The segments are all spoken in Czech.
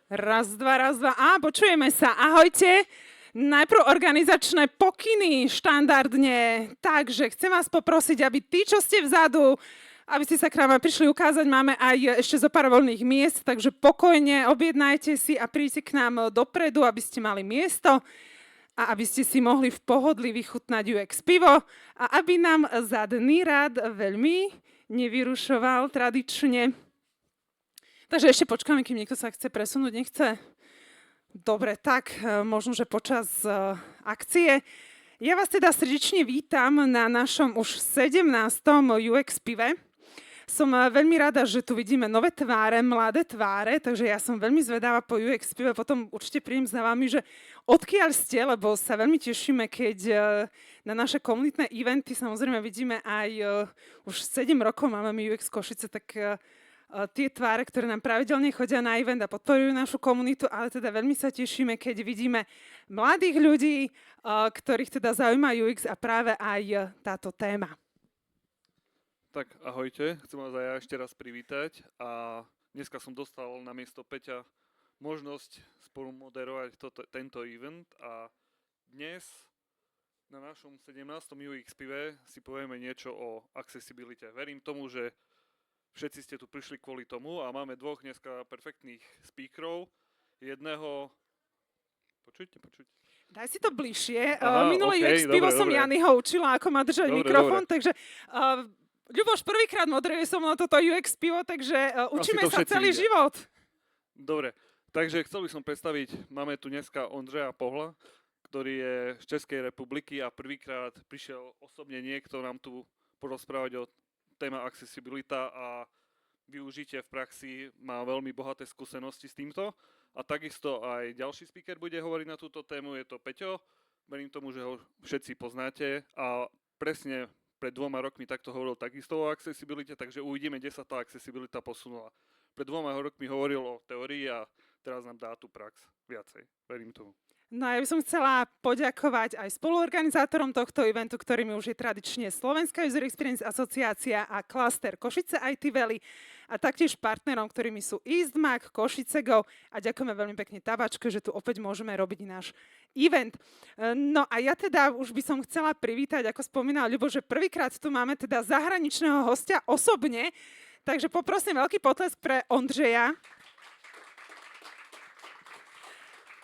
Raz, dva, raz, dva. Počujeme sa. Ahojte. Najprv organizačné pokyny štandardne. Takže chcem vás poprosiť, aby tí, čo ste vzadu, aby ste sa k nám prišli ukázať, máme aj ešte zo pár voľných miest, takže pokojne objednajte si a príďte k nám dopredu, aby ste mali miesto a aby ste si mohli v pohodli vychutnať UX pivo a aby nám zadný rad veľmi nevyrušoval tradične. Takže ešte počkáme, kým niekto sa chce presunúť, nechce? Dobre, tak možno, že počas akcie. Ja vás teda srdečne vítam na našom už 17. UX pive. Som veľmi rada, že tu vidíme nové tváre, mladé tváre, takže ja som veľmi zvedavá po UX pive. Potom určite príjem za vami, že odkiaľ ste, lebo sa veľmi tešíme, keď na naše komunitné eventy, samozrejme vidíme aj už 7 rokov máme my UX Košice, tak tie tváre, ktoré nám pravidelne chodia na event a podporujú našu komunitu, ale teda veľmi sa tešíme, keď vidíme mladých ľudí, ktorých teda zaujíma UX a práve aj táto téma. Tak ahojte, chcem vás aj ja ešte raz privítať a dneska som dostal na miesto Peťa možnosť spolu moderovať tento event a dnes na našom 17. UX pive si povieme niečo o accessibility. Verím tomu, že všetci ste tu prišli kvôli tomu a máme dvoch dneska perfektných speakerov. Jedného... Počujte. Daj si to bližšie. Aha, Minulé okay, UX pivo dobre, som Janyho učila, ako má držať mikrofón, takže Ľuboš prvýkrát moderuje so mnou toto UX pivo, takže učíme sa celý život. Dobre, takže chcel by som predstaviť, máme tu dneska Ondřeja Pohla, ktorý je z Českej republiky a prvýkrát prišiel osobne niekto nám tu porozprávať o téma accessibilita a využitie v praxi, má veľmi bohaté skúsenosti s týmto. A takisto aj ďalší speaker bude hovoriť na túto tému, je to Peťo. Verím tomu, že ho všetci poznáte a presne pred 2 rokmi takto hovoril takisto o accessibilite, takže uvidíme, kde sa tá accessibilita posunula. Pred 2 rokmi hovoril o teórii a teraz nám dá tú prax viacej. Verím tomu. No a ja by som chcela poďakovať aj spoluorganizátorom tohto eventu, ktorými už je tradične Slovenská User Experience Asociácia a Cluster Košice IT Valley a taktiež partnerom, ktorými sú EastMag, Košice Go a ďakujeme veľmi pekne Tabačke, že tu opäť môžeme robiť náš event. No a ja teda už by som chcela privítať, ako spomínal Ľubo, že prvýkrát tu máme teda zahraničného hostia osobne, takže poprosím veľký potlesk pre Ondřeja.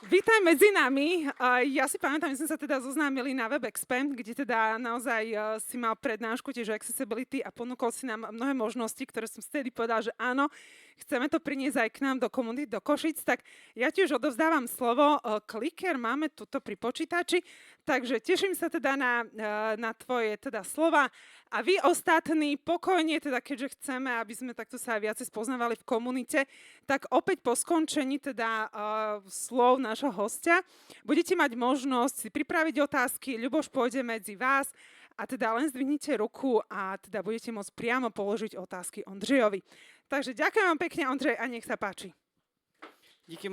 Vítaj medzi nami. Ja si pamätám, že sme sa teda zoznámili na WebExpe, kde teda naozaj si mal prednášku tiež accessibility a ponúkol si nám mnohé možnosti, ktoré som vtedy povedal, že áno, chceme to priniesť aj k nám do komunity, do Košic. Tak ja ti už odovzdávam slovo. Kliker máme tuto pri počítači, takže teším sa teda na tvoje teda slova. A vy ostatní pokojne, teda keďže chceme, aby sme takto sa aj viacej spoznávali v komunite, tak opäť po skončení teda slov nášho hostia budete mať možnosť si pripraviť otázky. Ľuboš pôjde medzi vás a teda len zdvihnite ruku a teda budete môcť priamo položiť otázky Ondřejovi. Takže ďakujem vám pekne, Ondřej, a nech sa páči. Díky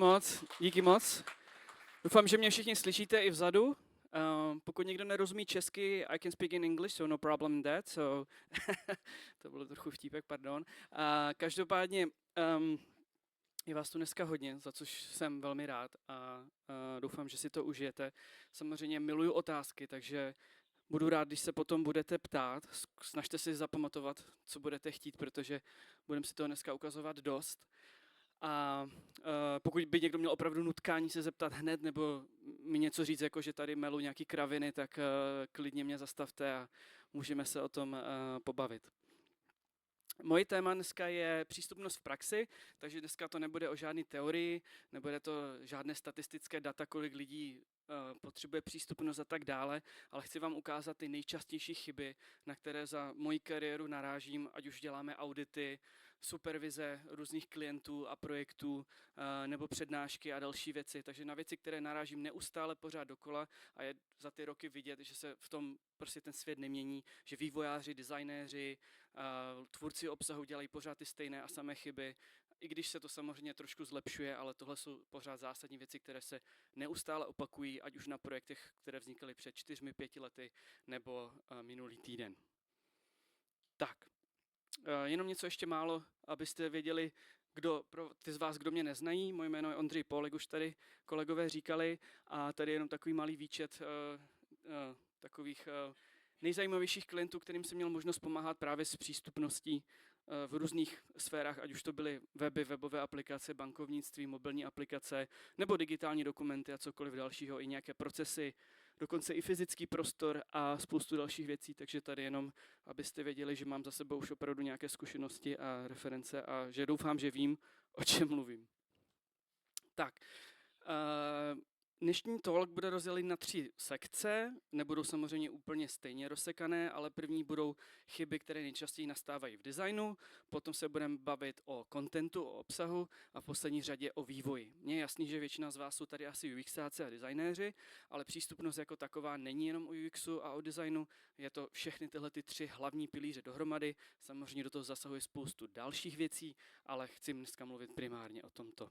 moc. Doufám, že mě všichni slyšíte i vzadu. Pokud někdo nerozumí česky, I can speak in English, so no problem in that. So to bylo trochu vtípek, pardon. Každopádně je vás tu dneska hodně, za což jsem velmi rád a doufám, že si to užijete. Samozřejmě miluju otázky, takže budu rád, když se potom budete ptát. Snažte si zapamatovat, co budete chtít, protože budeme si toho dneska ukazovat dost. A pokud by někdo měl opravdu nutkání se zeptat hned nebo mi něco říct, jako že tady melu nějaký kraviny, tak klidně mě zastavte a můžeme se o tom pobavit. Moje téma dneska je přístupnost v praxi, takže dneska to nebude o žádné teorii, nebude to žádné statistické data, kolik lidí potřebuje přístupnost a tak dále, ale chci vám ukázat ty nejčastější chyby, na které za moji kariéru narážím, ať už děláme audity, supervize různých klientů a projektů nebo přednášky a další věci. Takže na věci, které narážím neustále pořád dokola a je za ty roky vidět, že se v tom prostě ten svět nemění, že vývojáři, designéři, tvůrci obsahu dělají pořád ty stejné a samé chyby, i když se to samozřejmě trošku zlepšuje, ale tohle jsou pořád zásadní věci, které se neustále opakují, ať už na projektech, které vznikaly před 4-5 lety nebo minulý týden. Tak. Jenom něco ještě málo, abyste věděli, Pro ty z vás, kdo mě neznají, moje jméno je Ondřej Pól, jak už tady kolegové říkali, a tady je jenom takový malý výčet takových nejzajímavějších klientů, kterým jsem měl možnost pomáhat právě s přístupností v různých sférách, ať už to byly weby, webové aplikace, bankovnictví, mobilní aplikace, nebo digitální dokumenty a cokoliv dalšího, i nějaké procesy, dokonce i fyzický prostor a spoustu dalších věcí, takže tady jenom, abyste věděli, že mám za sebou už opravdu nějaké zkušenosti a reference a že doufám, že vím, o čem mluvím. Tak, dnešní talk bude rozdělen na 3 sekce, nebudou samozřejmě úplně stejně rozsekané, ale první budou chyby, které nejčastěji nastávají v designu, potom se budeme bavit o contentu, o obsahu a v poslední řadě o vývoji. Mně je jasný, že většina z vás jsou tady asi UXáci a designéři, ale přístupnost jako taková není jenom o UXu a o designu, je to všechny tyhle 3 hlavní pilíře dohromady, samozřejmě do toho zasahuje spoustu dalších věcí, ale chci dneska mluvit primárně o tomto.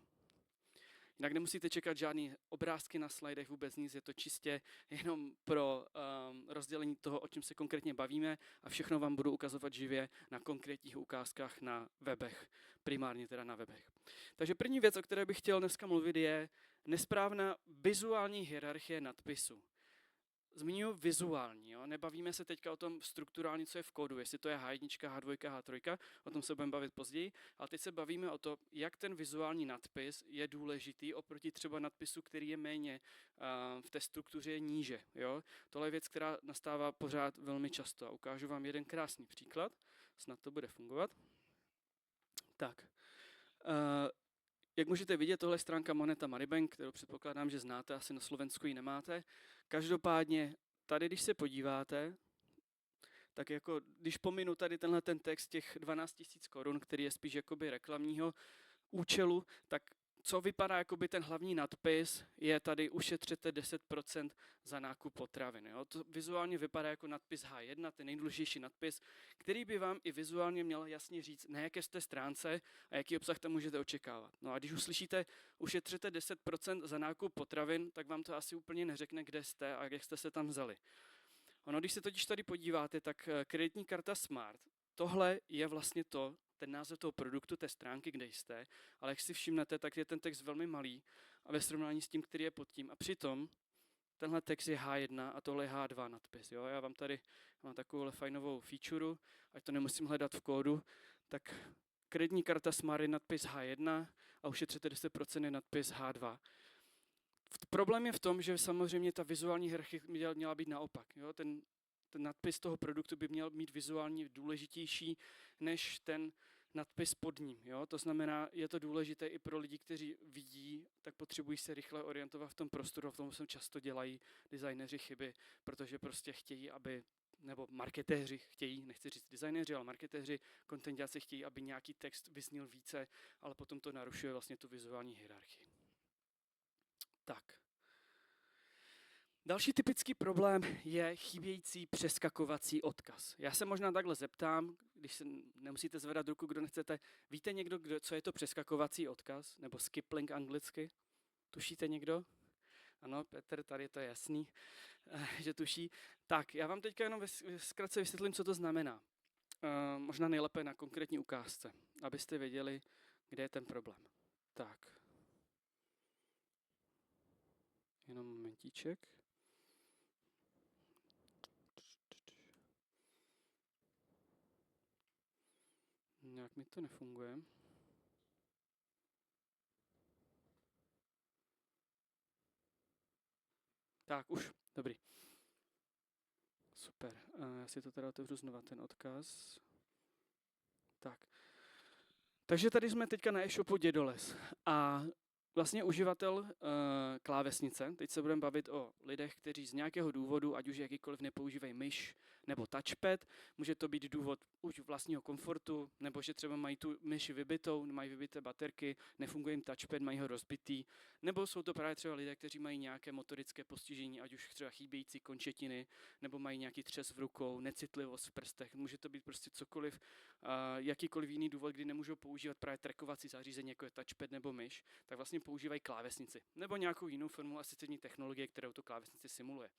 Jinak nemusíte čekat žádný obrázky na slidech, vůbec nic, je to čistě jenom pro rozdělení toho, o čem se konkrétně bavíme a všechno vám budu ukazovat živě na konkrétních ukázkách na webech, primárně teda na webech. Takže první věc, o které bych chtěl dneska mluvit, je nesprávná vizuální hierarchie nadpisu. Zmiňuji vizuální, jo? Nebavíme se teďka o tom strukturální, co je v kódu, jestli to je H1, H2, H3, o tom se budeme bavit později, ale teď se bavíme o to, jak ten vizuální nadpis je důležitý oproti třeba nadpisu, který je méně v té struktuře níže. Jo? Tohle je věc, která nastává pořád velmi často a ukážu vám jeden krásný příklad, snad to bude fungovat. Tak. Jak můžete vidět, tohle je stránka Moneta Moneybank, kterou předpokládám, že znáte, asi na Slovensku ji nemáte. Každopádně tady, když se podíváte, tak jako když pominu tady tenhle ten text těch 12 000 korun, který je spíš jakoby reklamního účelu, tak co vypadá jakoby ten hlavní nadpis, je tady ušetřete 10% za nákup potravin. Jo? To vizuálně vypadá jako nadpis H1, ten nejdůležitější nadpis, který by vám i vizuálně měl jasně říct, na jaké jste stránce a jaký obsah tam můžete očekávat. No a když uslyšíte ušetřete 10% za nákup potravin, tak vám to asi úplně neřekne, kde jste a jak jste se tam vzali. Ono, když se totiž tady podíváte, tak kreditní karta Smart, tohle je vlastně ten název toho produktu, té stránky, kde jste, ale jak si všimnete, tak je ten text velmi malý a ve srovnání s tím, který je pod tím. A přitom tenhle text je H1 a tohle je H2 nadpis. Jo? Já vám tady mám takovou fajnovou feature, ať to nemusím hledat v kódu, tak kreditní karta Smart je nadpis H1 a ušetřete 10% je nadpis H2. Problém je v tom, že samozřejmě ta vizuální hierarchie měla být naopak. Jo? Ten nadpis toho produktu by měl být vizuálně důležitější než ten nadpis pod ním. Jo? To znamená, je to důležité i pro lidi, kteří vidí, tak potřebují se rychle orientovat v tom prostoru, a v tom se často dělají designéři chyby, protože prostě chtějí, nebo marketéři chtějí, nechci říct designéři, ale marketéři, kontentáci chtějí, aby nějaký text vyznil více, ale potom to narušuje vlastně tu vizuální hierarchii. Tak. Další typický problém je chybějící přeskakovací odkaz. Já se možná takhle zeptám, když se nemusíte zvedat ruku, kdo nechcete. Víte někdo, co je to přeskakovací odkaz? Nebo skip link anglicky? Tušíte někdo? Ano, Petr, tady je to jasný, že tuší. Tak, já vám teďka jenom zkratce vysvětlím, co to znamená. Možná nejlépe na konkrétní ukázce, abyste věděli, kde je ten problém. Tak. Jenom momentíček. Nějak mi to nefunguje. Tak, už, dobrý. Super, já si to teda otevřu znova, ten odkaz. Tak. Takže tady jsme teďka na e-shopu Dědoles a vlastně uživatel klávesnice, teď se budeme bavit o lidech, kteří z nějakého důvodu, ať už jakýkoliv nepoužívají myš nebo touchpad, může to být důvod už vlastního komfortu, nebo že třeba mají tu myš vybitou, mají vybité baterky, nefunguje jim touchpad, mají ho rozbitý, nebo jsou to právě třeba lidé, kteří mají nějaké motorické postižení, ať už třeba chybějící končetiny, nebo mají nějaký třes v rukou, necitlivost v prstech, může to být prostě cokoliv, jakýkoliv jiný důvod, kdy nemůžou používat právě trackovací zařízení, jako je touchpad nebo myš, tak vlastně používají klávesnici nebo nějakou jinou formu asistivní technologie, kterou tu klávesnici simuluje.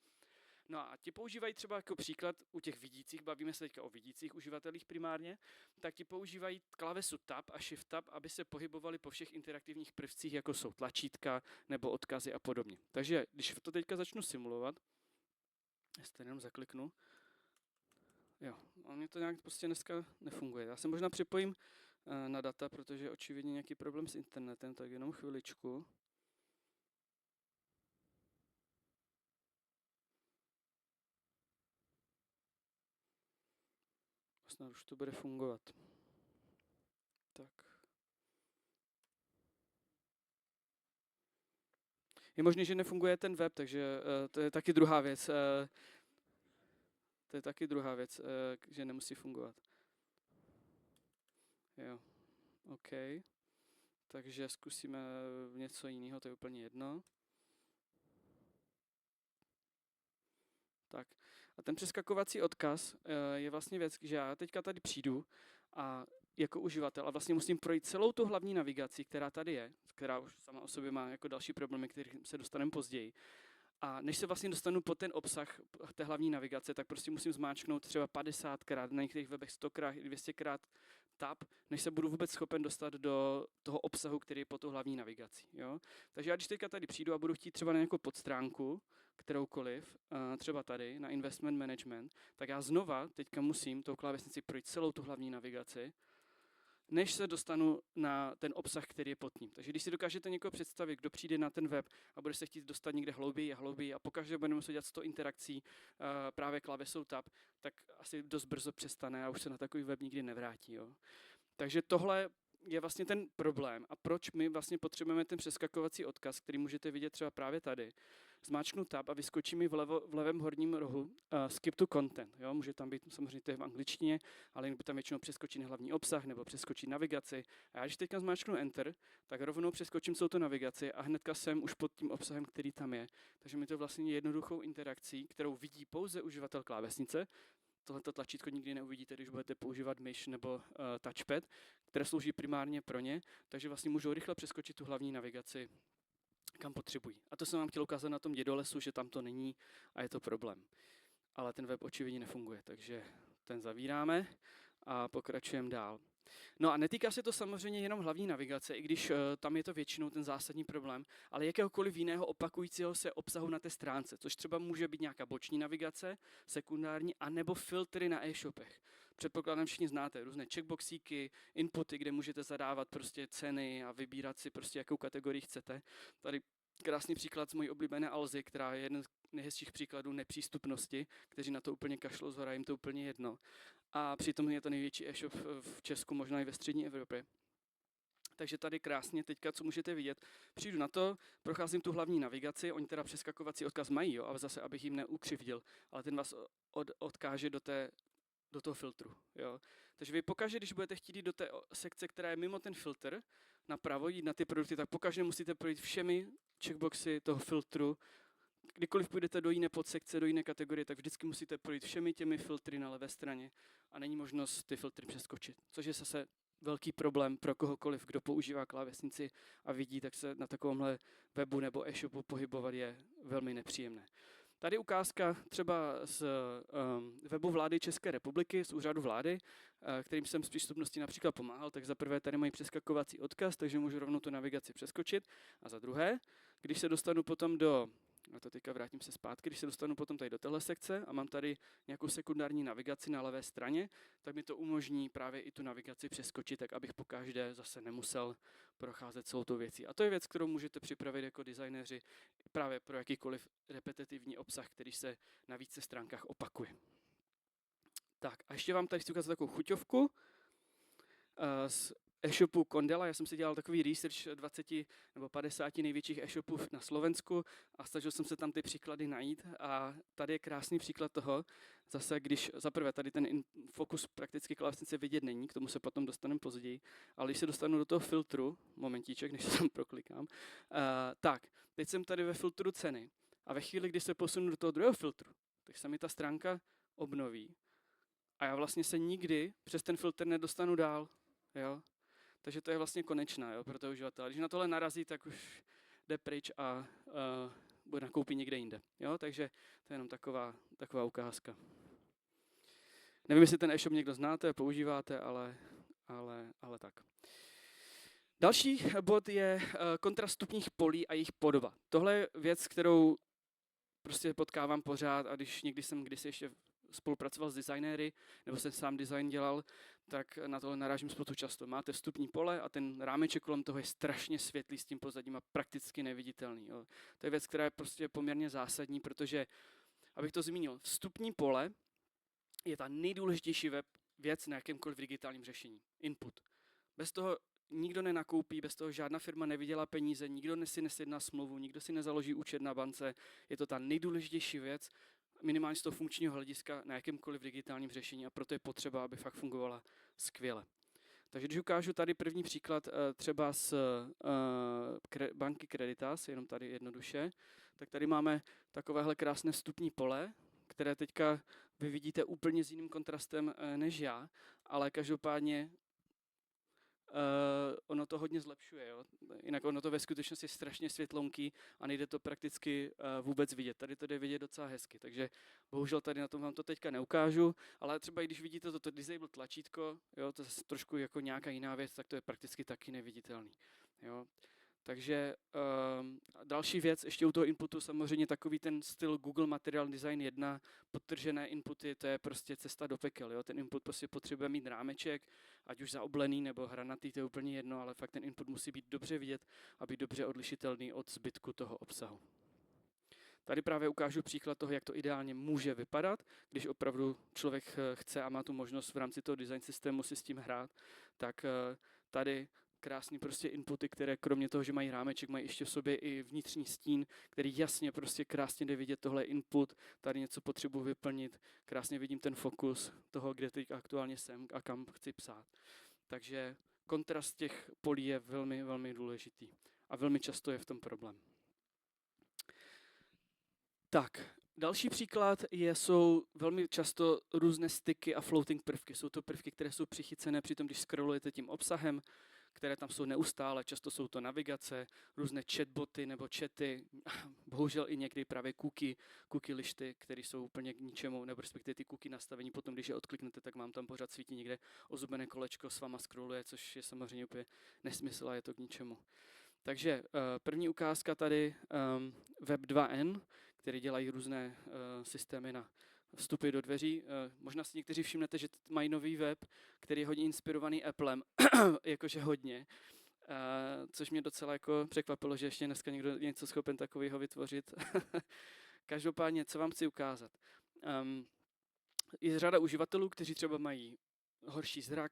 No a ti používají třeba jako příklad u těch vidících, bavíme se teďka o vidících uživatelích primárně, tak ti používají klávesu Tab a Shift Tab, aby se pohybovali po všech interaktivních prvcích, jako jsou tlačítka nebo odkazy a podobně. Takže když to teďka začnu simulovat, jestli to jenom zakliknu, jo, a mě to nějak prostě dneska nefunguje. Já se možná připojím na data, protože je očividně nějaký problém s internetem, tak jenom chviličku. Snad už to bude fungovat. Tak. Je možné, že nefunguje ten web, takže to je taky druhá věc. To je taky druhá věc, že nemusí fungovat. Jo, OK. Takže zkusíme něco jiného, to je úplně jedno. Tak. A ten přeskakovací odkaz je vlastně věc, že já teďka tady přijdu a jako uživatel a vlastně musím projít celou tu hlavní navigaci, která tady je, která už sama o sobě má jako další problémy, kterých se dostaneme později. A než se vlastně dostanu pod ten obsah té hlavní navigace, tak prostě musím zmáčknout třeba 50krát, na některých webech 100krát, 200krát tab, než se budu vůbec schopen dostat do toho obsahu, který je pod tou hlavní navigací. Jo? Takže já když teďka tady přijdu a budu chtít třeba na nějakou podstránku, kteroukoliv, třeba tady na Investment Management, tak já znova teďka musím tou klávesnici projít celou tu hlavní navigaci, než se dostanu na ten obsah, který je pod ním. Takže když si dokážete někoho představit, kdo přijde na ten web a bude se chtít dostat někde hlouběji a pokaždé bude muset dělat 100 interakcí právě klávesou Tab, tak asi dost brzo přestane a už se na takový web nikdy nevrátí. Jo. Takže tohle je vlastně ten problém a proč my vlastně potřebujeme ten přeskakovací odkaz, který můžete vidět třeba právě tady. Zmáčknu Tab a vyskočí mi v levém horním rohu skip to content. Jo? Může tam být samozřejmě to je v angličtině, ale jinak by tam většinou přeskočit hlavní obsah nebo přeskočit navigaci. A já když teďka zmáčknu Enter, tak rovnou přeskočím celou tu navigaci a hnedka jsem už pod tím obsahem, který tam je. Takže mi to vlastně jednoduchou interakcí, kterou vidí pouze uživatel klávesnice. Tohleto tlačítko nikdy neuvidíte, když budete používat myš nebo touchpad, které slouží primárně pro ně, takže vlastně můžou rychle přeskočit tu hlavní navigaci, kam potřebují. A to jsem vám chtěl ukázat na tom dědolesu, že tam to není a je to problém. Ale ten web očividně nefunguje, takže ten zavíráme a pokračujeme dál. No a netýká se to samozřejmě jenom hlavní navigace, i když tam je to většinou ten zásadní problém, ale jakéhokoliv jiného opakujícího se obsahu na té stránce, což třeba může být nějaká boční navigace, sekundární, anebo filtry na e-shopech. Předpokládám, všichni znáte různé checkboxíky, inputy, kde můžete zadávat prostě ceny a vybírat si prostě jakou kategorii chcete. Tady krásný příklad z mojí oblíbené Alzy, která je jeden z nejhezčích příkladů nepřístupnosti, kteří na to úplně kašlou, zhora jim to úplně jedno. A přitom je to největší e-shop v Česku, možná i ve střední Evropě. Takže tady krásně teďka, co můžete vidět, přijdu na to, procházím tu hlavní navigaci, oni teda přeskakovací odkaz mají, jo, ale zase, abych jim neukřivdil, ale ten vás odkáže do toho filtru. Jo. Takže vy pokaždé, když budete chtít jít do té sekce, která je mimo ten filtr, napravo, jít na ty produkty, tak pokaždé musíte projít všemi checkboxy toho filtru. Kdykoliv půjdete do jiné podsekce, do jiné kategorie, tak vždycky musíte projít všemi těmi filtry na levé straně a není možnost ty filtry přeskočit, což je zase velký problém pro kohokoliv, kdo používá klávesnici a vidí, tak se na takovémhle webu nebo e-shopu pohybovat je velmi nepříjemné. Tady ukázka třeba z webu vlády České republiky, z úřadu vlády, kterým jsem z přístupnosti například pomáhal, tak za prvé tady mají přeskakovací odkaz, takže můžu rovnou tu navigaci přeskočit. A za druhé, když se dostanu potom a to teďka vrátím se zpátky, když se dostanu potom tady do téhle sekce a mám tady nějakou sekundární navigaci na levé straně, tak mi to umožní právě i tu navigaci přeskočit, tak abych pokaždé zase nemusel procházet celou tu věcí. A to je věc, kterou můžete připravit jako designéři právě pro jakýkoliv repetitivní obsah, který se na více stránkách opakuje. Tak a ještě vám tady chci ukázat takovou chuťovku z e-shopu Kondela. Já jsem si dělal takový research 20 nebo 50 největších e-shopů na Slovensku a snažil jsem se tam ty příklady najít a tady je krásný příklad toho, zase když zaprvé tady ten fokus prakticky klávesnice vidět není, k tomu se potom dostaneme později, ale když se dostanu do toho filtru, momentíček, než se tam proklikám, tak, teď jsem tady ve filtru ceny a ve chvíli, kdy se posunu do toho druhého filtru, tak se mi ta stránka obnoví a já vlastně se nikdy přes ten filtr nedostanu dál, jo. Takže to je vlastně konečná, jo, pro toho uživatele. Když na tohle narazí, tak už jde pryč a bude nakoupit někde jinde. Jo? Takže to je jenom taková ukázka. Nevím, jestli ten e-shop někdo znáte, používáte, ale tak. Další bod je kontrast vstupních polí a jejich podoba. Tohle je věc, kterou prostě potkávám pořád a když někdy jsem kdysi ještě spolupracoval s designéry, nebo jsem sám design dělal, tak na tohle narážím spoustu často. Máte vstupní pole a ten rámeček kolem toho je strašně světlý s tím pozadím a prakticky neviditelný. Jo. To je věc, která je prostě poměrně zásadní, protože, abych to zmínil, vstupní pole je ta nejdůležitější věc na jakémkoliv digitálním řešení. Input. Bez toho nikdo nenakoupí, bez toho žádná firma nevydělá peníze, nikdo si nesjedná smlouvu, nikdo si nezaloží účet na bance. Je to ta nejdůležitější věc, minimálně z toho funkčního hlediska na jakémkoliv digitálním řešení a proto je potřeba, aby fakt fungovala skvěle. Takže když ukážu tady první příklad třeba z banky Creditas, jenom tady jednoduše, tak tady máme takovéhle krásné vstupní pole, které teďka vy vidíte úplně s jiným kontrastem než já, ale každopádně ono to hodně zlepšuje. Jo? Jinak ono to ve skutečnosti je strašně světlonký a nejde to prakticky vůbec vidět. Tady to jde vidět docela hezky, takže bohužel tady na tom vám to teďka neukážu, ale třeba i když vidíte toto disable tlačítko, jo, to je trošku jako nějaká jiná věc, tak to je prakticky taky neviditelný. Jo? Takže další věc, ještě u toho inputu samozřejmě takový ten styl Google Material Design 1, podtržené inputy, to je prostě cesta do pekel. Jo? Ten input prostě potřebuje mít rámeček, ať už zaoblený nebo hranatý, to je úplně jedno, ale fakt ten input musí být dobře vidět a být dobře odlišitelný od zbytku toho obsahu. Tady právě ukážu příklad toho, jak to ideálně může vypadat, když opravdu člověk chce a má tu možnost v rámci toho design systému si s tím hrát, tak tady krásný prostě inputy, které kromě toho, že mají rámeček, mají ještě v sobě i vnitřní stín, který jasně prostě krásně jde vidět, tohle je input, tady něco potřebuji vyplnit, krásně vidím ten fokus toho, kde teď aktuálně jsem a kam chci psát. Takže kontrast těch polí je velmi, velmi důležitý a velmi často je v tom problém. Tak, další příklad jsou velmi často různé styky a floating prvky. Jsou to prvky, které jsou přichycené při tom, když scrollujete tím obsahem, které tam jsou neustále, často jsou to navigace, různé chatboty nebo chaty, bohužel i někdy právě cookie lišty, které jsou úplně k ničemu, nebo respektive ty cookie nastavení, potom když je odkliknete, tak vám tam pořád svítí někde ozubené kolečko, s váma scrolluje, což je samozřejmě úplně nesmysl a je to k ničemu. Takže první ukázka tady Web 2N, který dělají různé systémy na vstupy do dveří. Možná si někteří všimnete, že mají nový web, který je hodně inspirovaný Applem, jakože hodně, což mě docela jako překvapilo, že ještě dneska někdo něco schopen takového vytvořit. Každopádně, co vám chci ukázat. Je řada uživatelů, kteří třeba mají horší zrak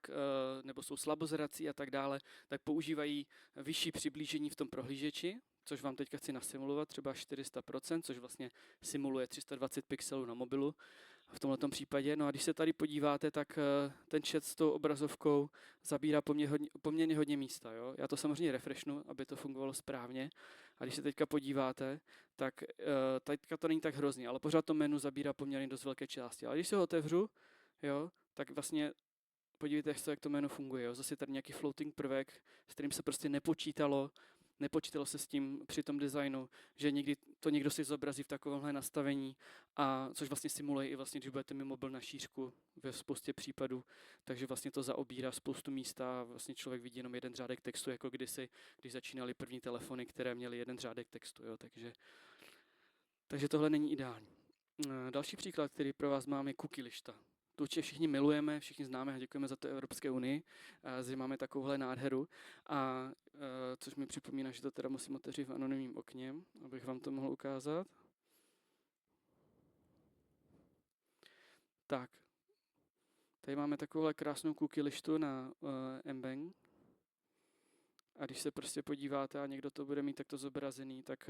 nebo jsou slabozrací a tak dále, tak používají vyšší přiblížení v tom prohlížeči, což vám teďka chci nasimulovat, třeba 400%, což vlastně simuluje 320 pixelů na mobilu v tomto případě. No a když se tady podíváte, tak ten chat s tou obrazovkou zabírá poměrně hodně místa. Jo? Já to samozřejmě refreshnu, aby to fungovalo správně. A když se teďka podíváte, tak teďka to není tak hrozný, ale pořád to menu zabírá poměrně dost velké části. Ale když se ho otevřu, jo, tak vlastně podívejte, jak to menu funguje. Jo? Zase tady nějaký floating prvek, s kterým se prostě nepočítalo se s tím při tom designu, že někdy to někdo si zobrazí v takovémhle nastavení, a což vlastně simuluje i vlastně, když budete mít mobil na šířku ve spoustě případů, takže vlastně to zaobírá spoustu místa a vlastně člověk vidí jenom jeden řádek textu, jako kdysi, když začínaly první telefony, které měly jeden řádek textu. Jo? Takže tohle není ideální. Další příklad, který pro vás mám, je cookie lišta. To určitě všichni milujeme, všichni známe a děkujeme za to Evropské unii, že máme takovouhle nádheru. A což mi připomíná, že to teda musím otevřít v anonymním okně, abych vám to mohl ukázat. Tak, tady máme takovouhle krásnou cookie lištu na Mbang. A když se prostě podíváte a někdo to bude mít takto zobrazený, tak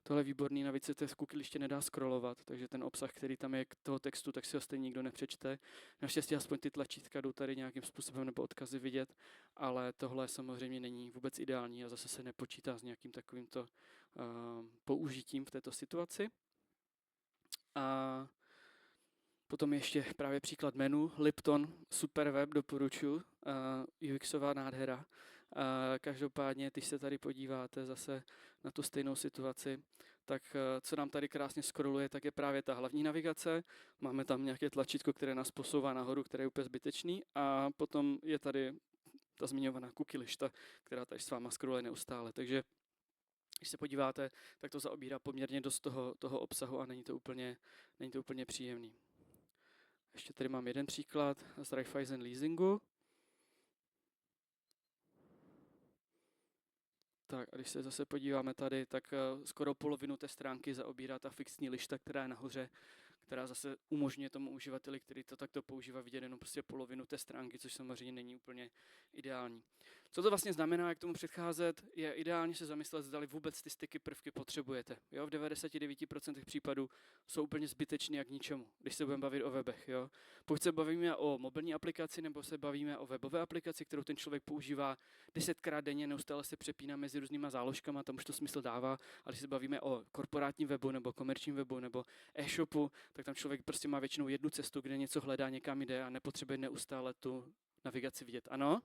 tohle je výborný, navíc se té cookie liště nedá scrollovat, takže ten obsah, který tam je k toho textu, tak si ho stejně nikdo nepřečte. Naštěstí aspoň ty tlačítka jdou tady nějakým způsobem nebo odkazy vidět, ale tohle samozřejmě není vůbec ideální a zase se nepočítá s nějakým takovýmto použitím v této situaci. A potom ještě právě příklad menu, Lipton, super web, doporučuji, UXová nádhera. Každopádně, když se tady podíváte zase na tu stejnou situaci, tak co nám tady krásně scrolluje, tak je právě ta hlavní navigace. Máme tam nějaké tlačítko, které nás posouvá nahoru, které je úplně zbytečný a potom je tady ta zmiňovaná cookie lišta, která tady s váma scrolluje neustále. Takže když se podíváte, tak to zaobírá poměrně dost toho obsahu a není to úplně příjemný. Ještě tady mám jeden příklad z Raiffeisen leasingu. Tak a když se zase podíváme tady, tak skoro polovinu té stránky zaobírá ta fixní lišta, která je nahoře, která zase umožňuje tomu uživateli, který to takto používá, vidět jenom prostě polovinu té stránky, což samozřejmě není úplně ideální. Co to vlastně znamená, jak tomu předcházet, je ideálně se zamyslet, zdali vůbec ty styky prvky potřebujete. Jo, v 99% případů jsou úplně zbytečný jak k ničemu, když se budeme bavit o webech. Jo. Pokud se bavíme o mobilní aplikaci nebo se bavíme o webové aplikaci, kterou ten člověk používá 10krát denně, neustále se přepíná mezi různýma záložkama, tam už to smysl dává, ale když se bavíme o korporátním webu nebo komerčním webu nebo e-shopu, tak tam člověk prostě má většinou jednu cestu, kde něco hledá, někam jde a nepotřebuje neustále tu navigaci vidět. Ano?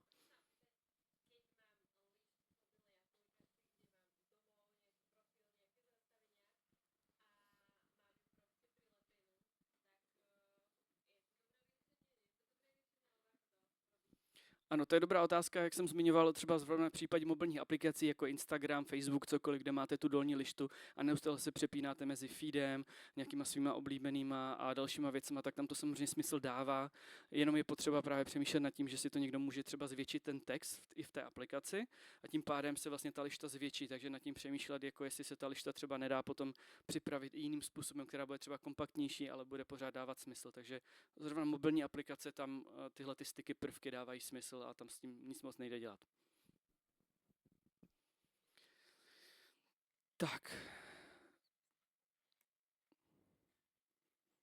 Ano, to je dobrá otázka, jak jsem zmiňoval, třeba v případě mobilních aplikací jako Instagram, Facebook, cokoliv, kde máte tu dolní lištu a neustále se přepínáte mezi feedem, nějakýma svýma oblíbenýma a dalšíma věcma, tak tam to samozřejmě smysl dává. Jenom je potřeba právě přemýšlet nad tím, že si to někdo může třeba zvětšit ten text i v té aplikaci a tím pádem se vlastně ta lišta zvětší, takže nad tím přemýšlet, jako jestli se ta lišta třeba nedá potom připravit i jiným způsobem, která bude třeba kompaktnější, ale bude pořád dávat smysl. Takže zrovna mobilní aplikace tam tyhle ty styky prvky dávají smysl a tam s tím nic moc nejde dělat. Tak.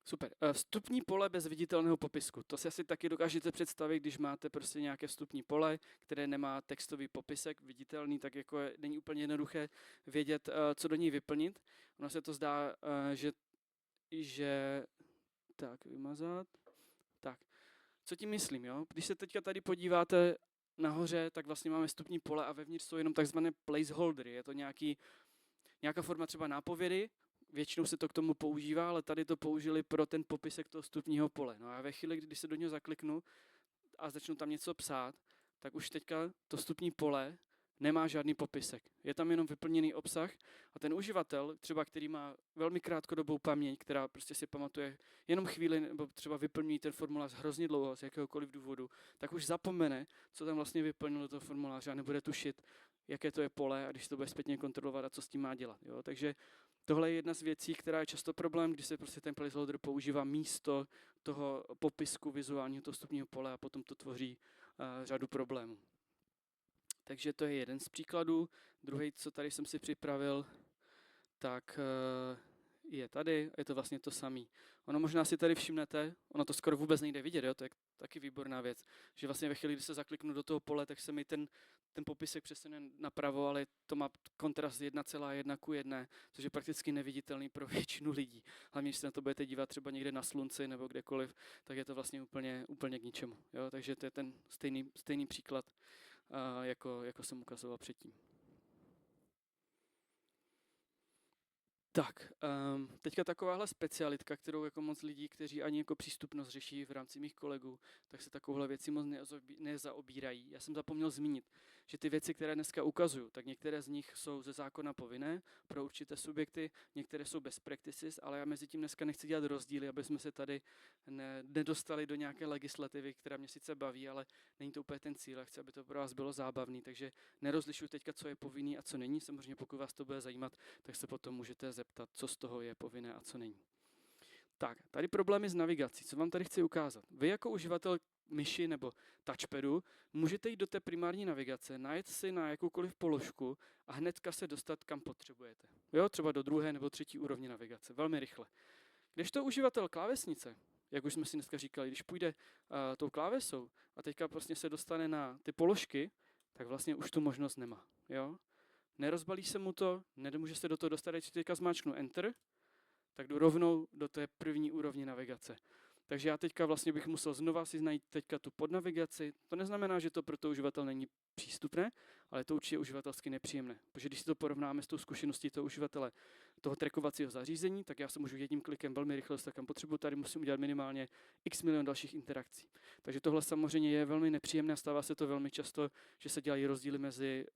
Super. Vstupní pole bez viditelného popisku. To si asi taky dokážete představit, když máte prostě nějaké vstupní pole, které nemá textový popisek viditelný, tak jako není úplně jednoduché vědět, co do něj vyplnit. Ono se to zdá, že tak, vymazat. Tak. Co tím myslím, jo? Když se teďka tady podíváte nahoře, tak vlastně máme vstupní pole a vevnitř jsou jenom takzvané placeholdery. Je to nějaká forma třeba nápovědy, většinou se to k tomu používá, ale tady to použili pro ten popisek toho vstupního pole. No a ve chvíli, když se do něho zakliknu a začnu tam něco psát, tak už teďka to vstupní pole nemá žádný popisek. Je tam jenom vyplněný obsah a ten uživatel, třeba který má velmi krátkodobou paměť, která prostě si pamatuje jenom chvíli, nebo třeba vyplňují ten formulář hrozně dlouho z jakéhokoliv důvodu, tak už zapomene, co tam vlastně vyplnil do toho formuláře a nebude tušit, jaké to je pole a když to bude zpětně kontrolovat a co s tím má dělat. Jo? Takže tohle je jedna z věcí, která je často problém, když se prostě ten placeholder používá místo toho popisku vizuálního toho vstupního pole a potom to tvoří řadu problémů. Takže to je jeden z příkladů. Druhý, co tady jsem si připravil, tak je tady, je to vlastně to samé. Ono možná si tady všimnete, ono to skoro vůbec nejde vidět, jo? To je taky výborná věc, že vlastně ve chvíli, kdy se zakliknu do toho pole, tak se mi ten popisek přesune napravo, ale to má kontrast 1,1:1, což je prakticky neviditelný pro většinu lidí. Hlavně, když se na to budete dívat třeba někde na slunci nebo kdekoliv, tak je to vlastně úplně k ničemu. Jo? Takže to je ten stejný příklad, jako jsem ukazoval předtím. Tak, teďka takováhle specialitka, kterou jako moc lidí, kteří ani jako přístupnost řeší v rámci mých kolegů, tak se takovouhle věci moc nezaobírají. Já jsem zapomněl zmínit, že ty věci, které dneska ukazuju, tak některé z nich jsou ze zákona povinné pro určité subjekty, některé jsou best practices, ale já mezi tím dneska nechci dělat rozdíly, aby jsme se tady nedostali do nějaké legislativy, která mě sice baví, ale není to úplně ten cíl. Já chci, aby to pro vás bylo zábavný, takže nerozlišuji teďka, co je povinný a co není. Samozřejmě, pokud vás to bude zajímat, tak se potom můžete zeptat, co z toho je povinné a co není. Tak, tady problémy s navigací. Co vám tady chci ukázat? Vy jako uživatel myši nebo touchpadu můžete jít do té primární navigace, najet si na jakoukoliv položku a hnedka se dostat, kam potřebujete. Jo, třeba do 2. nebo 3. úrovně navigace. Velmi rychle. Kdežto uživatel klávesnice, jak už jsme si dneska říkali, když půjde tou klávesou a teďka prostě se dostane na ty položky, tak vlastně už tu možnost nemá. Jo? Nerozbalí se mu to, nemůže se do toho dostat, když teďka zmáčknu Enter, tak jdu rovnou do té první úrovně navigace. Takže já teďka vlastně bych musel znova si najít teďka tu podnavigaci. To neznamená, že to pro toho uživatel není přístupné, ale to určitě je uživatelsky nepříjemné. Protože když si to porovnáme s tou zkušeností toho uživatele toho trackovacího zařízení, tak já se můžu jedním klikem velmi rychle dostat kam potřebuji, tady musím udělat minimálně x milion dalších interakcí. Takže tohle samozřejmě je velmi nepříjemné a stává se to velmi často, že se dělají rozdíly mezi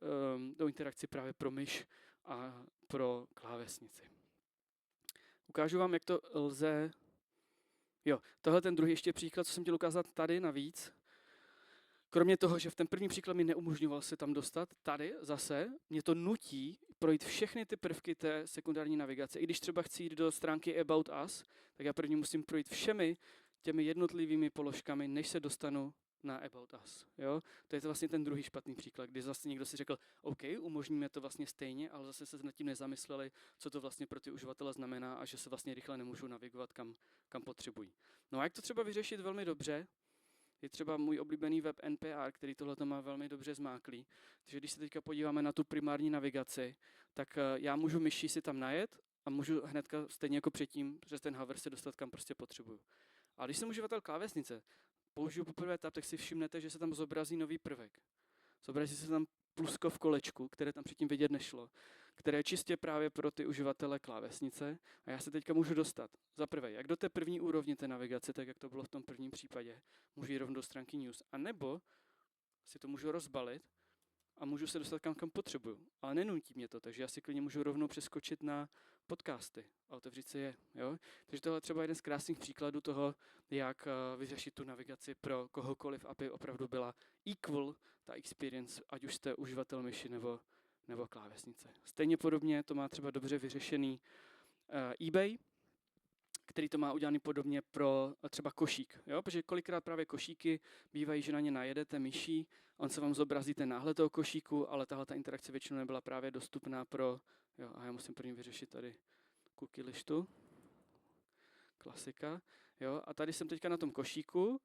tou interakcí právě pro myš a pro klávesnici. Ukážu vám, jak to lze. Jo, tohle ten druhý ještě příklad, co jsem chtěl ukázat tady navíc. Kromě toho, že v ten první příklad mi neumožňoval se tam dostat, tady zase mě to nutí projít všechny ty prvky té sekundární navigace. I když třeba chci jít do stránky About Us, tak já první musím projít všemi těmi jednotlivými položkami, než se dostanu na About Us. Jo? To je to vlastně ten druhý špatný příklad, kdy zase někdo si řekl, OK, umožníme to vlastně stejně, ale zase se nad tím nezamysleli, co to vlastně pro ty uživatele znamená a že se vlastně rychle nemůžou navigovat, kam potřebují. No a jak to třeba vyřešit velmi dobře, je třeba můj oblíbený web NPR, který tohle má velmi dobře zmáklý. Takže když se teďka podíváme na tu primární navigaci, tak já můžu myší si tam najet a můžu hnedka stejně jako předtím přes ten hover se dostat, kam prostě potřebuju. A když jsem uživatel klávesnice, použiju poprvé tab, tak si všimnete, že se tam zobrazí nový prvek. Zobrazí se tam plusko v kolečku, které tam předtím vidět nešlo, které je čistě právě pro ty uživatele klávesnice a já se teďka můžu dostat. Za prvé, jak do té první úrovně té navigace, tak jak to bylo v tom prvním případě, můžu jít rovnou do stránky News, a nebo si to můžu rozbalit a můžu se dostat kam potřebuju. Ale nenutí mě to, takže já si klidně můžu rovnou přeskočit na podcasty a otevřít si je. Jo? Takže tohle je třeba jeden z krásných příkladů toho, jak vyřešit tu navigaci pro kohokoliv, aby opravdu byla equal ta experience, ať už jste uživatel myši nebo klávesnice. Stejně podobně to má třeba dobře vyřešený eBay, který to má udělaný podobně pro třeba košík. Jo? Protože kolikrát právě košíky bývají, že na ně najedete myší, on se vám zobrazí ten náhled toho košíku, ale tahle ta interakce většinou nebyla právě dostupná pro. Jo, a já musím první vyřešit tady cookie listu. Klasika. Jo, a tady jsem teďka na tom košíku,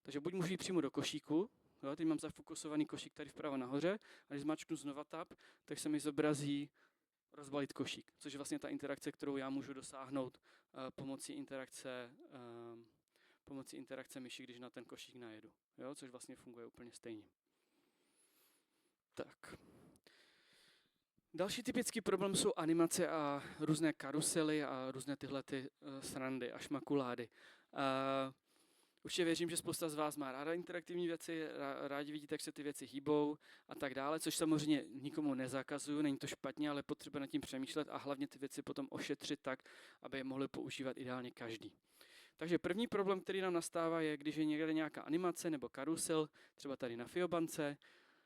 takže buď můžu jít přímo do košíku, jo, teď mám zafokusovaný košík tady vpravo nahoře, a když zmačknu znova tab, tak se mi zobrazí rozbalit košík, což je vlastně ta interakce, kterou já můžu dosáhnout pomocí interakce myši, když na ten košík najedu, jo, což vlastně funguje úplně stejně. Tak. Další typický problém jsou animace a různé karusely a různé tyhle srandy a šmakulády. Určitě věřím, že spousta z vás má ráda interaktivní věci, rádi vidíte, jak se ty věci hýbou a tak dále, což samozřejmě nikomu nezakazuju, není to špatně, ale potřeba nad tím přemýšlet a hlavně ty věci potom ošetřit tak, aby je mohli používat ideálně každý. Takže první problém, který nám nastává, je, když je někde nějaká animace nebo karusel, třeba tady na Fiobance,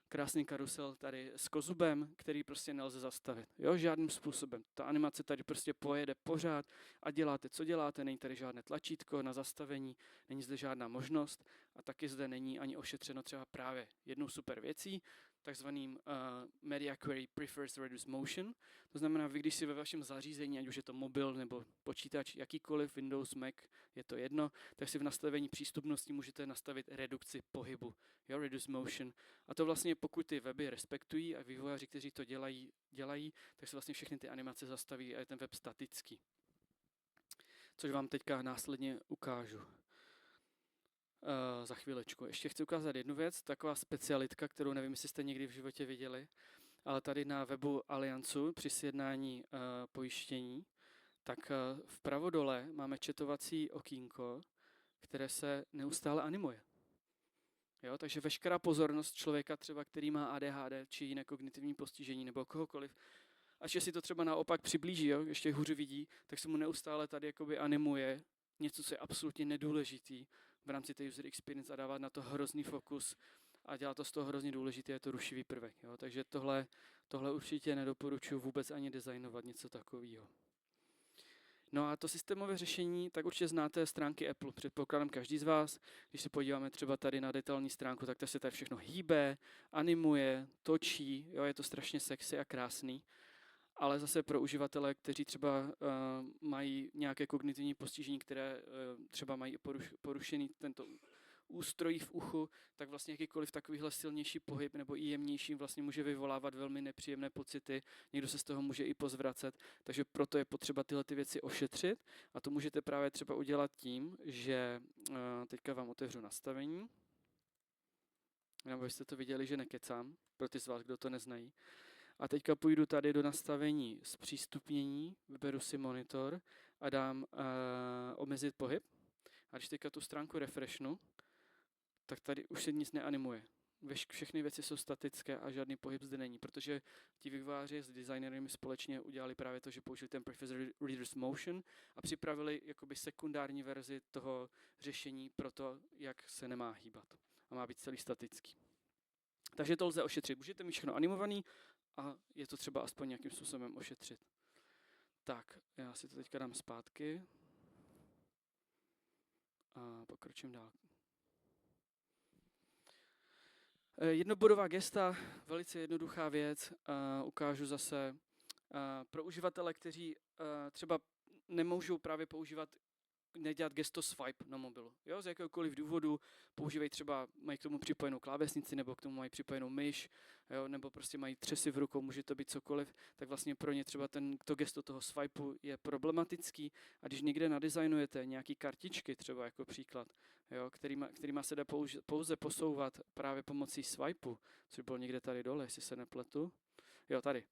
krásný karusel tady s kozubem, který prostě nelze zastavit. Jo, žádným způsobem. Ta animace tady prostě pojede pořád a děláte, co děláte, není tady žádné tlačítko na zastavení, není zde žádná možnost a taky zde není ani ošetřeno třeba právě jednou super věcí, takzvaným Media Query Prefers Reduce Motion. To znamená, vy když si ve vašem zařízení, ať už je to mobil nebo počítač, jakýkoliv, Windows, Mac, je to jedno, tak si v nastavení přístupnosti můžete nastavit redukci pohybu, jo, Reduce Motion. A to vlastně pokud ty weby respektují a vývojáři, kteří to dělají, tak se vlastně všechny ty animace zastaví a je ten web statický. Což vám teďka následně ukážu. Za chvílečku. Ještě chci ukázat jednu věc, taková specialitka, kterou nevím, jestli jste někdy v životě viděli, ale tady na webu Allianzu při sjednání pojištění, tak vpravo dole máme chatovací okýnko, které se neustále animuje. Jo, takže veškerá pozornost člověka, třeba který má ADHD či jiné kognitivní postižení nebo kohokoliv, až si to třeba naopak přiblíží, jo, ještě hůře vidí, tak se mu neustále tady jakoby animuje něco, co je absolutně nedůležitý v rámci té user experience a dává na to hrozný fokus a dělá to z toho hrozně důležité, je to rušivý prvek. Jo. Takže tohle určitě nedoporučuji vůbec ani designovat něco takového. No a to systémové řešení, tak určitě znáte stránky Apple, předpokládám každý z vás. Když se podíváme třeba tady na detailní stránku, tak to se tady všechno hýbe, animuje, točí, jo, je to strašně sexy a krásný. Ale zase pro uživatele, kteří třeba mají nějaké kognitivní postižení, které třeba mají porušený tento ústrojí v uchu, tak vlastně jakýkoliv takovýhle silnější pohyb nebo i jemnější vlastně může vyvolávat velmi nepříjemné pocity. Někdo se z toho může i pozvracet, takže proto je potřeba tyhle ty věci ošetřit a to můžete právě třeba udělat tím, že teďka vám otevřu nastavení, nebo byste to viděli, že nekecám, pro ty z vás, kdo to neznají. A teďka půjdu tady do nastavení zpřístupnění, vyberu si monitor a dám omezit pohyb. A když teďka tu stránku refreshnu, tak tady už se nic neanimuje. Všechny věci jsou statické a žádný pohyb zde není, protože ti vývojáři s designery společně udělali právě to, že použili ten Preface Reader's Motion a připravili jakoby sekundární verzi toho řešení pro to, jak se nemá hýbat. A má být celý statický. Takže to lze ošetřit. Můžete mít všechno animovaný a je to třeba aspoň nějakým způsobem ošetřit. Tak, já si to teďka dám zpátky a pokročím dál. Jednobodová gesta, velice jednoduchá věc, ukážu zase pro uživatele, kteří třeba nemůžou právě nedělat gesto swipe na mobilu. Jo, z jakéhokoliv důvodu používají třeba, mají k tomu připojenou klávesnici nebo k tomu mají připojenou myš, jo, nebo prostě mají třesy v rukou, může to být cokoliv, tak vlastně pro ně třeba to gesto toho swipeu je problematický a když někde nadizajnujete nějaký kartičky třeba jako příklad, jo, kterýma se dá pouze posouvat právě pomocí swipeu, což bylo někde tady dole, jestli se nepletu, jo, tady.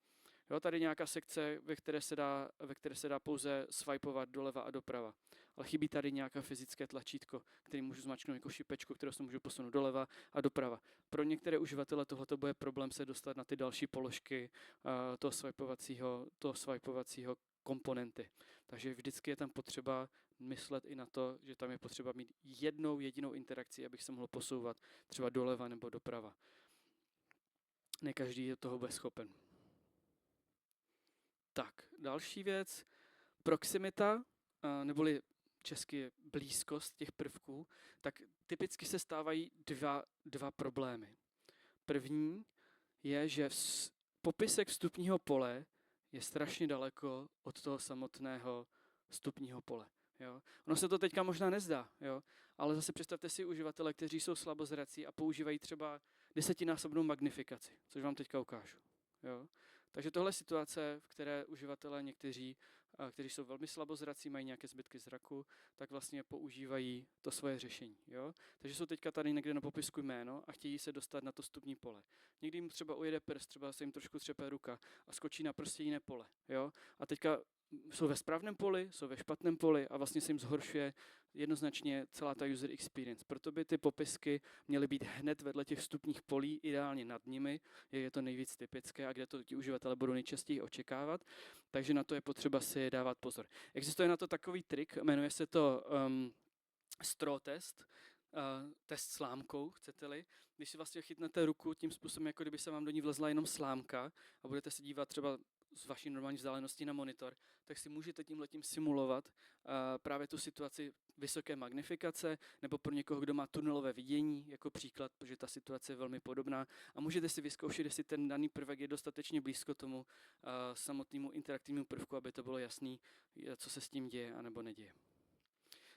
Jo, tady nějaká sekce, ve které se dá pouze swipeovat doleva a doprava. Ale chybí tady nějaké fyzické tlačítko, který můžu zmačknout jako šipečku, kterou se můžu posunout doleva a doprava. Pro některé uživatele tohoto bude problém se dostat na ty další položky toho swipeovacího komponenty. Takže vždycky je tam potřeba myslet i na to, že tam je potřeba mít jednou jedinou interakci, abych se mohl posouvat třeba doleva nebo doprava. Ne každý je toho bude schopen. Tak, další věc, proximita, neboli česky blízkost těch prvků, tak typicky se stávají dva problémy. První je, že popisek vstupního pole je strašně daleko od toho samotného vstupního pole. Jo. Ono se to teďka možná nezdá, jo, ale zase představte si uživatele, kteří jsou slabozrací a používají třeba 10násobnou magnifikaci, což vám teďka ukážu. Jo. Takže tohle je situace, v které uživatelé někteří, kteří jsou velmi slabozrací, mají nějaké zbytky zraku, tak vlastně používají to svoje řešení. Jo? Takže jsou teďka tady někde na popisku jméno a chtějí se dostat na to vstupní pole. Někdy jim třeba ujede prst, třeba se jim trošku třepe ruka a skočí na prostě jiné pole. Jo? A teďka jsou ve správném poli, jsou ve špatném poli a vlastně se jim zhoršuje jednoznačně celá ta user experience. Proto by ty popisky měly být hned vedle těch vstupních polí, ideálně nad nimi, je to nejvíc typické a kde to ti uživatelé budou nejčastěji očekávat, takže na to je potřeba si dávat pozor. Existuje na to takový trik, jmenuje se to straw test, test slámkou, chcete-li. Když si vlastně chytnete ruku tím způsobem, jako kdyby se vám do ní vlezla jenom slámka a budete se dívat třeba z vaší normální vzdálenosti na monitor, tak si můžete tímhletím simulovat právě tu situaci vysoké magnifikace nebo pro někoho, kdo má tunelové vidění, jako příklad, protože ta situace je velmi podobná a můžete si vyzkoušet, jestli ten daný prvek je dostatečně blízko tomu samotnému interaktivnímu prvku, aby to bylo jasný, co se s tím děje anebo neděje.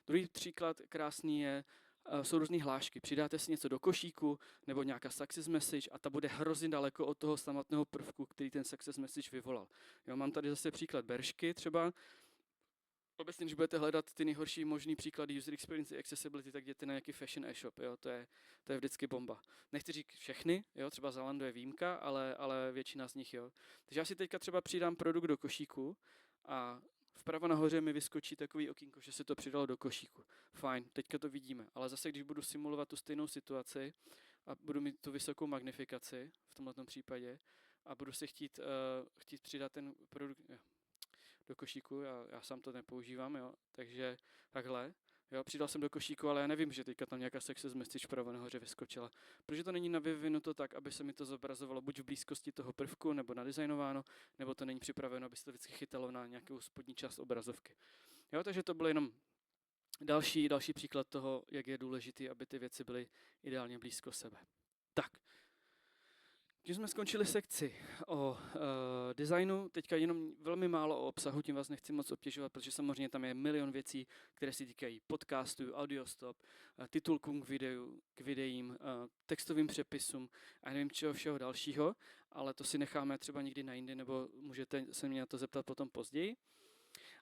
Druhý příklad krásný jsou různé hlášky. Přidáte si něco do košíku nebo nějaká success message a ta bude hrozně daleko od toho samotného prvku, který ten success message vyvolal. Jo, mám tady zase příklad beršky třeba. Obecně, když budete hledat ty nejhorší možný příklady user experience accessibility, tak jděte na nějaký fashion e-shop. Jo, to je vždycky bomba. Nechci říct všechny, jo, třeba Zalando je výjimka, ale většina z nich jo. Takže já si teďka třeba přidám produkt do košíku a vpravo nahoře mi vyskočí takový okýnko, že se to přidalo do košíku. Fajn, teďka to vidíme. Ale zase, když budu simulovat tu stejnou situaci a budu mít tu vysokou magnifikaci v tomto případě a budu si chtít přidat ten produkt do košíku, já sám to nepoužívám, jo, takže takhle. Jo, přidal jsem do košíku, ale já nevím, že teďka tam nějaká success message vpravo nahoře vyskočila. Protože to není navyvinuto tak, aby se mi to zobrazovalo buď v blízkosti toho prvku, nebo nadizajnováno, nebo to není připraveno, aby se to vždycky chytalo na nějakou spodní část obrazovky. Jo, takže to byl jenom další příklad toho, jak je důležité, aby ty věci byly ideálně blízko sebe. Tak. Tím jsme skončili sekci o designu, teďka jenom velmi málo o obsahu, tím vás nechci moc obtěžovat, protože samozřejmě tam je milion věcí, které se týkají podcastů, audiostop, titulkům k videím, textovým přepisům a nevím čeho všeho dalšího, ale to si necháme třeba někdy na jindy, nebo můžete se mě na to zeptat potom později.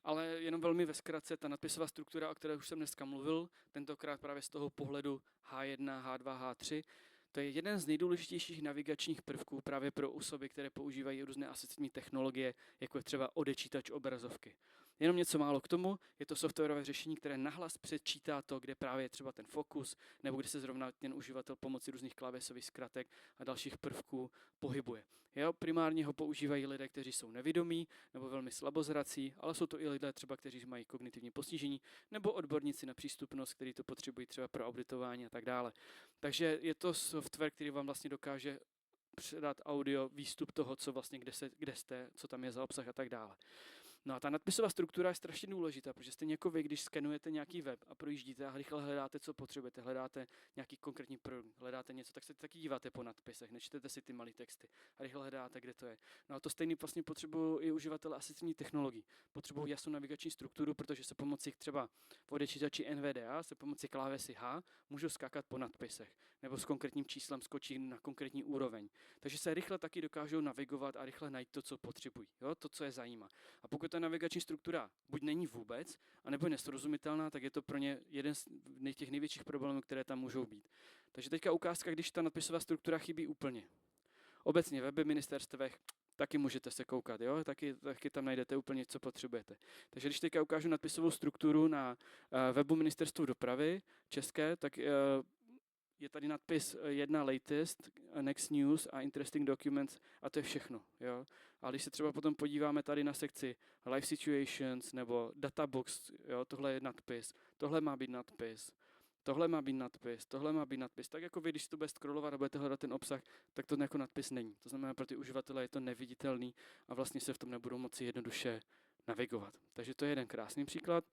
Ale jenom velmi ve zkratce, ta nadpisová struktura, o které už jsem dneska mluvil, tentokrát právě z toho pohledu H1, H2, H3, to je jeden z nejdůležitějších navigačních prvků právě pro osoby, které používají různé asistentní technologie, jako je třeba odečítač obrazovky. Jenom něco málo k tomu, je to softwarové řešení, které nahlas předčítá to, kde právě je třeba ten fokus, nebo kde se zrovna ten uživatel pomocí různých klávesových zkratek a dalších prvků pohybuje. Jo, primárně ho používají lidé, kteří jsou nevidomí nebo velmi slabozrací, ale jsou to i lidé třeba, kteří mají kognitivní postižení, nebo odborníci na přístupnost, kteří to potřebují třeba pro auditování a tak dále. Takže je to software, který vám vlastně dokáže předat audio, výstup toho, co vlastně, kde jste, co tam je za obsah a tak dále. No a ta nadpisová struktura je strašně důležitá, protože stejně jako vy, když skenujete nějaký web a projíždíte a rychle hledáte, co potřebujete, hledáte nějaký konkrétní produkt, hledáte něco, tak se taky díváte po nadpisech, nečtete si ty malé texty a rychle hledáte, kde to je. No a to stejný vlastně potřebují i uživatelé asistentní technologií. Potřebují jasnou navigační strukturu, protože se pomocí třeba v odečítači NVDA, se pomocí klávesy H, můžou skákat po nadpisech, nebo s konkrétním číslem skočí na konkrétní úroveň. Takže se rychle taky dokážou navigovat a rychle najít to, co potřebují, jo? To, co je zajímá. A pokud ta navigační struktura buď není vůbec, anebo je nesrozumitelná, tak je to pro ně jeden z těch největších problémů, které tam můžou být. Takže teďka ukázka, když ta nadpisová struktura chybí úplně. Obecně weby ministerstvech taky můžete se koukat, jo? Taky tam najdete úplně, co potřebujete. Takže když teďka ukážu nadpisovou strukturu na webu Ministerstva dopravy české, tak je tady nadpis 1 latest, next news a interesting documents a to je všechno. Jo? A když se třeba potom podíváme tady na sekci live situations nebo databox, jo? Tohle je nadpis, tohle má být nadpis, tohle má být nadpis, tohle má být nadpis. Tak jako vy, když to bude scrollovat a budete hledat ten obsah, tak to jako nadpis není. To znamená, pro ty uživatele je to neviditelný a vlastně se v tom nebudou moci jednoduše navigovat. Takže to je jeden krásný příklad.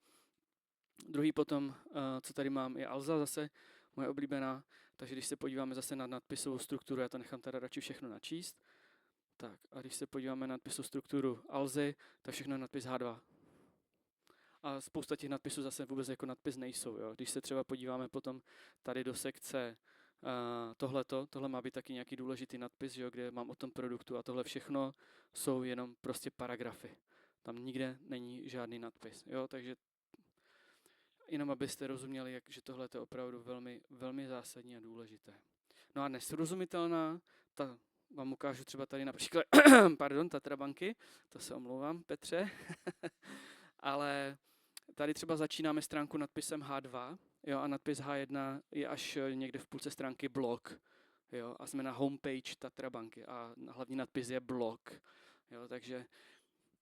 Druhý potom, co tady mám, je Alza zase, moje oblíbená, takže když se podíváme zase na nadpisovou strukturu, já to nechám teda radši všechno načíst. Tak a když se podíváme na nadpisovou strukturu Alzy, tak všechno je nadpis H2. A spousta těch nadpisů zase vůbec jako nadpis nejsou. Jo. Když se třeba podíváme potom tady do sekce tohle má být taky nějaký důležitý nadpis, jo, kde mám o tom produktu a tohle všechno jsou jenom prostě paragrafy. Tam nikde není žádný nadpis. Jo, takže jenom abyste rozuměli, že tohle je opravdu velmi, velmi zásadní a důležité. No a nesrozumitelná, ta vám ukážu třeba tady například, Tatrabanky, to se omlouvám, Petře, ale tady třeba začínáme stránku nadpisem H2, jo, a nadpis H1 je až někde v půlce stránky blog, jo, a jsme na homepage Tatrabanky a hlavní nadpis je blog, jo, takže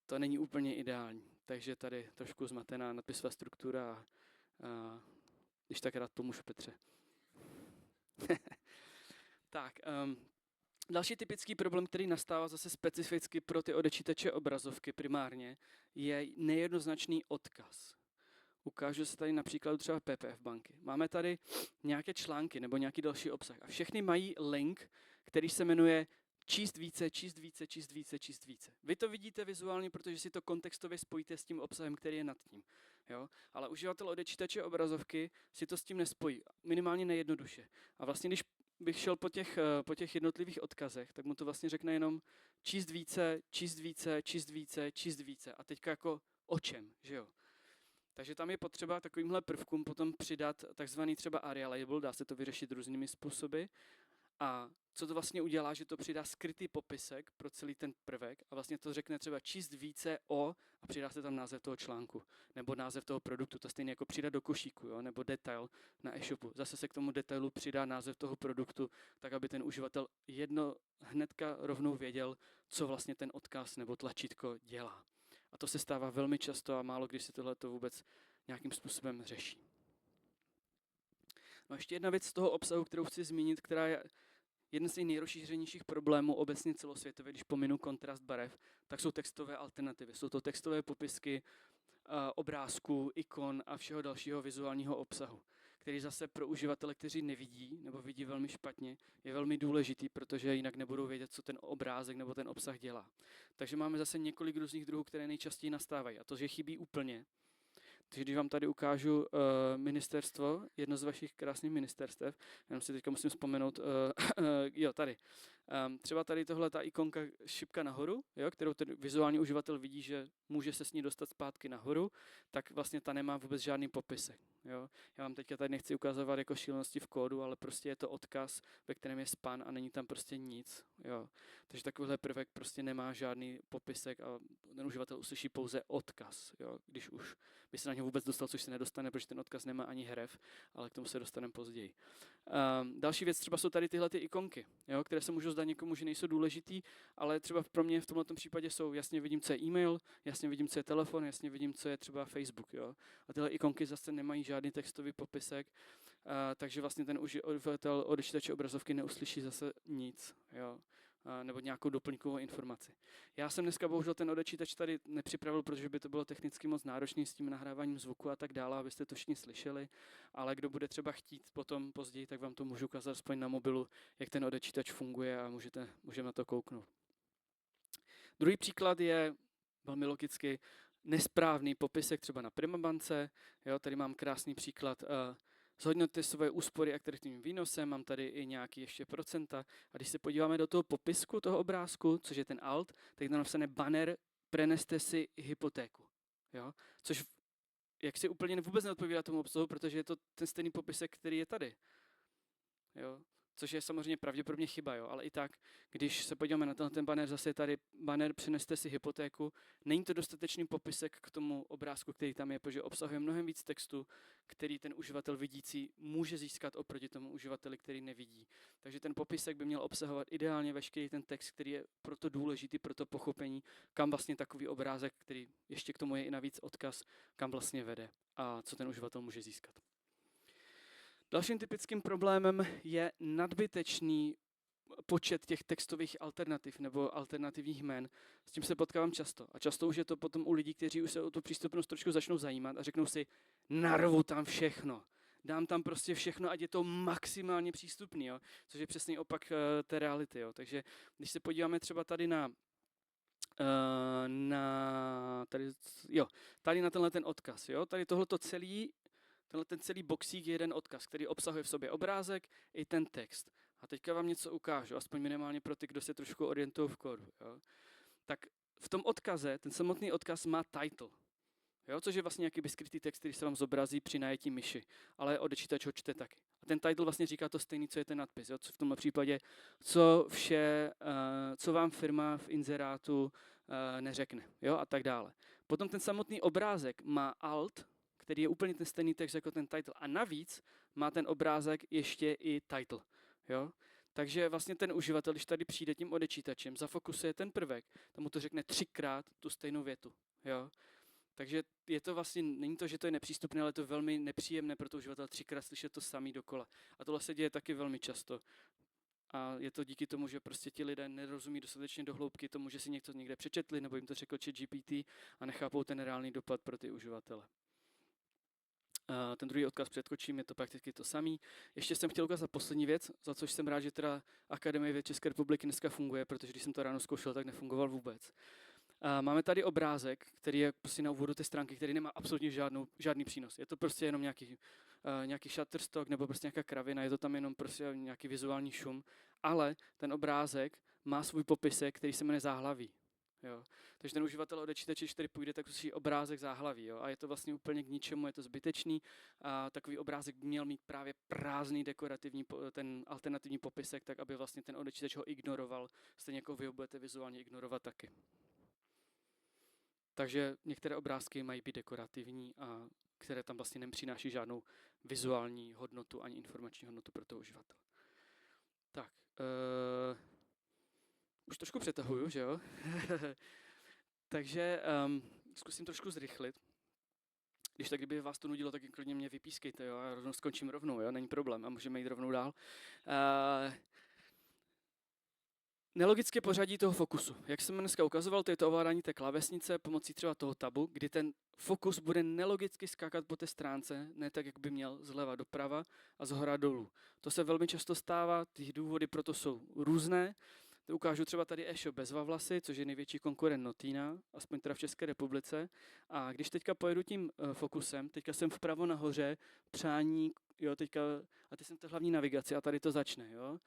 to není úplně ideální. Takže tady trošku zmatená nadpisová struktura a když tak rád pomůžu, Petře. Tak, další typický problém, který nastává zase specificky pro ty odečítače obrazovky primárně, je nejednoznačný odkaz. Ukážu se tady například třeba PPF banky. Máme tady nějaké články nebo nějaký další obsah a všechny mají link, který se jmenuje číst více, číst více, číst více, číst více. Vy to vidíte vizuálně, protože si to kontextově spojíte s tím obsahem, který je nad tím. Jo? Ale uživatel odečítače obrazovky si to s tím nespojí, minimálně nejednoduše. A vlastně, když bych šel po těch jednotlivých odkazech, tak mu to vlastně řekne jenom číst více, číst více, číst více, číst více. A teďka jako o čem, že jo? Takže tam je potřeba takovýmhle prvkům potom přidat takzvaný třeba aria label, dá se to vyřešit různými způsoby. A co to vlastně udělá, že to přidá skrytý popisek pro celý ten prvek a vlastně to řekne třeba číst více o a přidá se tam název toho článku nebo název toho produktu, to stejně jako přidat do košíku, jo, nebo detail na e-shopu. Zase se k tomu detailu přidá název toho produktu, tak aby ten uživatel hnedka rovnou věděl, co vlastně ten odkaz nebo tlačítko dělá. A to se stává velmi často a málo kdy se tohleto vůbec nějakým způsobem řeší. No a ještě jedna věc z toho obsahu, kterou chci zmínit, která je jeden z nejrozšířenějších problémů obecně celosvětově, když pominu kontrast barev, tak jsou textové alternativy. Jsou to textové popisky obrázků, ikon a všeho dalšího vizuálního obsahu. který zase pro uživatele, kteří nevidí nebo vidí velmi špatně, je velmi důležitý, protože jinak nebudou vědět, co ten obrázek nebo ten obsah dělá. Takže máme zase několik různých druhů, které nejčastěji nastávají. A to, že chybí úplně. Takže když vám tady ukážu ministerstvo, jedno z vašich krásných ministerstev, jenom si teďka musím vzpomenout, jo, tady. Třeba tady tohle, ta ikonka šipka nahoru, jo, kterou ten vizuální uživatel vidí, že může se s ní dostat zpátky nahoru, tak vlastně ta nemá vůbec žádný popisek. Jo. Já vám teďka tady nechci ukazovat jako šílenosti v kódu, ale prostě je to odkaz, ve kterém je span a není tam prostě nic. Jo. Takže takovýhle prvek prostě nemá žádný popisek a ten uživatel uslyší pouze odkaz, jo, když už by se na něj vůbec dostal, což se nedostane, protože ten odkaz nemá ani href, ale k tomu se dostaneme později. Další věc třeba jsou tady tyhle ty ikonky, jo, které se můžou zdát někomu, že nejsou důležitý, ale třeba pro mě v tomto případě jsou, jasně vidím, co je e-mail, jasně vidím, co je telefon, jasně vidím, co je třeba Facebook. Jo. A tyhle ikonky zase nemají žádný textový popisek, takže vlastně ten uživatel odečítače obrazovky neuslyší zase nic. Jo. Nebo nějakou doplňkovou informaci. Já jsem dneska bohužel ten odečítač tady nepřipravil, protože by to bylo technicky moc náročné s tím nahráváním zvuku a tak dále, abyste to všichni slyšeli, ale kdo bude třeba chtít potom později, tak vám to můžu ukázat aspoň na mobilu, jak ten odečítač funguje a můžeme na to kouknout. Druhý příklad je velmi logicky nesprávný popisek třeba na Primabance. Jo, tady mám krásný příklad. Zhodnoťte svoje úspory aktivním výnosem, mám tady i nějaký ještě procenta. A když se podíváme do toho popisku toho obrázku, což je ten alt, tak tam napsané banner, preneste si hypotéku. Jo? Což jak si úplně vůbec neodpovídá tomu obsahu, protože je to ten stejný popisek, který je tady. Jo? Což je samozřejmě pravděpodobně chyba, jo? Ale i tak, když se podíváme na ten banner, zase je tady banner, přeneste si hypotéku, není to dostatečný popisek k tomu obrázku, který tam je, protože obsahuje mnohem víc textu, který ten uživatel vidící může získat oproti tomu uživateli, který nevidí. Takže ten popisek by měl obsahovat ideálně veškerý ten text, který je proto důležitý pro to pochopení, kam vlastně takový obrázek, který ještě k tomu je i navíc odkaz, kam vlastně vede a co ten uživatel může získat. Dalším typickým problémem je nadbytečný počet těch textových alternativ nebo alternativních jmen. S tím se potkávám často. A často už je to potom u lidí, kteří už se o tu přístupnost trošku začnou zajímat a řeknou si, narvu tam všechno. Dám tam prostě všechno, ať je to maximálně přístupný, jo? Což je přesně opak té reality. Jo? Takže když se podíváme třeba tady tady na tenhle ten odkaz. Jo? Tady tohleto tenhle ten celý boxík je jeden odkaz, který obsahuje v sobě obrázek i ten text. A teďka vám něco ukážu, aspoň minimálně pro ty, kdo se trošku orientují v kódu. Jo? Tak v tom odkaze, ten samotný odkaz má title, jo? Což je vlastně nějaký skrytý text, který se vám zobrazí při najetí myši, ale odečítač ho čte taky. A ten title vlastně říká to stejné, co je ten nadpis. Jo? Co v tomhle případě, co vám firma v inzerátu neřekne, jo? A tak dále. Potom ten samotný obrázek má alt, který je úplně ten stejný text jako ten title. A navíc má ten obrázek ještě i title. Jo? Takže vlastně ten uživatel, když tady přijde tím odečítačem, zafokusuje ten prvek, tam mu to řekne 3krát tu stejnou větu. Jo? Takže je to vlastně, není to, že to je nepřístupné, ale je to velmi nepříjemné pro toho uživatele 3krát slyšet to samý dokola. A tohle se děje taky velmi často. A je to díky tomu, že prostě ti lidé nerozumí dostatečně do hloubky tomu, že si něco někde přečetli, nebo jim to řekl ChatGPT a nechápou ten reálný dopad pro ty uživatele. Ten druhý odkaz předkočím, je to prakticky to samý. Ještě jsem chtěl ukázat poslední věc, za což jsem rád, že teda Akademie věd České republiky dneska funguje, protože když jsem to ráno zkoušel, tak nefungoval vůbec. Máme tady obrázek, který je prostě na úvodu té stránky, který nemá absolutně žádný přínos. Je to prostě jenom nějaký Shutterstock nebo prostě nějaká kravina, je to tam jenom prostě nějaký vizuální šum, ale ten obrázek má svůj popisek, který se jmenuje záhlaví. Jo. Takže ten uživatel odečítače, když tady půjde, tak uslyší obrázek záhlaví. Jo. A je to vlastně úplně k ničemu, je to zbytečný. A takový obrázek by měl mít právě prázdný dekorativní, ten alternativní popisek, tak aby vlastně ten odečítač ho ignoroval, stejně jako vy ho budete vizuálně ignorovat taky. Takže některé obrázky mají být dekorativní, a které tam vlastně nepřináší žádnou vizuální hodnotu ani informační hodnotu pro toho uživatele. Tak, už trošku přetahuju, že jo? Takže zkusím trošku zrychlit. Když tak, kdyby vás to nudilo, tak klidně mě vypískejte, jo? Já skončím rovnou, jo? Není problém a můžeme jít rovnou dál. Nelogické pořadí toho fokusu. Jak jsem dneska ukazoval, to je to ovládání té klávesnice pomocí třeba toho tabu, kdy ten fokus bude nelogicky skákat po té stránce, ne tak, jak by měl, zleva doprava a zhora dolů. To se velmi často stává, ty důvody proto jsou různé. Ukážu třeba tady e-shop Bezvavlasy, což je největší konkurent Notina, aspoň teda v České republice. A když teďka pojedu tím fokusem, teďka jsem vpravo nahoře, přání, jo, teďka, a teď jsem v té hlavní navigaci a tady to začne, jo.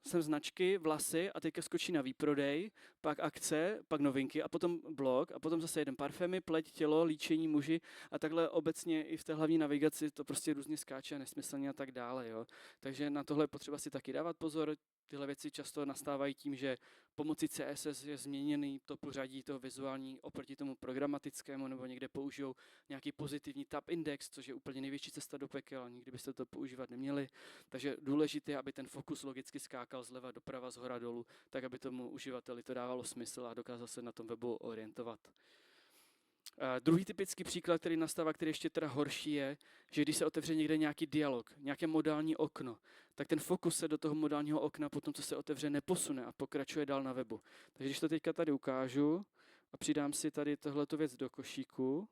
Jsem značky, vlasy a teďka skočí na výprodej, pak akce, pak novinky a potom blog a potom zase jeden parfémy, pleť, tělo, líčení, muži a takhle obecně i v té hlavní navigaci to prostě různě skáče a nesmyslně a tak dále. Jo. Takže na tohle je potřeba si taky dávat pozor. Tyhle věci často nastávají tím, že pomocí CSS je změněný to pořadí toho vizuální oproti tomu programatickému, nebo někde použijou nějaký pozitivní tab index, což je úplně největší cesta do pekel, nikdy byste to používat neměli. Takže důležité je, aby ten fokus logicky skákal zleva doprava, zhora dolů, tak aby tomu uživateli to dávalo smysl a dokázal se na tom webu orientovat. Druhý typický příklad, který nastává, který ještě teda horší, je, že když se otevře někde nějaký dialog, nějaké modální okno, tak ten fokus se do toho modálního okna potom, co se otevře, neposune a pokračuje dál na webu. Takže když to teďka tady ukážu a přidám si tady tohleto věc do košíku,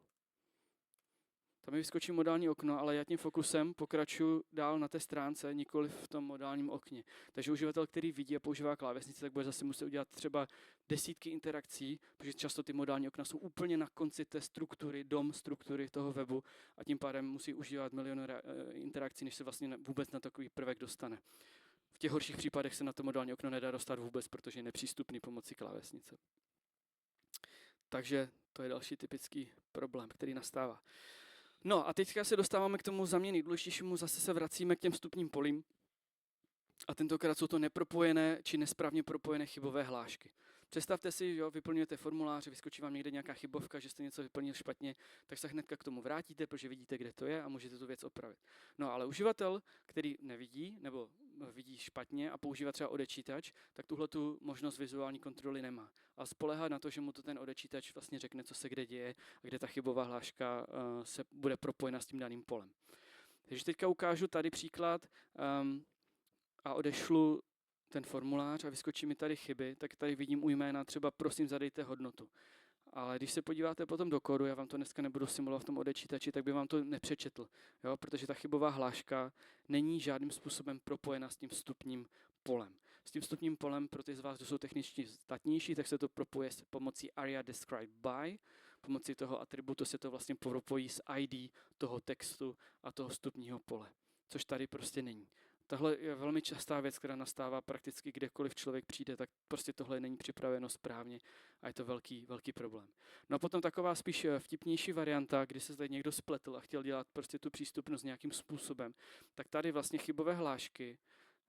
tam mi vyskočí modální okno, ale já tím fokusem pokračuju dál na té stránce, nikoli v tom modálním okně. Takže uživatel, který vidí a používá klávesnici, tak bude zase muset udělat třeba desítky interakcí, protože často ty modální okna jsou úplně na konci té struktury, dom struktury toho webu a tím pádem musí užívat miliony interakcí, než se vlastně vůbec na takový prvek dostane. V těch horších případech se na to modální okno nedá dostat vůbec, protože je nepřístupný pomocí klávesnice. Takže to je další typický problém, který nastává. No a teďka se dostáváme k tomu za mě nejdůležitějšímu, zase se vracíme k těm vstupním polím. A tentokrát jsou to nepropojené či nesprávně propojené chybové hlášky. Představte si, že vyplňujete formulář, vyskočí vám někde nějaká chybovka, že jste něco vyplnil špatně, tak se hnedka k tomu vrátíte, protože vidíte, kde to je a můžete tu věc opravit. No ale uživatel, který nevidí nebo vidí špatně a používá třeba odečítač, tak tuhle tu možnost vizuální kontroly nemá. A spoléhá na to, že mu to ten odečítač vlastně řekne, co se kde děje a kde ta chybová hláška se bude propojena s tím daným polem. Takže teďka ukážu tady příklad a odešlu ten formulář a vyskočí mi tady chyby, tak tady vidím u jména třeba prosím zadejte hodnotu. Ale když se podíváte potom do kódu, já vám to dneska nebudu simulovat v tom odečítači, tak by vám to nepřečetl, jo? Protože ta chybová hláška není žádným způsobem propojena s tím vstupním polem. S tím vstupním polem pro ty z vás, kdo jsou technicky zdatnější, tak se to propoje s pomocí aria described by, pomocí toho atributu se to vlastně propojí s ID toho textu a toho vstupního pole, což tady prostě není. Tahle je velmi častá věc, která nastává prakticky kdekoliv člověk přijde, tak prostě tohle není připraveno správně a je to velký problém. No a potom taková spíš vtipnější varianta, kdy se tady někdo spletl a chtěl dělat prostě tu přístupnost nějakým způsobem, tak tady vlastně chybové hlášky,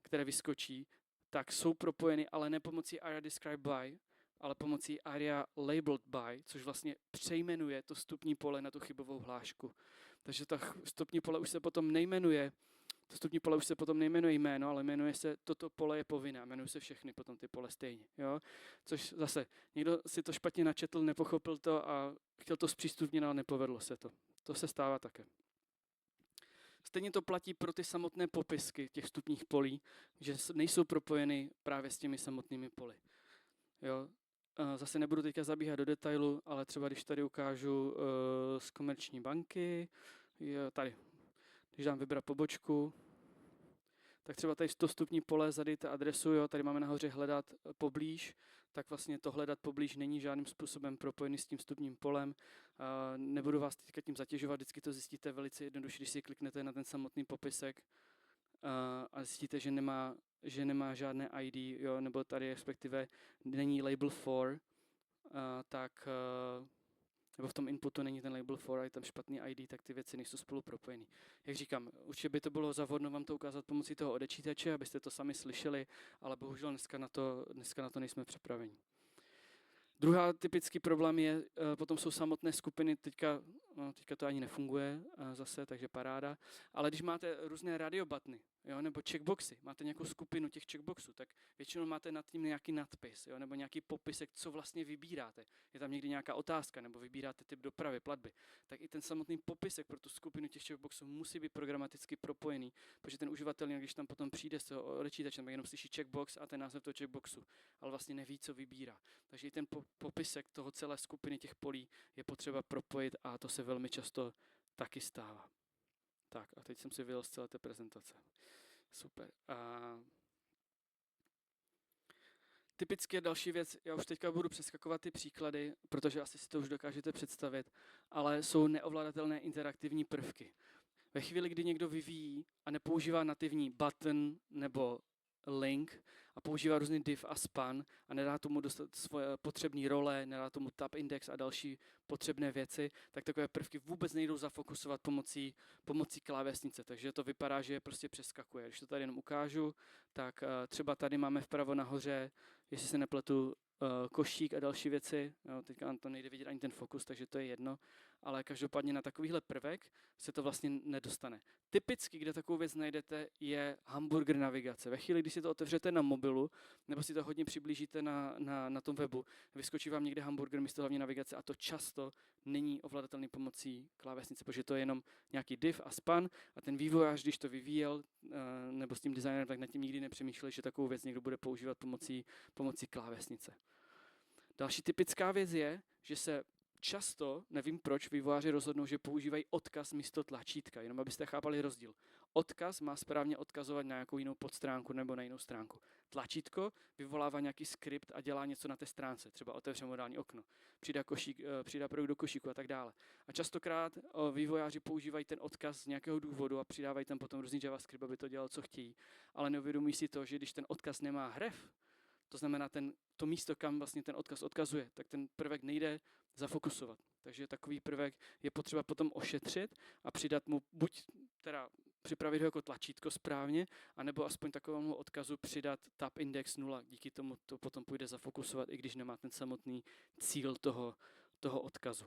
které vyskočí, tak jsou propojeny, ale ne pomocí aria described by, ale pomocí aria labeled by, což vlastně přejmenuje to vstupní pole na tu chybovou hlášku. Takže ta vstupní pole už se potom nejmenuje To vstupní pole už se potom nejmenuje jméno, ale jmenuje se toto pole je povinné, jmenují se všechny potom ty pole stejně. Jo? Což zase, někdo si to špatně načetl, nepochopil to a chtěl to zpřístupnit, ale nepovedlo se to. To se stává také. Stejně to platí pro ty samotné popisky těch vstupních polí, že nejsou propojeny právě s těmi samotnými poli. Jo? Zase nebudu teďka zabíhat do detailu, ale třeba když tady ukážu z Komerční banky, tady, když dám vybrat pobočku, tak třeba tady 100 vstupní pole, zadejte adresu, jo, tady máme nahoře hledat poblíž, tak vlastně to hledat poblíž není žádným způsobem propojený s tím vstupním polem. Nebudu vás teďka tím zatěžovat, vždycky to zjistíte velice jednoduše, když si kliknete na ten samotný popisek a zjistíte, že nemá žádné ID, jo, nebo tady respektive není label for, tak nebo v tom inputu není ten label for a je tam špatný ID, tak ty věci nejsou spolu propojený. Jak říkám, určitě by to bylo zavodno vám to ukázat pomocí toho odečítače, abyste to sami slyšeli, ale bohužel dneska na to nejsme připraveni. Druhá typický problém je, potom jsou samotné skupiny, teďka to ani nefunguje zase, takže paráda, ale když máte různé radio buttony, Jo, nebo checkboxy. Máte nějakou skupinu těch checkboxů, tak většinou máte nad tím nějaký nadpis, jo, nebo nějaký popisek, co vlastně vybíráte. Je tam někdy nějaká otázka, nebo vybíráte typ dopravy, platby. Tak i ten samotný popisek pro tu skupinu těch checkboxů musí být programaticky propojený, protože ten uživatel, když tam potom přijde s odečítačem, tak jenom slyší checkbox a ten název toho checkboxu, ale vlastně neví, co vybírá. Takže i ten popisek toho celé skupiny těch polí je potřeba propojit a to se velmi často taky stává. Tak a teď jsem si vyjel z celé té prezentace. Super. Typicky další věc, já už teďka budu přeskakovat ty příklady, protože asi si to už dokážete představit, ale jsou neovladatelné interaktivní prvky. Ve chvíli, kdy někdo vyvíjí a nepoužívá nativní button nebo link a používá různý div a span a nedá tomu dostat svoje potřebné role, nedá tomu tab index a další potřebné věci, tak takové prvky vůbec nejdou zafokusovat pomocí klávesnice. Takže to vypadá, že je prostě přeskakuje. Když to tady jenom ukážu, tak třeba tady máme vpravo nahoře, jestli se nepletu, košík a další věci. Jo, teďka to nejde vidět ani ten fokus, takže to je jedno. Ale každopádně na takovýhle prvek se to vlastně nedostane. Typicky, kde takovou věc najdete, je hamburger navigace. Ve chvíli, kdy si to otevřete na mobilu, nebo si to hodně přiblížíte na tom webu, vyskočí vám někde hamburger místo hlavní navigace a to často není ovladatelný pomocí klávesnice, protože to je jenom nějaký div a span a ten vývojář, když to vyvíjel, nebo s tím designerem, tak nad tím nikdy nepřemýšleli, že takovou věc někdo bude používat pomocí klávesnice. Další typická věc je, že se často, nevím proč, vývojáři rozhodnou, že používají odkaz místo tlačítka, jenom abyste chápali rozdíl. Odkaz má správně odkazovat na nějakou jinou podstránku nebo na jinou stránku. Tlačítko vyvolává nějaký skript a dělá něco na té stránce, třeba otevře modální okno, přidá produkt do košíku a tak dále. A častokrát vývojáři používají ten odkaz z nějakého důvodu a přidávají tam potom různý JavaScript, aby to dělalo, co chtějí, ale neuvědomují si to, že když ten odkaz nemá href, to znamená to místo, kam vlastně ten odkaz odkazuje, tak ten prvek nejde zafokusovat. Takže takový prvek je potřeba potom ošetřit a přidat mu buď teda připravit ho jako tlačítko správně, anebo aspoň takovému odkazu přidat tab index 0. Díky tomu to potom půjde zafokusovat, i když nemá ten samotný cíl toho odkazu.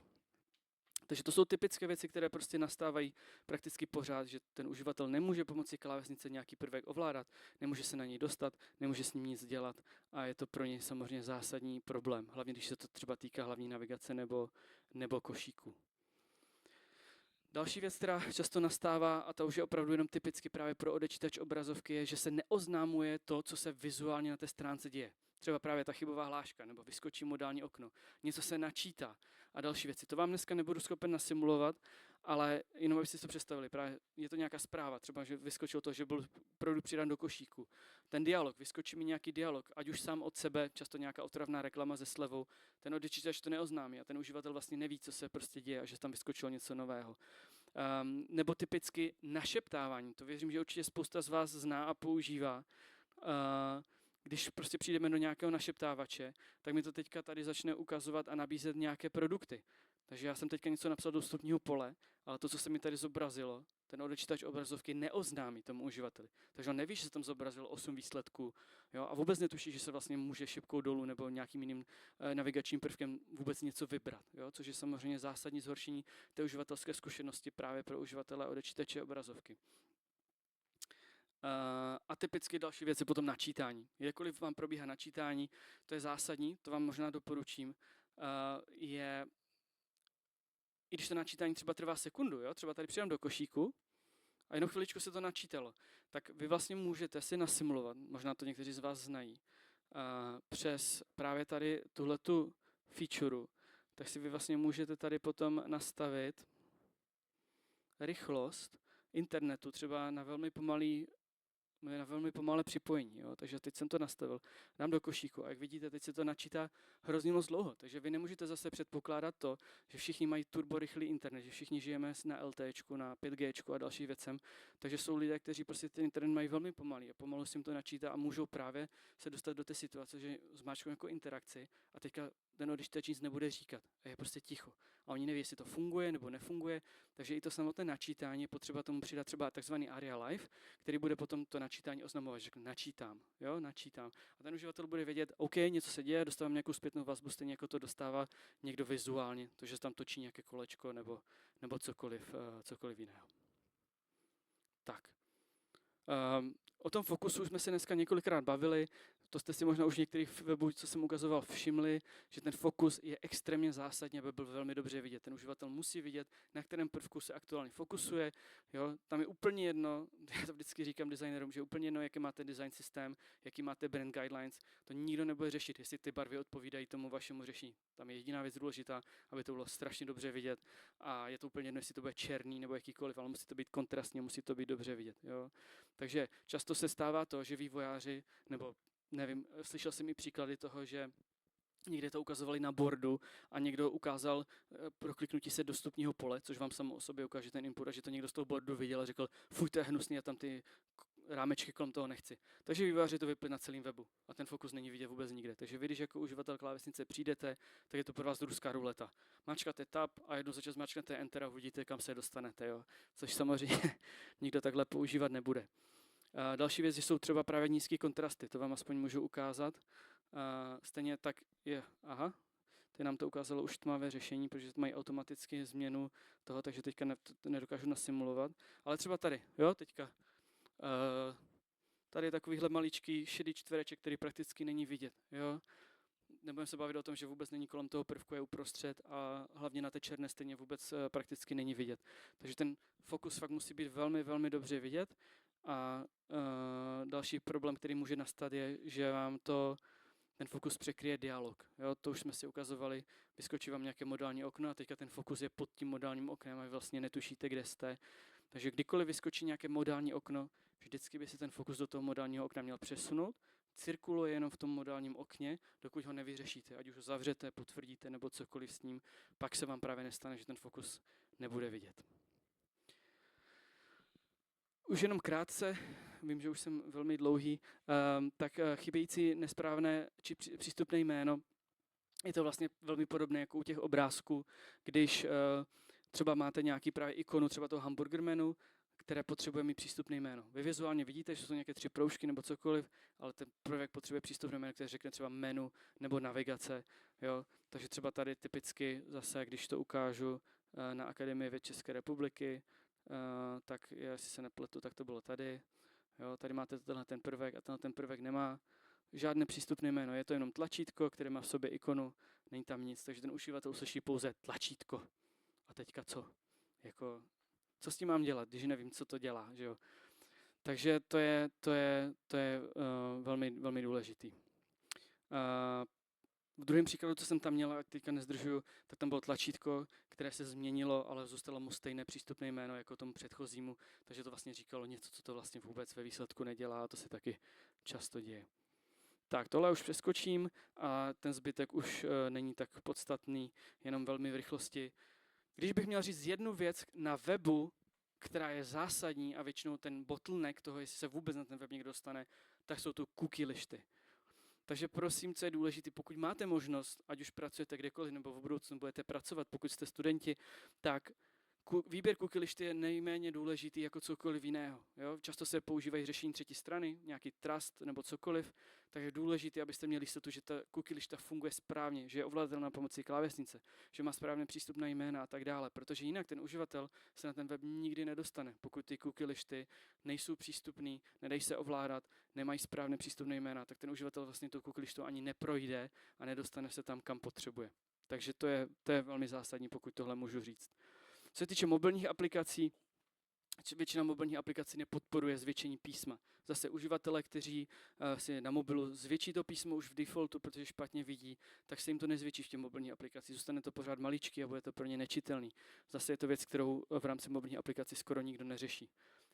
Takže to jsou typické věci, které prostě nastávají prakticky pořád, že ten uživatel nemůže pomocí klávesnice nějaký prvek ovládat, nemůže se na něj dostat, nemůže s ním nic dělat a je to pro něj samozřejmě zásadní problém, hlavně když se to třeba týká hlavní navigace nebo košíku. Další věc, která často nastává, a to už je opravdu jenom typicky právě pro odečítač obrazovky, je, že se neoznámuje to, co se vizuálně na té stránce děje. Třeba právě ta chybová hláška, nebo vyskočí modální okno. Něco se načítá a další věci. To vám dneska nebudu schopen nasimulovat, ale jenom abyste si to představili. Právě je to nějaká zpráva, třeba, že vyskočilo to, že byl produkt přidán do košíku. Ten dialog, vyskočí mi nějaký dialog, ať už sám od sebe, často nějaká otravná reklama ze slevou. Ten odečítač to neoznámí a ten uživatel vlastně neví, co se prostě děje a že tam vyskočilo něco nového. Nebo typicky našeptávání. To věřím, že určitě spousta z vás zná a používá. Když prostě přijdeme do nějakého našeptávače, tak mi to teďka tady začne ukazovat a nabízet nějaké produkty. Takže já jsem teďka něco napsal do vstupního pole, ale to, co se mi tady zobrazilo, ten odečítač obrazovky neoznámí tomu uživateli. Takže on neví, že se tam zobrazilo 8 výsledků, jo, a vůbec netuší, že se vlastně může šipkou dolů nebo nějakým jiným navigačním prvkem vůbec něco vybrat, jo, což je samozřejmě zásadní zhoršení té uživatelské zkušenosti právě pro uživatele odečítače obrazovky. A typicky další věc je potom načítání. Jakkoliv vám probíhá načítání, to je zásadní, to vám možná doporučím, i když to načítání třeba trvá sekundu, jo? Třeba tady přidám do košíku a jednou chviličku se to načítalo, tak vy vlastně můžete si nasimulovat, možná to někteří z vás znají, přes právě tady tuhletu featureu, tak si vy vlastně můžete tady potom nastavit rychlost internetu třeba na velmi pomalé připojení, jo? Takže teď jsem to nastavil, dám do košíku a jak vidíte, teď se to načítá hrozně moc dlouho, takže vy nemůžete zase předpokládat to, že všichni mají turborychlý internet, že všichni žijeme na LTEčku, na 5Gčku a dalším věcem, takže jsou lidé, kteří prostě ten internet mají velmi pomalý a pomalu si jim to načítá a můžou právě se dostat do té situace, že zmáčknou jako interakci a teďka ten odečítač nic nebude říkat a je prostě ticho. A oni neví, jestli to funguje nebo nefunguje, takže i to samotné načítání je potřeba tomu přidat třeba takzvaný ARIA Live, který bude potom to načítání oznamovat, že načítám. A ten uživatel bude vědět, OK, něco se děje, dostávám nějakou zpětnou vazbu, stejně jako to dostává někdo vizuálně, to, že tam točí nějaké kolečko nebo cokoliv jiného. Tak. O tom fokusu jsme se dneska několikrát bavili, to jste si možná už některých webů, co jsem ukazoval, všimli, že ten fokus je extrémně zásadní, aby byl velmi dobře vidět. Ten uživatel musí vidět, na kterém prvku se aktuálně fokusuje. Jo? Tam je úplně jedno, já to vždycky říkám designerům, že je úplně jedno, jaký máte design systém, jaký máte brand guidelines, to nikdo nebude řešit, jestli ty barvy odpovídají tomu vašemu řešení. Tam je jediná věc důležitá, aby to bylo strašně dobře vidět a je to úplně jedno, jestli to bude černý nebo jakýkoliv, ale musí to být kontrastně, musí to být dobře vidět. Jo? Takže často se stává to, že vývojáři, nebo nevím, slyšel jsem i příklady toho, že někde to ukazovali na boardu a někdo ukázal pro kliknutí se do vstupního pole, což vám samo o sobě ukáže ten input, a že to někdo z toho boardu viděl a řekl, fuj, to je hnusný, já tam ty rámečky kolem toho nechci. Takže vývojáři to vypli na celém webu a ten fokus není vidět vůbec nikde. Takže vy, když jako uživatel klávesnice přijdete, tak je to pro vás ruská ruleta. Mačkáte tab a jednou za čas mačkáte enter a uvidíte, kam se dostanete. Jo? Což samozřejmě nikdo takhle používat nebude. Další věc jsou třeba právě nízké kontrasty, to vám aspoň můžu ukázat. Stejně tak je, teď nám to ukázalo už tmavé řešení, protože mají automaticky změnu toho, takže teďka nedokážu nasimulovat. Ale třeba tady, jo, teďka. Tady je takovýhle maličký šedý čtvereček, který prakticky není vidět. Jo. Nebudeme se bavit o tom, že vůbec není kolem toho prvku, je uprostřed a hlavně na té černé stejně vůbec prakticky není vidět. Takže ten fokus fakt musí být velmi, velmi dobře vidět. A další problém, který může nastat, je, že vám ten fokus překryje dialog. Jo, to už jsme si ukazovali, vyskočí vám nějaké modální okno a teďka ten fokus je pod tím modálním oknem a vy vlastně netušíte, kde jste. Takže kdykoliv vyskočí nějaké modální okno, vždycky by si ten fokus do toho modálního okna měl přesunout, cirkuluje jenom v tom modálním okně, dokud ho nevyřešíte, ať už ho zavřete, potvrdíte nebo cokoliv s ním, pak se vám právě nestane, že ten fokus nebude vidět. Už jenom krátce, vím, že už jsem velmi dlouhý, tak chybějící nesprávné či přístupné jméno, je to vlastně velmi podobné jako u těch obrázků, když třeba máte nějaký právě ikonu třeba toho hamburger menu, které potřebuje mít přístupné jméno. Vy vizuálně vidíte, že jsou nějaké 3 proužky nebo cokoliv, ale ten prvek potřebuje přístupné jméno, které řekne třeba menu nebo navigace. Jo? Takže třeba tady typicky zase, když to ukážu na Akademii věd České republiky, tak jestli se nepletu, tak to bylo tady. Jo, tady máte tenhle ten prvek a tenhle ten prvek nemá žádné přístupné jméno. Je to jenom tlačítko, které má v sobě ikonu, není tam nic, takže ten uživatel uslyší pouze tlačítko. A teďka co? Jako, co s tím mám dělat, když nevím, co to dělá, že jo? Takže to je velmi, velmi důležitý. V druhém příkladu, co jsem tam měl, a teďka nezdržuju, tak tam bylo tlačítko, které se změnilo, ale zůstalo mu stejné přístupné jméno jako tomu předchozímu, takže to vlastně říkalo něco, co to vlastně vůbec ve výsledku nedělá a to se taky často děje. Tak, tohle už přeskočím a ten zbytek už není tak podstatný, jenom velmi v rychlosti. Když bych měl říct jednu věc na webu, která je zásadní a většinou ten bottleneck toho, jestli se vůbec na ten web někdo dostane, tak jsou to cookie lišty. Takže prosím, co je důležité, pokud máte možnost, ať už pracujete kdekoliv nebo v budoucnu budete pracovat, pokud jste studenti, tak výběr cookie lišty je nejméně důležitý jako cokoliv jiného. Jo? Často se používají řešení třetí strany, nějaký trust nebo cokoliv, tak je důležité, abyste měli jistotu, že ta cookie lišta funguje správně, že je ovladatelná pomocí klávesnice, že má správně přístupná jména a tak dále, protože jinak ten uživatel se na ten web nikdy nedostane, pokud ty cookie lišty nejsou přístupný, nedají se ovládat, nemají správné přístupné jména, tak ten uživatel vlastně tou cookie lištou ani neprojde a nedostane se tam, kam potřebuje. Takže to je velmi zásadní, pokud tohle můžu říct. Co se týče mobilních aplikací, většina mobilních aplikací nepodporuje zvětšení písma. Zase uživatelé, kteří si na mobilu zvětší to písmo už v defaultu, protože špatně vidí, tak se jim to nezvětší v těch mobilních aplikacích. Zůstane to pořád maličký a bude to pro ně nečitelný. Zase je to věc, kterou v rámci mobilních aplikací skoro nikdo neřeší.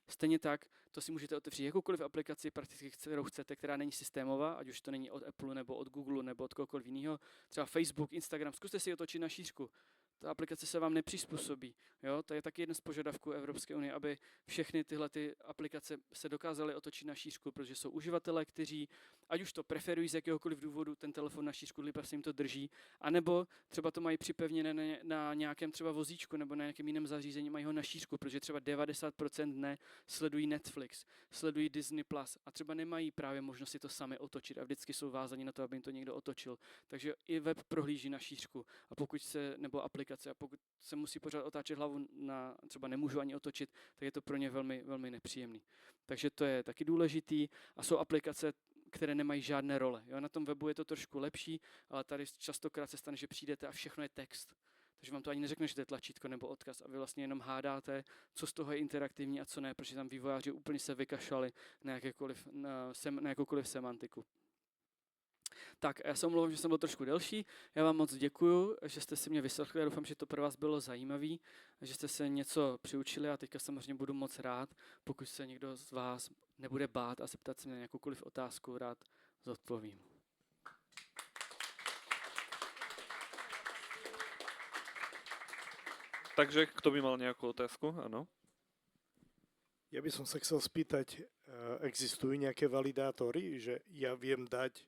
Stejně tak, to si můžete otevřít jakoukoliv aplikaci, prakticky kterou chcete, která není systémová, ať už to není od Apple nebo od Google nebo od kohokoliv jiného, třeba Facebook, Instagram, zkuste si otočit na šířku. Ta aplikace se vám nepřizpůsobí. Jo? To je taky jeden z požadavků Evropské unie, aby všechny tyhle ty aplikace se dokázaly otočit na šířku, protože jsou uživatelé, kteří, ať už to preferují z jakéhokoliv důvodu, ten telefon na šířku, líp se jim to drží, anebo třeba to mají připevněné na nějakém třeba vozíčku nebo na nějakém jiném zařízení, mají ho na šířku, protože třeba 90% dne sledují Netflix, sledují Disney Plus a třeba nemají právě možnost si to sami otočit a vždycky jsou vázaní na to, aby jim to někdo otočil. Takže i web prohlíží na šířku a pokud se nebo aplikace aplikace a pokud se musí pořád otáčet hlavu na, třeba nemůžu ani otočit, tak je to pro ně velmi, velmi nepříjemný. Takže to je taky důležitý a jsou aplikace, které nemají žádné role. Jo, na tom webu je to trošku lepší, ale tady častokrát se stane, že přijdete a všechno je text. Takže vám to ani neřekne, že to je tlačítko nebo odkaz a vy vlastně jenom hádáte, co z toho je interaktivní a co ne, protože tam vývojáři úplně se vykašlali na jakoukoliv semantiku. Tak, já se omlouvám, že jsem byl trošku delší. Já vám moc děkuju, že jste si mě vyslechli. Já doufám, že to pro vás bylo zajímavé, že jste se něco přiučili a teďka samozřejmě budu moc rád, pokud se někdo z vás nebude bát a zeptat se mě na jakoukoliv otázku, rád zodpovím. Takže kto by mal nejakú otázku? Áno. Ja by som sa chcel spýtať, existujú nejaké validátory, že ja viem dať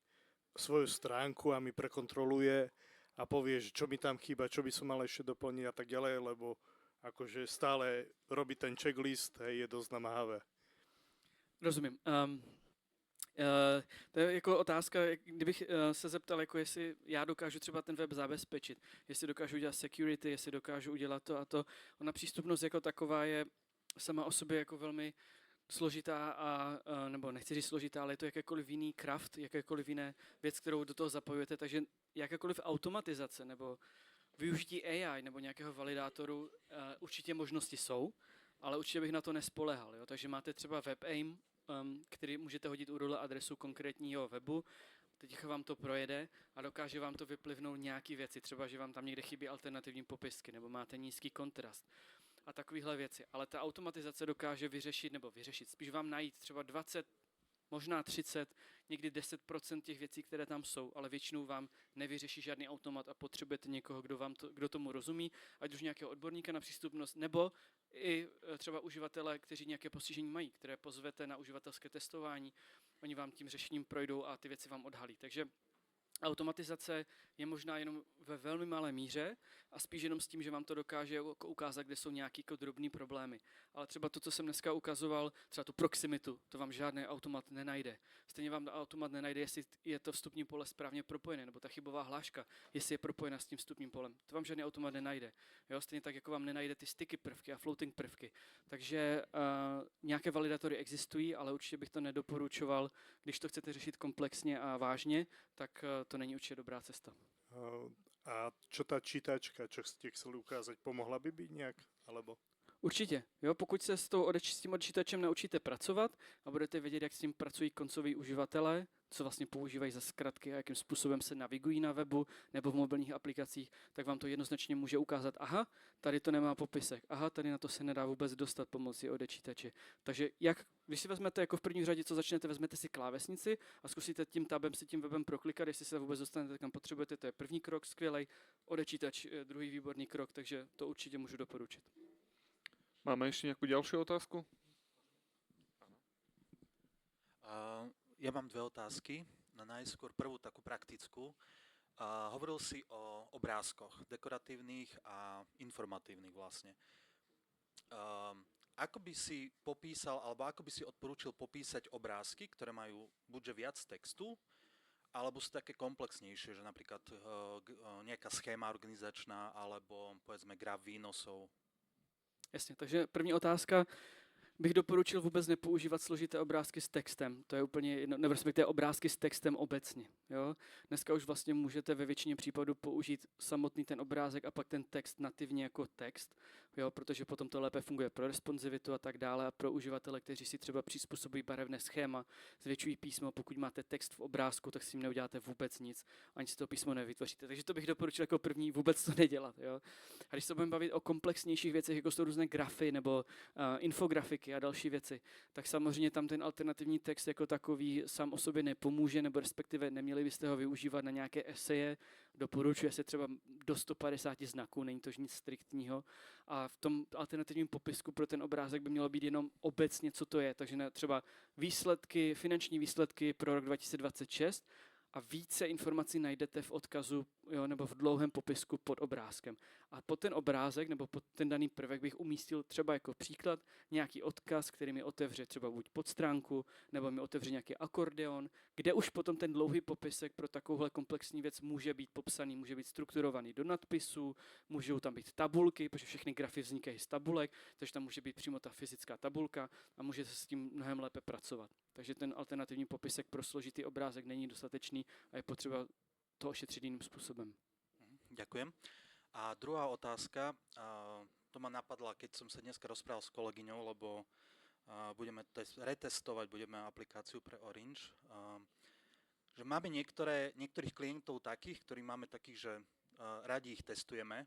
svoju stránku a mi prekontroluje a povie, že čo mi tam chýba, čo by som mal ešte doplniť a tak ďalej, lebo akože stále robí ten checklist, hej, je dosť namáhavé. Rozumím. To je jako otázka, kdybych se zeptal, jako jestli já dokážu třeba ten web zabezpečit, jestli dokážu udělat security, jestli dokážu udělat to a to. Ona přístupnost jako taková je sama o sobě jako velmi složitá nebo nechci říct složitá, ale je to jakékoliv jiný craft, jakékoliv jiné věc, kterou do toho zapojujete, takže jakákoliv automatizace nebo využití AI nebo nějakého validátoru určitě možnosti jsou, ale určitě bych na to nespolehal. Jo? Takže máte třeba WebAIM, který můžete hodit URL adresu konkrétního webu, teď vám to projede a dokáže vám to vyplivnout nějaké věci, třeba že vám tam někde chybí alternativní popisky nebo máte nízký kontrast a takovéhle věci. Ale ta automatizace dokáže vyřešit, spíš vám najít třeba 20, možná 30, někdy 10% těch věcí, které tam jsou, ale většinou vám nevyřeší žádný automat a potřebujete někoho, kdo tomu rozumí, ať už nějakého odborníka na přístupnost, nebo i třeba uživatele, kteří nějaké postižení mají, které pozvete na uživatelské testování, oni vám tím řešením projdou a ty věci vám odhalí. Takže automatizace je možná jenom ve velmi malé míře a spíš jenom s tím, že vám to dokáže ukázat, kde jsou nějaké drobné problémy. Ale třeba to, co jsem dneska ukazoval, třeba tu proximitu, to vám žádný automat nenajde. Stejně vám automat nenajde, jestli je to vstupní pole správně propojené, nebo ta chybová hláška, jestli je propojena s tím vstupním polem. To vám žádný automat nenajde. Jo? Stejně tak, jako vám nenajde ty sticky prvky a floating prvky. Takže nějaké validátory existují, ale určitě bych to nedoporučoval, když to chcete řešit komplexně a vážně, tak to není určitě dobrá cesta. A čo tá čítačka, čo ste chceli ukázať, pomohla by byť nejak? Alebo? Určitě. Jo, pokud se s tím odčítačem naučíte pracovat a budete vědět, jak s tím pracují koncoví uživatelé, co vlastně používají za zkratky a jakým způsobem se navigují na webu nebo v mobilních aplikacích, tak vám to jednoznačně může ukázat, aha, tady to nemá popisek, aha, tady na to se nedá vůbec dostat pomocí odečítače. Takže když si vezmete jako v první řadě, co začnete, vezmete si klávesnici a zkusíte tím tabem si tím webem proklikat, jestli se vůbec dostanete kam potřebujete, to je první krok, skvělej, odečítač, druhý výborný krok, takže to určitě můžu doporučit. Máme ešte nejakú ďalšiu otázku? Ja mám dve otázky. Najskôr prvú takú praktickú. Hovoril si o obrázkoch, dekoratívnych a informatívnych vlastne. Ako by si popísal, alebo ako by si odporúčil popísať obrázky, ktoré majú buďže viac textu, alebo sú také komplexnejšie, že napríklad nejaká schéma organizačná, alebo povedzme graf výnosov. Jasně, takže první otázka. Bych doporučil vůbec nepoužívat složité obrázky s textem. To je úplně jedno, nebo respektive obrázky s textem obecně. Jo? Dneska už vlastně můžete ve většině případů použít samotný ten obrázek a pak ten text nativně jako text, jo? Protože potom to lépe funguje pro responsivitu a tak dále a pro uživatele, kteří si třeba přizpůsobí barevné schéma, zvětšují písmo. Pokud máte text v obrázku, tak s tím neuděláte vůbec nic, ani si to písmo nevytvoříte. Takže to bych doporučil jako první vůbec to nedělat. Jo? A když se budeme bavit o komplexnějších věcech, jako jsou různé grafy nebo infografiky a další věci, tak samozřejmě tam ten alternativní text jako takový sám o sobě nepomůže, nebo respektive neměli byste ho využívat na nějaké eseje. Doporučuje se třeba do 150 znaků, není to nic striktního. A v tom alternativním popisku pro ten obrázek by mělo být jenom obecně, co to je. Takže třeba finanční výsledky pro rok 2026 a více informací najdete v odkazu, jo, nebo v dlouhém popisku pod obrázkem. A pod ten obrázek nebo pod ten daný prvek bych umístil třeba jako příklad nějaký odkaz, který mi otevře třeba buď podstránku, nebo mi otevře nějaký akordeon, kde už potom ten dlouhý popisek pro takovouhle komplexní věc může být popsaný, může být strukturovaný do nadpisu, můžou tam být tabulky, protože všechny grafy vznikají z tabulek, takže tam může být přímo ta fyzická tabulka a může se s tím mnohem lépe pracovat. Takže ten alternativní popisek pro složitý obrázek není dostatečný a je potřeba to ošetřit jiným způsobem. Ďakujem. A druhá otázka, to ma napadla, keď som sa dneska rozprával s kolegyňou, lebo budeme retestovať, budeme aplikáciu pre Orange, že máme niektorých klientov takých, ktorí máme takých, že radi ich testujeme,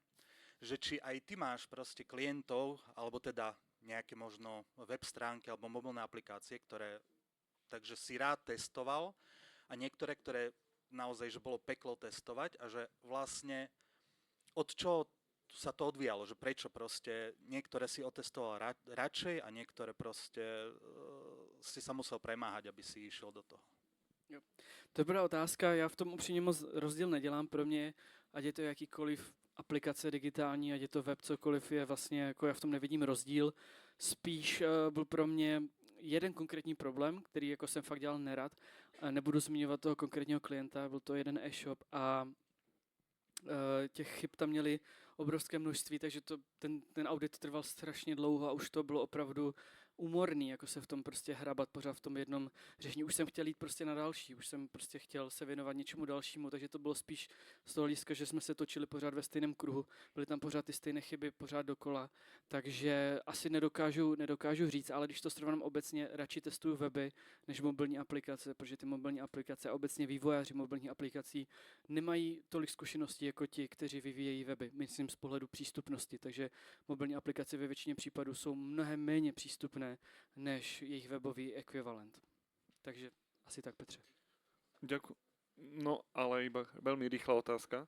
že či aj ty máš proste klientov, alebo teda nejaké možno web stránky alebo mobilné aplikácie, ktoré takže si rád testoval a niektoré, ktoré naozaj, že bolo peklo testovať a že vlastne od čoho sa to odvíjalo, že prečo proste niektoré si otestoval radšej a niektoré proste si sa musel premáhať, aby si išiel do toho. Jo. To je dobrá otázka, já v tom upřímně moc rozdíl nedělám, pro mě, ať je to jakýkoliv aplikace digitální, ať je to web, cokoliv je vlastně, jako já v tom nevidím rozdíl, spíš byl pro mě jeden konkrétní problém, který jako jsem fakt dělal nerad, nebudu zmiňovat toho konkrétního klienta, byl to jeden e-shop a těch chyb tam měli obrovské množství, takže ten audit trval strašně dlouho a už to bylo opravdu úmorný, jako se v tom prostě hrabat pořád v tom jednom řešení. Už jsem chtěl jít prostě na další, už jsem prostě chtěl se věnovat něčemu dalšímu, takže to bylo spíš z toho hlediska, že jsme se točili pořád ve stejném kruhu, byly tam pořád ty stejné chyby, pořád dokola, takže asi nedokážu říct, ale když to srovnám obecně, radši testuju weby než mobilní aplikace, protože ty mobilní aplikace a obecně vývojáři mobilních aplikací nemají tolik zkušeností jako ti, kteří vyvíjejí weby, myslím z pohledu přístupnosti, takže mobilní aplikace ve většině případů jsou mnohem méně přístupné než jejich webový ekvivalent. Takže asi tak, Petře. Ďakujem. No, ale iba veľmi rýchla otázka.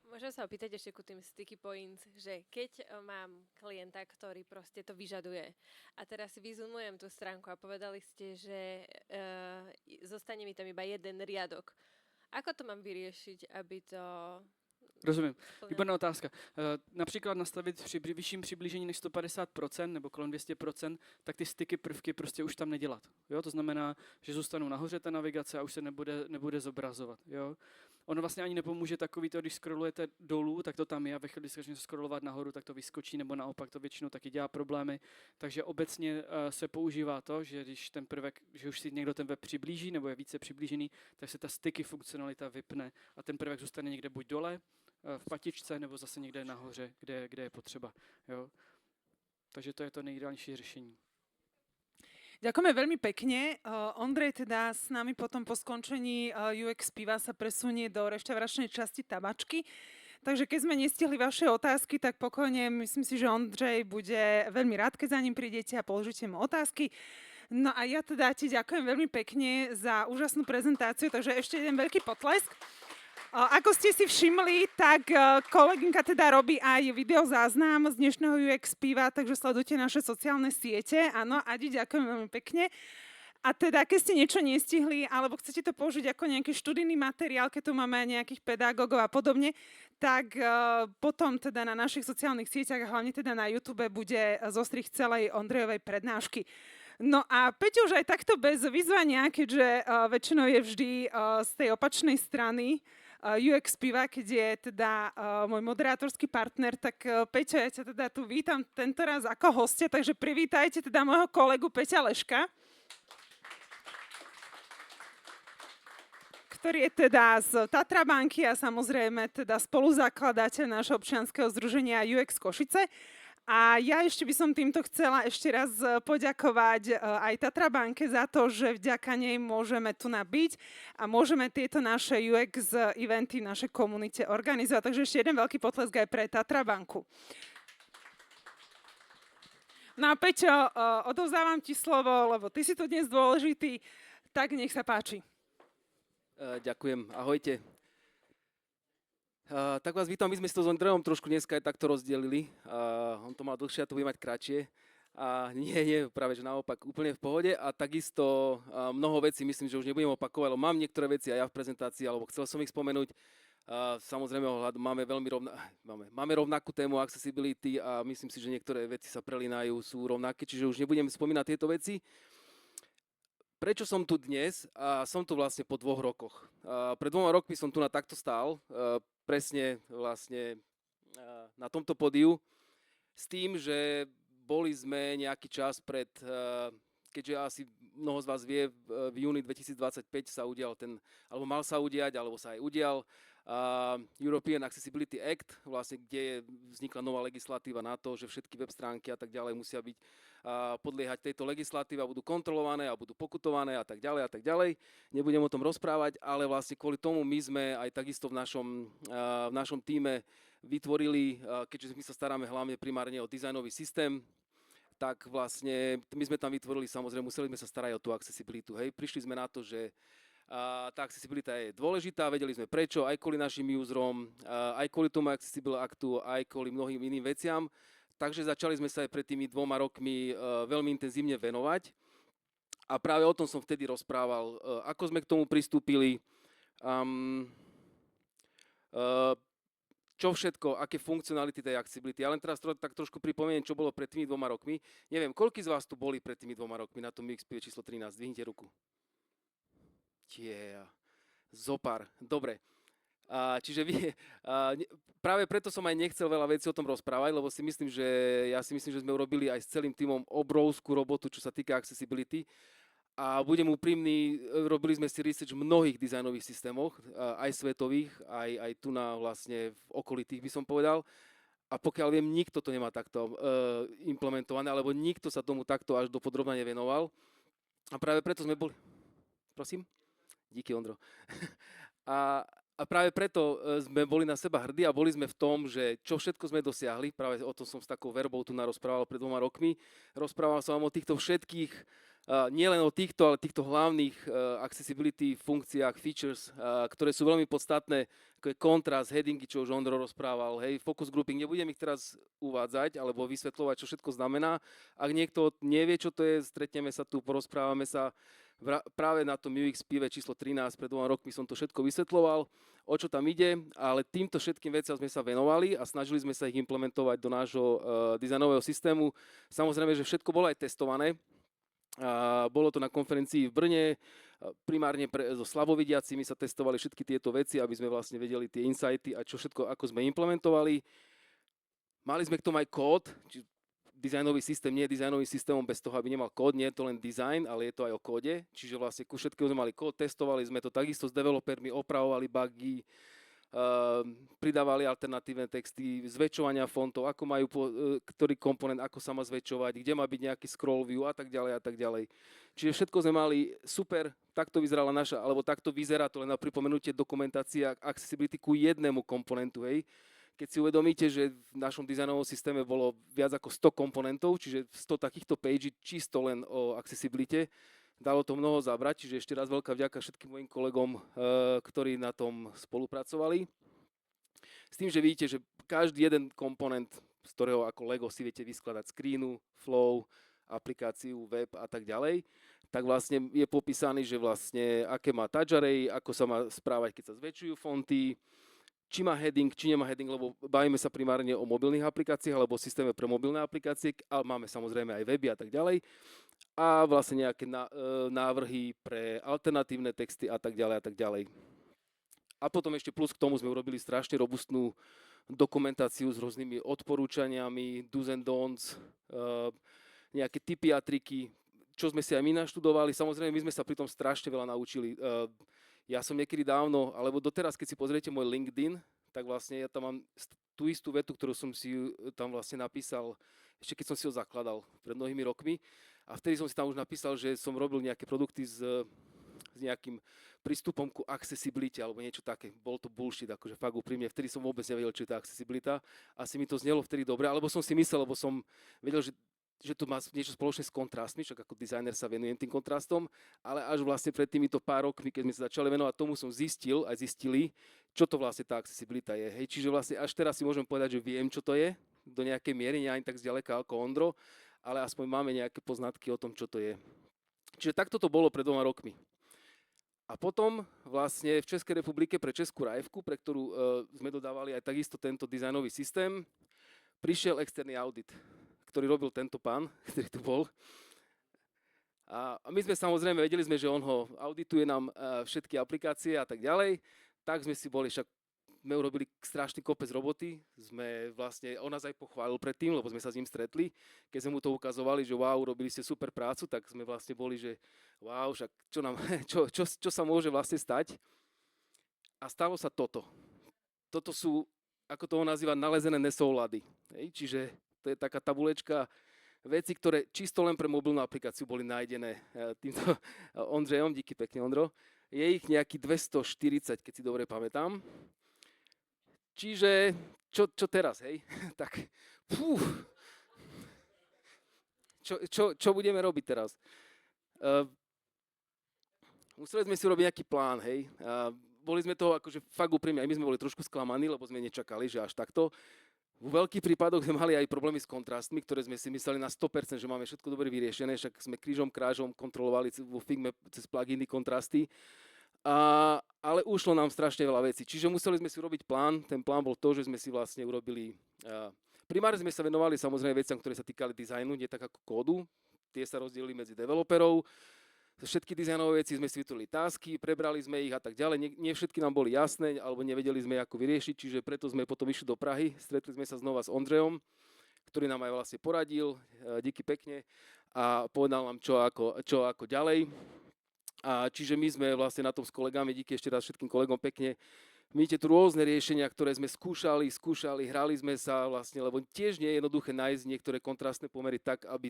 Môžem sa opýtať ešte ku tým sticky points, že keď mám klienta, ktorý proste to vyžaduje a teraz si vyzumujem tú stránku a povedali ste, že zostane mi tam iba jeden riadok. Ako to mám vyriešiť, aby to... Rozumím. Výborná otázka. Například nastavit při vyšším přiblížení než 150% nebo kolem 200%, tak ty styky prvky prostě už tam nedělat. Jo? To znamená, že zůstanou nahoře ta navigace a už se nebude zobrazovat. Jo? Ono vlastně ani nepomůže takový to, když scrollujete dolů, tak to tam je a ve chvíli, když začnete scrollovat nahoru, tak to vyskočí, nebo naopak to většinou taky dělá problémy. Takže obecně se používá to, že když ten prvek, že už si někdo ten web přiblíží nebo je více přiblížený, tak se ta sticky funkcionalita vypne a ten prvek zůstane někde buď dole, v patičce, nebo zase někde nahoře, kde je potřeba. Jo? Takže to je to nejideálnější řešení. Ďakujeme veľmi pekne. Ondrej teda s nami potom po skončení UX piva sa presunie do reštauračnej časti tabačky. Takže keď sme nestihli vaše otázky, tak pokojne myslím si, že Ondrej bude veľmi rád, keď za ním prídete a položíte mu otázky. No a ja teda ti ďakujem veľmi pekne za úžasnú prezentáciu, takže ešte jeden veľký potlesk. Ako ste si všimli, tak kolegynka teda robí aj videozáznam z dnešného UX piva, takže sledujte naše sociálne siete. Áno, Adi, ďakujem veľmi pekne. A teda, keď ste niečo nestihli, alebo chcete to použiť ako nejaký študijný materiál, keď tu máme nejakých pedagógov a podobne, tak potom teda na našich sociálnych sieťach, hlavne teda na YouTube, bude zostrih celej Ondrejovej prednášky. No a Peťo už aj takto bez vyzvania, keďže väčšinou je vždy z tej opačnej strany UX piva, keď je teda môj moderátorský partner, tak Peťo, ja ťa teda tu vítam tentoraz ako hostia, takže privítajte teda môjho kolegu Peťa Leška, ktorý je teda z Tatrabanky a samozrejme teda spoluzakladateľ nášho občianskeho združenia UX Košice. A ja ešte by som týmto chcela ešte raz poďakovať aj Tatrabanke za to, že vďaka nej môžeme tu nabyť a môžeme tieto naše UX eventy v našej komunite organizovať. Takže ešte jeden veľký potlesk aj pre Tatrabanku. No a Peťo, odovzdávam ti slovo, lebo ty si tu dnes dôležitý, tak nech sa páči. Ďakujem, ahojte. Tak vás vítam, my sme si to s Ondrejom trošku dneska aj takto rozdelili. On to mal dlhšie a to bude mať kratšie. A nie, práve že naopak, úplne v pohode a takisto mnoho vecí myslím, že už nebudem opakovať, lebo mám niektoré veci aj ja v prezentácii, alebo chcel som ich spomenúť. Samozrejme, máme rovnakú tému accessibility a myslím si, že niektoré veci sa prelínajú, sú rovnaké, čiže už nebudem spomínať tieto veci. Prečo som tu dnes? Som tu vlastne po 2 rokoch. Pred 2 rokmi som tu na takto stál, presne vlastne na tomto pódiu, s tým, že boli sme nejaký čas pred, keďže asi mnoho z vás vie, v júni 2025 sa udial alebo mal sa udiať, alebo sa aj udial European Accessibility Act, vlastne, kde vznikla nová legislatíva na to, že všetky web stránky a tak ďalej musia byť podliehať tejto legislatíve a budú kontrolované a budú pokutované a tak ďalej a tak ďalej. Nebudem o tom rozprávať, ale vlastne kvôli tomu my sme aj takisto v našom tíme vytvorili, keďže my sa staráme hlavne primárne o dizajnový systém, tak vlastne my sme tam vytvorili, samozrejme museli sme sa starať o tú accessibilitu. Hej. Prišli sme na to, že tá accessibilita je dôležitá, vedeli sme prečo, aj kvôli našim userom, aj kvôli tomu Accessible Actu, aj kvôli mnohým iným veciam. Takže začali sme sa aj pred tými 2 rokmi veľmi intenzívne venovať. A práve o tom som vtedy rozprával, ako sme k tomu pristúpili, čo všetko, aké funkcionality tej accessibility. Ja len teraz tak trošku pripomeniem, čo bolo pred tými 2 rokmi. Neviem, koľký z vás tu boli pred tými 2 rokmi na tom UXP číslo 13? Dvihnite ruku. Zopár. Dobre. Čiže práve preto som aj nechcel veľa vecí o tom rozprávať, lebo si myslím, že sme urobili aj s celým týmom obrovskú robotu, čo sa týka accessibility. A budem úprimný, robili sme si research v mnohých dizajnových systémoch, aj svetových, aj tu na vlastne v okolitých by som povedal. A pokiaľ viem, nikto to nemá takto implementované, alebo nikto sa tomu takto až dopodrobna nevenoval. A práve preto sme boli... Prosím? Díky, Ondro. A práve preto sme boli na seba hrdí a boli sme v tom, že čo všetko sme dosiahli. Práve o tom som s takou verbou tu narozprával pred 2 rokmi. Rozprával som vám o týchto všetkých, nielen o týchto, ale týchto hlavných accessibility funkciách, features, ktoré sú veľmi podstatné, ako je kontrast, headingy, čo už Ondro rozprával, hej, focus grouping. Nebudem ich teraz uvádzať alebo vysvetľovať, čo všetko znamená. Ak niekto nevie, čo to je, stretneme sa tu, porozprávame sa. Práve na tom UXP číslo 13 pred 2 rokmi som to všetko vysvetľoval, o čo tam ide, ale týmto všetkým veciam sme sa venovali a snažili sme sa ich implementovať do nášho dizajnového systému. Samozrejme, že všetko bolo aj testované. Bolo to na konferencii v Brne, primárne so slabovidiacimi sa testovali všetky tieto veci, aby sme vlastne vedeli tie insighty a čo všetko, ako sme implementovali. Mali sme k tomu aj kód, dizajnový systém nie je dizajnovým systémom bez toho, aby nemal kód, nie je to len dizajn, ale je to aj o kóde, čiže vlastne ku všetkému sme mali kód, testovali sme to takisto s developermi, opravovali bugy, pridávali alternatívne texty, zväčšovania fontov, ako majú ktorý komponent, ako sa má zväčšovať, kde má byť nejaký scroll view a tak ďalej a tak ďalej. Čiže všetko sme mali super, takto vyzerala naša, alebo takto vyzerá to len na pripomenutie dokumentácia accessibility ku jednému komponentu, hej. Keď si uvedomíte, že v našom dizajnovom systéme bolo viac ako 100 komponentov, čiže 100 takýchto pages čisto len o accessibilite, dalo to mnoho zabrať, čiže ešte raz veľká vďaka všetkým mojim kolegom, ktorí na tom spolupracovali. S tým, že vidíte, že každý jeden komponent, z ktorého ako Lego si viete vyskladať screenu, flow, aplikáciu, web a tak ďalej, tak vlastne je popísaný, že vlastne aké má touch array, ako sa má správať, keď sa zväčšujú fonty, či má heading, či nemá heading, lebo bavíme sa primárne o mobilných aplikáciách alebo systéme pre mobilné aplikácie, ale máme samozrejme aj weby a tak ďalej. A vlastne nejaké návrhy pre alternatívne texty a tak ďalej a tak ďalej. A potom ešte plus k tomu sme urobili strašne robustnú dokumentáciu s rôznymi odporúčaniami, do's and don'ts, nejaké tipy a triky, čo sme si aj my naštudovali. Samozrejme, my sme sa pri tom strašne veľa naučili. Ja som niekedy dávno, alebo doteraz, keď si pozriete môj LinkedIn, tak vlastne ja tam mám tú istú vetu, ktorú som si tam vlastne napísal, ešte keď som si ho zakladal pred mnohými rokmi. A vtedy som si tam už napísal, že som robil nejaké produkty s nejakým prístupom ku accessibility alebo niečo také. Bol to bullshit, akože fakt úprimne. Vtedy som vôbec nevedel, čo je tá accessibilita. Asi mi to znelo vtedy dobre, alebo som si myslel, lebo som vedel, že to má niečo spoločné s kontrastmi, však ako dizajner sa venujem tým kontrastom, ale až vlastne pred týmito pár rokmi, keď sme sa začali venovať tomu, som zistili, čo to vlastne tá accessibilita je. Hej, čiže vlastne až teraz si môžem povedať, že viem, čo to je, do nejakej miery, nie ani tak zďaleka ako Ondro, ale aspoň máme nejaké poznatky o tom, čo to je. Čiže takto to bolo pred 2 rokmi. A potom vlastne v Českej republike pre Českú Rajevku, pre ktorú sme dodávali aj takisto tento dizajnový systém, prišiel externý audit, ktorý robil tento pán, ktorý tu bol. A my sme samozrejme, vedeli sme, že on ho audituje nám všetky aplikácie a tak ďalej, tak sme si boli, však sme urobili strašný kopec roboty, on nás aj pochválil predtým, lebo sme sa s ním stretli, keď sme mu to ukazovali, že wow, urobili ste super prácu, tak sme vlastne boli, že wow, však čo sa môže vlastne stať. A stalo sa toto. Toto sú, ako to on nazýva, nalezené nesúlady. Čiže to je taká tabulečka, veci, ktoré čisto len pre mobilnú aplikáciu boli nájdené týmto Ondřejom, díky pekne Ondro. Je ich nejaký 240, keď si dobre pamätám. Čiže, čo teraz, hej? Tak, čo budeme robiť teraz? Museli sme si urobiť nejaký plán, hej? Boli sme toho akože fakt úprimne, aj my sme boli trošku sklamaní, lebo sme nečakali, že až takto. V veľkých prípadoch sme mali aj problémy s kontrastmi, ktoré sme si mysleli na 100%, že máme všetko dobre vyriešené, však sme krížom krážom kontrolovali vo Figme cez pluginy kontrasty, ale ušlo nám strašne veľa vecí. Čiže museli sme si urobiť plán, ten plán bol to, že sme si vlastne urobili, primárne sme sa venovali samozrejme veciam, ktoré sa týkali dizajnu, nie tak ako kódu, tie sa rozdelili medzi developerov. Všetky dizajnové veci sme si vytvorili tasky, prebrali sme ich a tak ďalej. Nie všetky nám boli jasné, alebo nevedeli sme, ako vyriešiť, čiže preto sme potom išli do Prahy. Stretli sme sa znova s Ondřejom, ktorý nám aj vlastne poradil, díky pekne, a povedal nám, čo ako ďalej. A čiže my sme vlastne na tom s kolegami, díky ešte raz všetkým kolegom pekne, vidíte tu rôzne riešenia, ktoré sme skúšali, hrali sme sa vlastne, lebo tiež nie je jednoduché nájsť niektoré kontrastné pomery tak, aby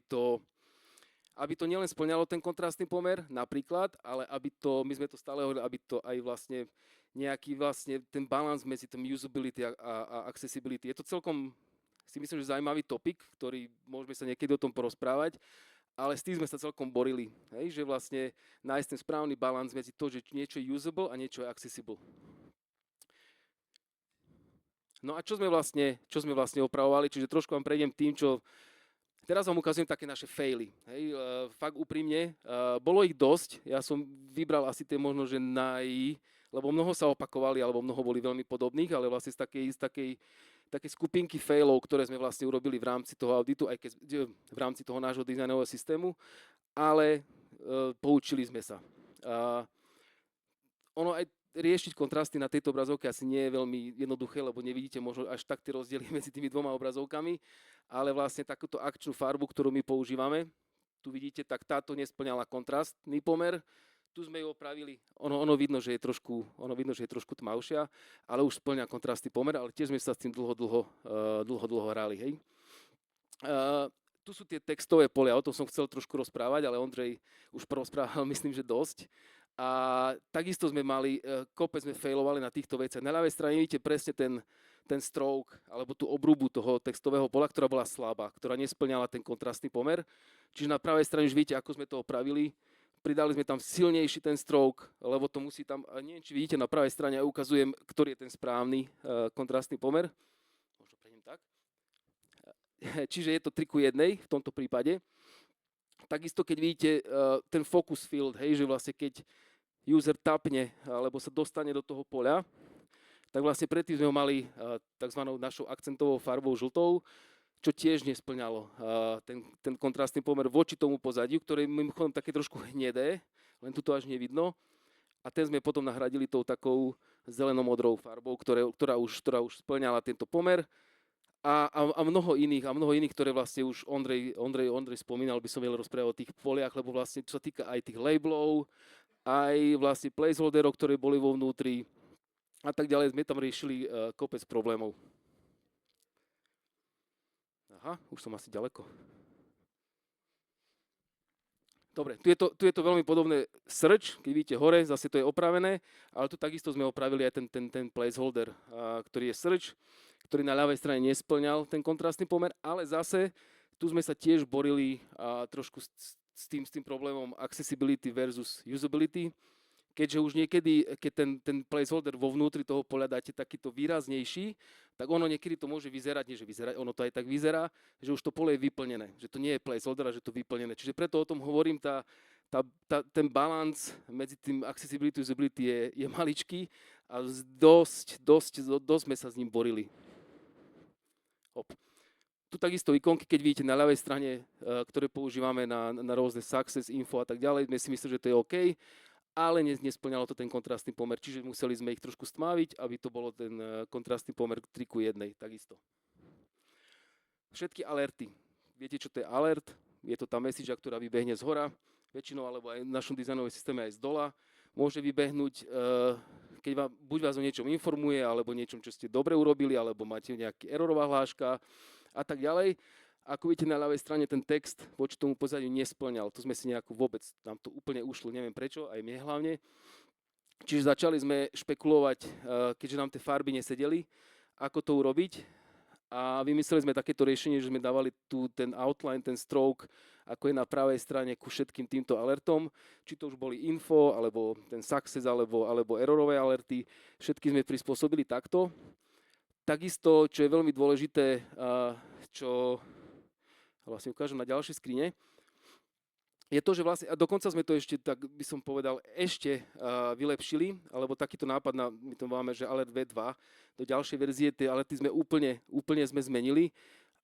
to nielen splňalo ten kontrastný pomer, napríklad, ale my sme to stále hovorili, aby to aj vlastne nejaký vlastne ten balans medzi tým usability a accessibility. Je to celkom, si myslím, že zaujímavý topik, ktorý môžeme sa niekedy o tom porozprávať, ale s tým sme sa celkom borili, hej, že vlastne nájsť ten správny balans medzi to, že niečo je usable a niečo je accessible. No a čo sme vlastne opravovali, čiže trošku vám prejdem tým, čo teraz vám ukazujem také naše faily. Hej, fakt úprimne. Bolo ich dosť. Ja som vybral asi tie možno, že lebo mnoho sa opakovali, alebo mnoho boli veľmi podobných, ale vlastne z takej skupinky failov, ktoré sme vlastne urobili v rámci toho auditu, aj keď v rámci toho nášho dizajnového systému, ale poučili sme sa. Ono aj riešiť kontrasty na tejto obrazovke asi nie je veľmi jednoduché, lebo nevidíte možno až tak tie rozdiely medzi tými dvoma obrazovkami, ale vlastne takúto akčnú farbu, ktorú my používame, tu vidíte, tak táto nesplňala kontrastný pomer, tu sme ju opravili, ono vidno, že je trošku tmavšia, ale už splňa kontrastný pomer, ale tiež sme sa s tým dlho hrali, hej. Tu sú tie textové polia, o tom som chcel trošku rozprávať, ale Ondřej už porozprával, myslím, že dosť. A takisto sme mali, kopec sme failovali na týchto veciach. Na ľavej strane vidíte presne ten stroke, alebo tú obrubu toho textového pola, ktorá bola slabá, ktorá nesplňala ten kontrastný pomer. Čiže na pravej strane už vidíte, ako sme to opravili. Pridali sme tam silnejší ten stroke, lebo to musí tam, neviem, či vidíte na pravej strane, ja ukazujem, ktorý je ten správny kontrastný pomer. Možno prejdem tak. Čiže je to 3:1 v tomto prípade. Takisto, keď vidíte ten focus field, hej, že vlastne keď user tapne alebo sa dostane do toho poľa, tak vlastne predtým sme ho mali tzv. Našou akcentovou farbou žltou, čo tiež nesplňalo ten kontrastný pomer voči tomu pozadiu, ktoré je mimochodom také trošku hnedé, len tu to až nevidno. A ten sme potom nahradili tou takou zelenomodrou farbou, ktorá už splňala tento pomer. A mnoho iných, ktoré vlastne už Ondrej spomínal, by som vedel rozprávať o tých poliach, lebo vlastne čo sa týka aj tých labelov, aj vlastne placeholderov, ktoré boli vo vnútri a tak ďalej, sme tam riešili kopec problémov. Aha, už som asi ďaleko. Dobre, tu je to veľmi podobné search, keď vidíte hore, zase to je opravené, ale tu takisto sme opravili aj ten placeholder, ktorý je search, ktorý na ľavej strane nesplňal ten kontrastný pomer, ale zase tu sme sa tiež borili trošku s tým problémom accessibility versus usability, keďže už niekedy, keď ten placeholder vo vnútri toho poľa dáte takýto výraznejší, tak ono niekedy to môže vyzerať, nie že vyzerať, ono to aj tak vyzerá, že už to pole je vyplnené, že to nie je placeholder, ale že to je vyplnené. Čiže preto o tom hovorím, ten balans medzi tým accessibility a usability je maličký a dosť sme sa s ním borili. Hop. Tu takisto ikonky, keď vidíte na ľavej strane, ktoré používame na rôzne success, info a tak ďalej, my si myslíme, že to je OK, ale nesplňalo to ten kontrastný pomer, čiže museli sme ich trošku stmáviť, aby to bolo ten kontrastný pomer 3:1, takisto. Všetky alerty. Viete, čo to je alert? Je to tá message, ktorá vybehne zhora, väčšinou, alebo aj v našom dizajnovom systéme aj z dola. Môže vybehnúť, keď buď vás o niečom informuje, alebo niečom, čo ste dobre urobili, alebo máte nejaký erorová hláška a tak ďalej. Ako vidíte na ľavej strane, ten text voči tomu pozadiu nesplňal. To sme si nejako vôbec, nám to úplne ušlo, neviem prečo, aj mne hlavne. Čiže začali sme špekulovať, keďže nám tie farby nesedeli, ako to urobiť. A vymysleli sme takéto riešenie, že sme dávali tu ten outline, ten stroke, ako je na pravej strane ku všetkým týmto alertom. Či to už boli info, alebo ten success, alebo errorové alerty. Všetky sme prispôsobili takto. Takisto, čo je veľmi dôležité, čo vlastne ukážem na ďalšej skrine, je to, že vlastne, a dokonca sme to ešte, tak by som povedal, ešte vylepšili, alebo takýto nápad, my to máme, že alert V2, do ďalšej verzie tie alerty sme úplne sme zmenili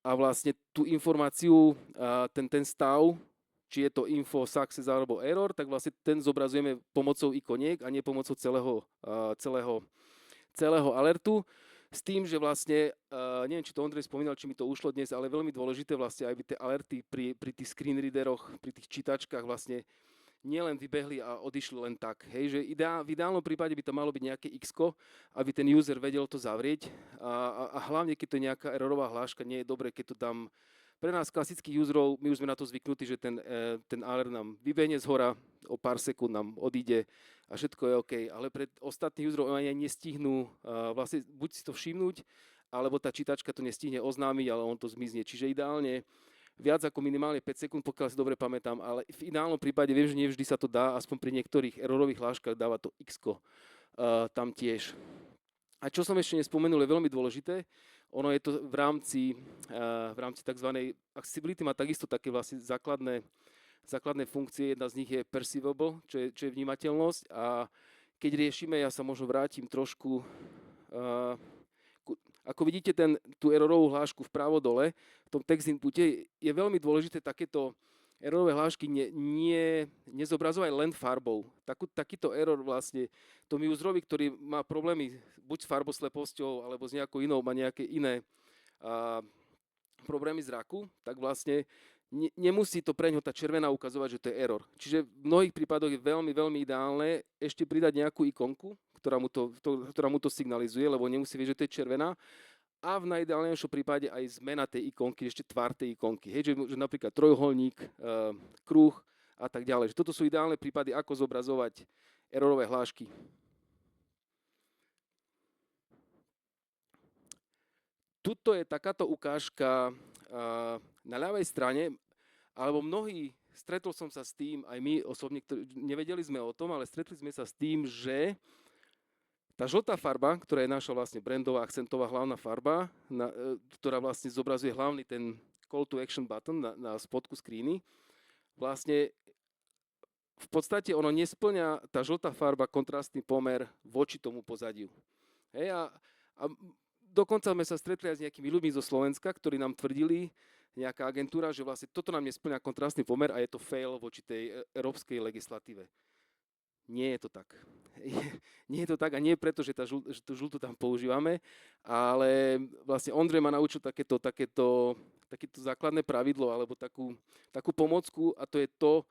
a vlastne tú informáciu, ten stav, či je to info, success alebo error, tak vlastne ten zobrazujeme pomocou ikoniek a nie pomocou celého alertu. S tým, že vlastne, neviem, či to Ondrej spomínal, či mi to ušlo dnes, ale veľmi dôležité vlastne, aby tie alerty pri tých screen readeroch, pri tých čítačkách vlastne nielen vybehli a odišli len tak. Hej, že v ideálnom prípade by to malo byť nejaké x-ko, aby ten user vedel to zavrieť a hlavne, keď to je nejaká erorová hláška, nie je dobré, keď to tam. Pre nás klasických userov, my už sme na to zvyknutí, že ten alert nám vybehne zhora, o pár sekúnd nám odíde a všetko je OK. Ale pre ostatných userov oni nestihnú vlastne buď si to všimnúť, alebo tá čítačka to nestihne oznámiť, ale on to zmizne. Čiže ideálne viac ako minimálne 5 sekúnd, pokiaľ si dobre pamätám, ale v ideálnom prípade viem, že nevždy sa to dá, aspoň pri niektorých erorových hláškach dáva to x-ko tam tiež. A čo som ešte nespomenul, je veľmi dôležité. Ono je to v rámci tzv. Accessibility, má takisto také vlastne základné funkcie. Jedna z nich je perceivable, čo je vnímateľnosť. A keď riešime, ja sa možno vrátim trošku. Ako vidíte tú erorovú hlášku vpravo dole, v tom text inpute je veľmi dôležité takéto errorové hlášky nezobrazovať len farbou. Takýto error vlastne tomu userovi, ktorý má problémy buď s farbosleposťou, alebo s nejakou inou, má nejaké iné problémy zraku, tak vlastne nemusí to pre ňo tá červená ukazovať, že to je error. Čiže v mnohých prípadoch je veľmi, veľmi ideálne ešte pridať nejakú ikonku, ktorá mu to signalizuje, lebo nemusí vedieť, že to je červená. A v najideálnejšom prípade aj zmena tej ikonky, ešte tvár tej ikonky. Hej, že napríklad trojuholník, kruh a tak ďalej. Že toto sú ideálne prípady, ako zobrazovať errorové hlášky. Tuto je takáto ukážka na ľavej strane, alebo stretol som sa s tým, aj my osobne, nevedeli sme o tom, ale stretli sme sa s tým, že tá žltá farba, ktorá je naša vlastne brandová, akcentová hlavná farba, ktorá vlastne zobrazuje hlavný ten call to action button na spodku screeny, vlastne v podstate ono nesplňa tá žltá farba kontrastný pomer voči tomu pozadiu. Hej, a dokonca sme sa stretli aj s nejakými ľuďmi zo Slovenska, ktorí nám tvrdili, nejaká agentúra, že vlastne toto nám nesplňa kontrastný pomer a je to fail voči tej európskej legislatíve. Nie je to tak. Nie je to tak a nie preto, že tú žltú tam používame, ale vlastne Ondrej ma naučil takéto základné pravidlo alebo takú pomôcku a to je to,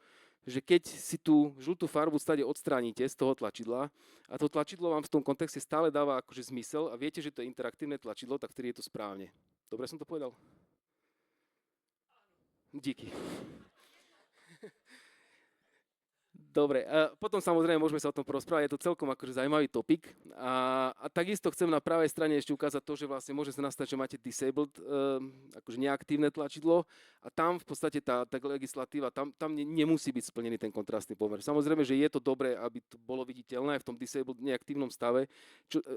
že keď si tú žltú farbu stade odstránite z toho tlačidla a to tlačidlo vám v tom kontexte stále dáva akože zmysel a viete, že to je interaktívne tlačidlo, tak vtedy je to správne. Dobre som to povedal? Díky. Dobre, a potom samozrejme môžeme sa o tom porozprávať, je to celkom akože zaujímavý topik. A takisto chcem na pravej strane ešte ukázať to, že vlastne môže sa nastať, že máte disabled, akože neaktívne tlačidlo a tam v podstate tá legislatíva, tam nemusí byť splnený ten kontrastný pomer. Samozrejme, že je to dobré, aby to bolo viditeľné aj v tom disabled neaktívnom stave,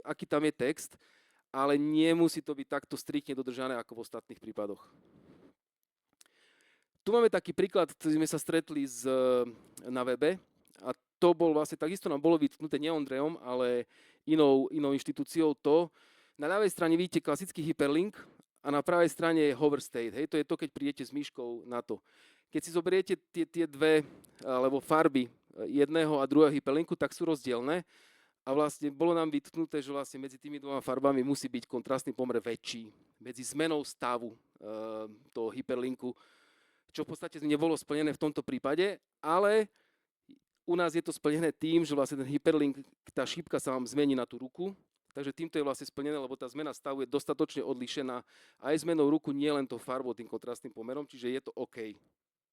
aký tam je text, ale nemusí to byť takto striktne dodržané ako v ostatných prípadoch. Tu máme taký príklad, ktorý sme sa stretli na webe a to bol vlastne, takisto nám bolo vytknuté nie Ondrejom, ale inou inštitúciou to. Na ľavej strane vidíte klasický hyperlink a na pravej strane je hover state. Hej, to je to, keď prídete s myškou na to. Keď si zoberiete tie dve alebo farby jedného a druhého hyperlinku, tak sú rozdielne a vlastne bolo nám vytknuté, že vlastne medzi tými dvoma farbami musí byť kontrastný pomer väčší. Medzi zmenou stavu toho hyperlinku, čo v podstate nebolo splnené v tomto prípade, ale u nás je to splnené tým, že vlastne ten hyperlink, tá šípka sa vám zmení na tú ruku, takže týmto je vlastne splnené, lebo tá zmena stavu je dostatočne odlišená aj zmenou ruku, nie len tou farbou, tým kontrastným pomerom, čiže je to OK.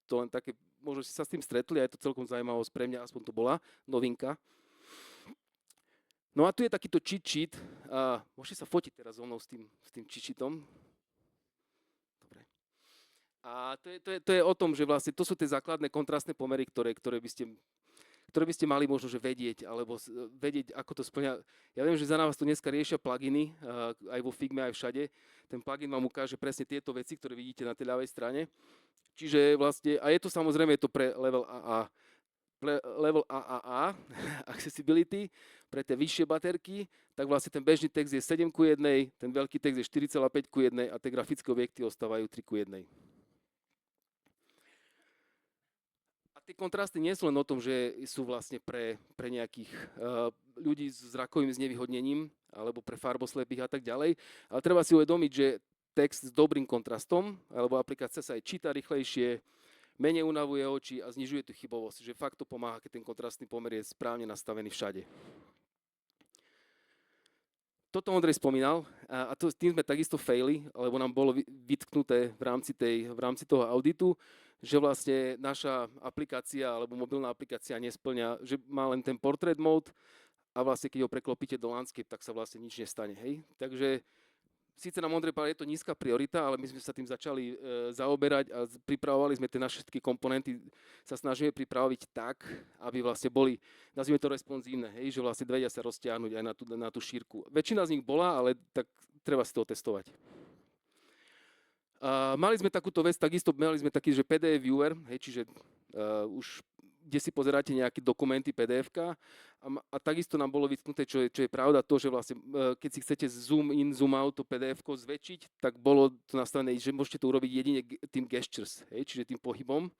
To len také, možno ste sa s tým stretli a je to celkom zaujímavosť pre mňa, aspoň to bola novinka. No a tu je takýto cheat sheet, môžete sa fotiť teraz so mnou s tým cheat sheetom. A to je o tom, že vlastne to sú tie základné kontrastné pomery, ktoré by ste mali možno že vedieť, alebo vedieť, ako to splňa. Ja viem, že za nás tu dneska riešia pluginy, aj vo Figme, aj všade. Ten plugin vám ukáže presne tieto veci, ktoré vidíte na tej ľavej strane. Čiže vlastne, a je to samozrejme je to pre level AA. Level AAA, accessibility, pre tie vyššie baterky, tak vlastne ten bežný text je 7:1, ten veľký text je 4,5:1 a tie grafické objekty ostávajú 3:1. Tie kontrasty nie sú len o tom, že sú vlastne pre nejakých ľudí s zrakovým znevýhodnením alebo pre farboslepých a tak ďalej, ale treba si uvedomiť, že text s dobrým kontrastom alebo aplikácia sa aj číta rýchlejšie, menej unavuje oči a znižuje tú chybovosť, že fakt to pomáha, keď ten kontrastný pomer je správne nastavený všade. Toto Ondrej spomínal a s tým sme takisto faili, lebo nám bolo vytknuté v rámci toho auditu, že vlastne naša aplikácia alebo mobilná aplikácia nesplňa, že má len ten portrait mode a vlastne keď ho preklopíte do landscape, tak sa vlastne nič nestane. Hej? Takže síce nám Ondrej povedal, je to nízka priorita, ale my sme sa tým začali zaoberať a pripravovali sme tie naše všetky komponenty, sa snažíme pripraviť tak, aby vlastne boli, nazvime to responsívne, hej? Že vlastne vedia sa roztiahnuť aj na tú šírku. Väčšina z nich bola, ale tak treba si to testovať. Mali sme takúto vec, takisto mali sme taký, že PDF viewer, hej, čiže už kde si pozeráte nejaké dokumenty PDF-ka a takisto nám bolo vytknuté, čo je pravda, to, že vlastne keď si chcete zoom in, zoom out to PDF-ko zväčšiť, tak bolo to nastavené, že môžete to urobiť jedine tým gestures, hej, čiže tým pohybom.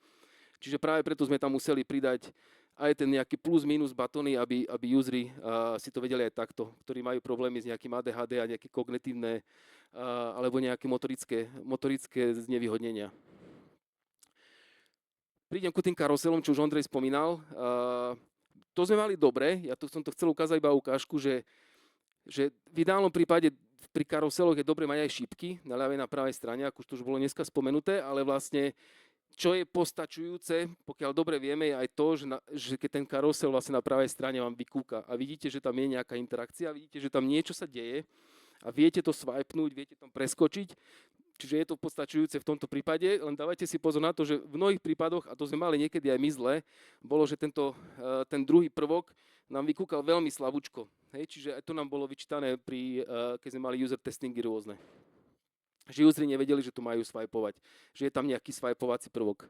Čiže práve preto sme tam museli pridať aj ten nejaký plus minus batóny, aby usery si to vedeli aj takto, ktorí majú problémy s nejakým ADHD a nejaké kognitívne alebo nejaké motorické znevýhodnenia. Prídem ku tým karuselom, čo už Ondrej spomínal. To sme mali dobre, ja som to chcel ukázať iba ukážku, že v ideálnom prípade pri karuseloch je dobre mať aj šípky na ľavej na pravej strane, ako už to už bolo dneska spomenuté, ale vlastne čo je postačujúce, pokiaľ dobre vieme, je aj to, že keď ten karusel vlastne na pravej strane vám vykúka a vidíte, že tam je nejaká interakcia, vidíte, že tam niečo sa deje a viete to swipenúť, viete tam preskočiť, čiže je to postačujúce v tomto prípade, len dávajte si pozor na to, že v mnohých prípadoch, a to sme mali niekedy aj my zle, bolo, že ten druhý prvok nám vykúkal veľmi slabúčko. Hej, čiže aj to nám bolo vyčítané keď sme mali user testingy rôzne. Že usery nevedeli, že tu majú swipovať, že je tam nejaký swipovací prvok.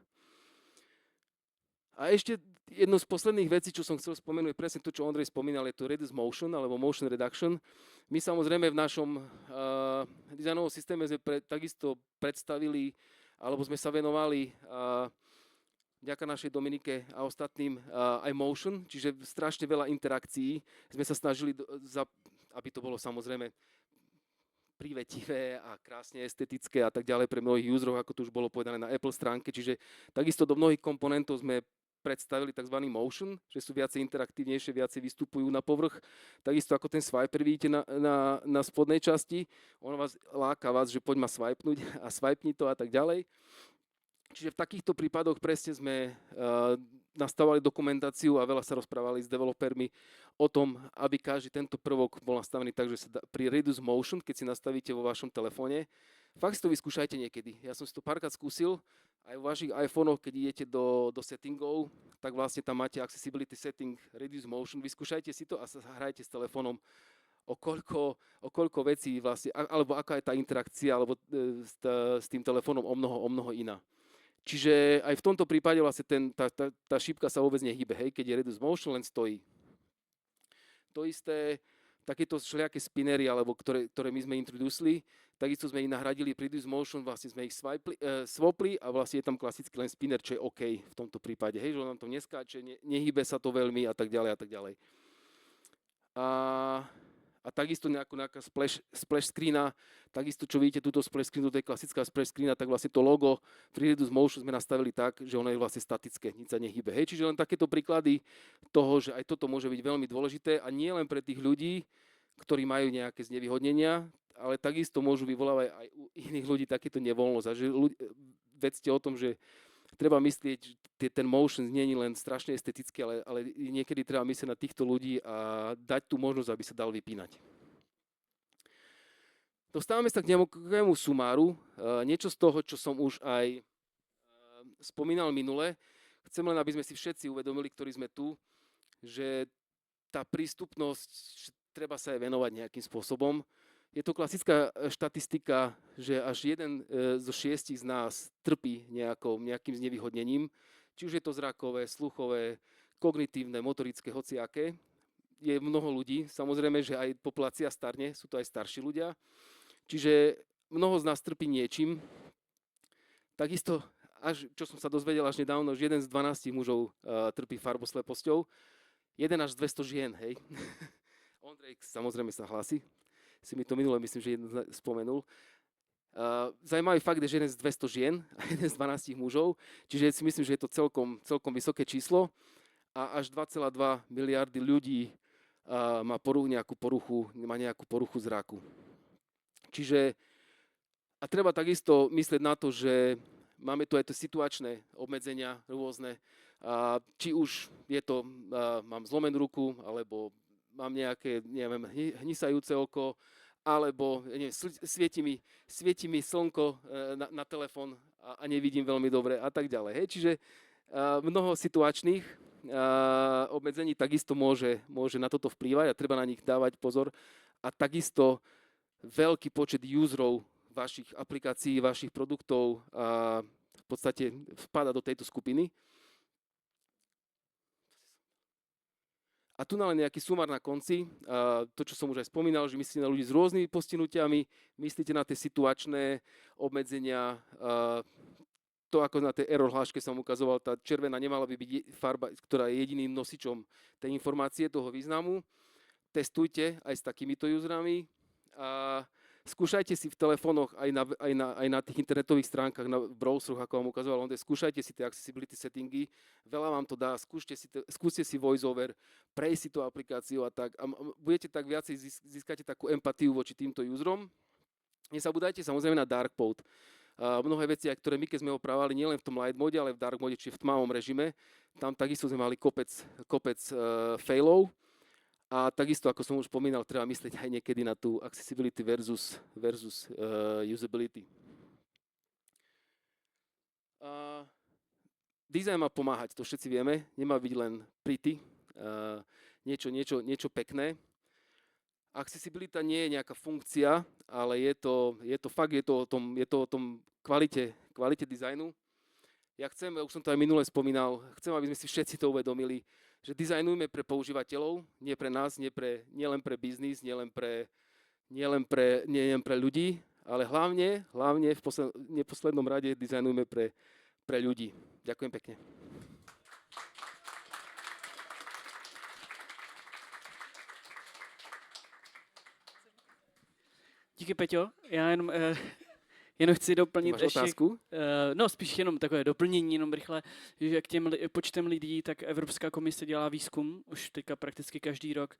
A ešte jedno z posledných vecí, čo som chcel spomenúť, presne to, čo Ondrej spomínal, je to reduce motion, alebo motion reduction. My samozrejme v našom dizajnovom systéme sme takisto predstavili, alebo sme sa venovali vďaka našej Dominike a ostatným aj motion, čiže strašne veľa interakcií. Sme sa snažili, aby to bolo samozrejme privetivé a krásne estetické a tak ďalej pre mnohých userov, ako to už bolo povedané na Apple stránke. Čiže takisto do mnohých komponentov sme predstavili tzv. Motion, že sú viacej interaktívnejšie, viacej vystupujú na povrch. Takisto ako ten swiper vidíte na spodnej časti, on vás láka že poď ma swipenúť a swipni to a tak ďalej. Čiže v takýchto prípadoch presne sme nastavovali dokumentáciu a veľa sa rozprávali s developermi o tom, aby každý tento prvok bol nastavený tak, že sa pri Reduce Motion, keď si nastavíte vo vašom telefóne, fakt si to vyskúšajte niekedy. Ja som si to párkrát skúsil, aj vo vašich iPhone-och, keď idete do settingov, tak vlastne tam máte accessibility setting Reduce Motion, vyskúšajte si to a sa hrajte s telefónom o koľko vecí vlastne, alebo aká je tá interakcia alebo s tým telefónom o mnoho iná. Čiže aj v tomto prípade vlastne tá šípka sa vôbec nehýbe, hej, keď je Reduce Motion, len stojí. To isté, takéto všelijaké spinnery, alebo ktoré my sme introducili, takisto sme ich nahradili pri Reduce Motion, vlastne sme ich swapli a vlastne je tam klasický len spinner, čo je OK v tomto prípade, hej, že nám to neskáče, nehýbe sa to veľmi a tak ďalej a tak ďalej. A takisto nejaká splash screena, takisto čo vidíte, túto splash screen, to je klasická splash screena, tak vlastne to logo pri Reduce Motion sme nastavili tak, že ono je vlastne statické, nič sa nehýbe. Hej, čiže len takéto príklady toho, že aj toto môže byť veľmi dôležité a nie len pre tých ľudí, ktorí majú nejaké znevýhodnenia, ale takisto môžu vyvolávať aj u iných ľudí takéto nevoľnosť. A že vedzte o tom, že treba myslieť, že ten motion nie je len strašne estetický, ale niekedy treba myslieť na týchto ľudí a dať tú možnosť, aby sa dal vypínať. Dostávame sa k nejakému sumáru. Niečo z toho, čo som už aj spomínal minule. Chcem len, aby sme si všetci uvedomili, ktorí sme tu, že tá prístupnosť, treba sa aj venovať nejakým spôsobom. Je to klasická štatistika, že až 1 zo 6 z nás trpí nejakým znevýhodnením. Či už je to zrakové, sluchové, kognitívne, motorické, hociaké. Je mnoho ľudí, samozrejme, že aj populácia starne, sú to aj starší ľudia. Čiže mnoho z nás trpí niečím. Takisto, čo som sa dozvedel až nedávno, že 1 z 12 mužov trpí farbosleposťou. 1 až 200 žien, hej. Ondrej samozrejme sa hlási. Si mi to minule, myslím, že jeden spomenul. Zajímavý fakt je, že 1 z 200 žien a 1 z 12 mužov, čiže si myslím, že je to celkom vysoké číslo a až 2,2 miliardy ľudí má nejakú poruchu zraku. Čiže a treba takisto myslieť na to, že máme tu aj to situačné obmedzenia rôzne, či už je to, mám zlomenú ruku, alebo mám nejaké, neviem, hnisajúce oko, alebo neviem, svieti mi slnko na telefón a nevidím veľmi dobre a tak ďalej. Hej. Čiže mnoho situačných obmedzení takisto môže na toto vplývať a treba na nich dávať pozor. A takisto veľký počet userov vašich aplikácií, vašich produktov v podstate vpada do tejto skupiny. A tu len nejaký sumár na konci, to, čo som už aj spomínal, že myslíte na ľudí s rôznymi postihnutiami, myslíte na tie situačné obmedzenia, to ako na tej error hláške som ukazoval, tá červená nemala by byť farba, ktorá je jediným nosičom tej informácie, toho významu. Testujte aj s takýmito userami a skúšajte si v telefónoch aj na tých internetových stránkach, na browseroch, ako vám ukazoval, skúšajte si tie accessibility settingy, veľa vám to dá, skúste si voiceover, prejsť si tú aplikáciu a tak. A budete tak viacej, získate takú empatiu voči týmto userom. Nezabúdajte samozrejme na dark mode. Mnohé veci, ktoré my keď sme ho právali nielen v tom light mode, ale v dark mode, čiže v tmavom režime, tam takisto sme mali kopec failov. A takisto, ako som už spomínal, treba myslieť aj niekedy na tú accessibility versus usability. Design má pomáhať, to všetci vieme, nemá byť len pretty, niečo pekné. Accessibilita nie je nejaká funkcia, ale je to o tom kvalite dizajnu. Ja už som to aj minule spomínal, chcem, aby sme si všetci to uvedomili, že dizajnujeme pre používateľov, nie pre nás, nie len pre biznis, nie len pre ľudí, ale hlavne v neposlednom rade dizajnujeme pre ľudí. Ďakujem pekne. Díky, Peťo. Já jenom chci doplnit Máš ještě... otázku? No, spíš jenom takové doplnění, jenom rychle, že k těm počtem lidí, tak Evropská komise dělá výzkum už teďka prakticky každý rok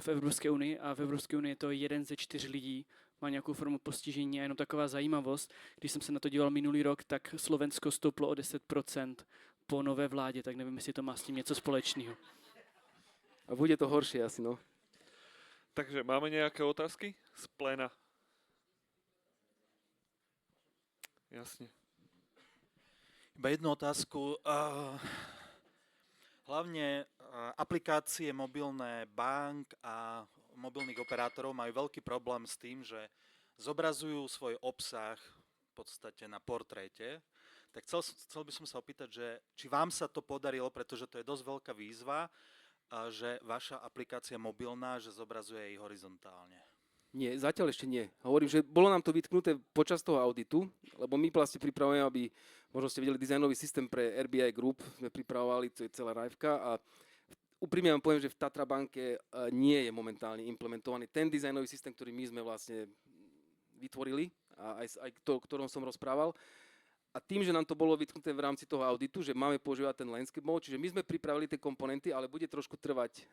v Evropské unii a v Evropské unii je to 1 ze 4 lidí má nějakou formu postižení a jenom taková zajímavost, když jsem se na to díval minulý rok, tak Slovensko stouplo o 10% po nové vládě, tak nevím, jestli to má s tím něco společného. A bude to horšie asi, no. Takže máme nejaké otázky z pléna? Jasne. Iba jednu otázku. Hlavne aplikácie mobilné bank a mobilných operátorov majú veľký problém s tým, že zobrazujú svoj obsah v podstate na portréte. Tak chcel by som sa opýtať, že či vám sa to podarilo, pretože to je dosť veľká výzva, že vaša aplikácia mobilná, že zobrazuje jej horizontálne. Nie, zatiaľ ešte nie. Hovorím, že bolo nám to vytknuté počas toho auditu, lebo my vlastne pripravujeme, aby možno ste videli dizajnový systém pre RBI Group, sme pripravovali, to je celá rajvka a úprimne vám poviem, že v Tatra banke nie je momentálne implementovaný ten dizajnový systém, ktorý my sme vlastne vytvorili a aj to, o ktorom som rozprával. A tým, že nám to bolo vytknuté v rámci toho auditu, že máme používať ten landscape mode, čiže my sme pripravili tie komponenty, ale bude trošku trvať,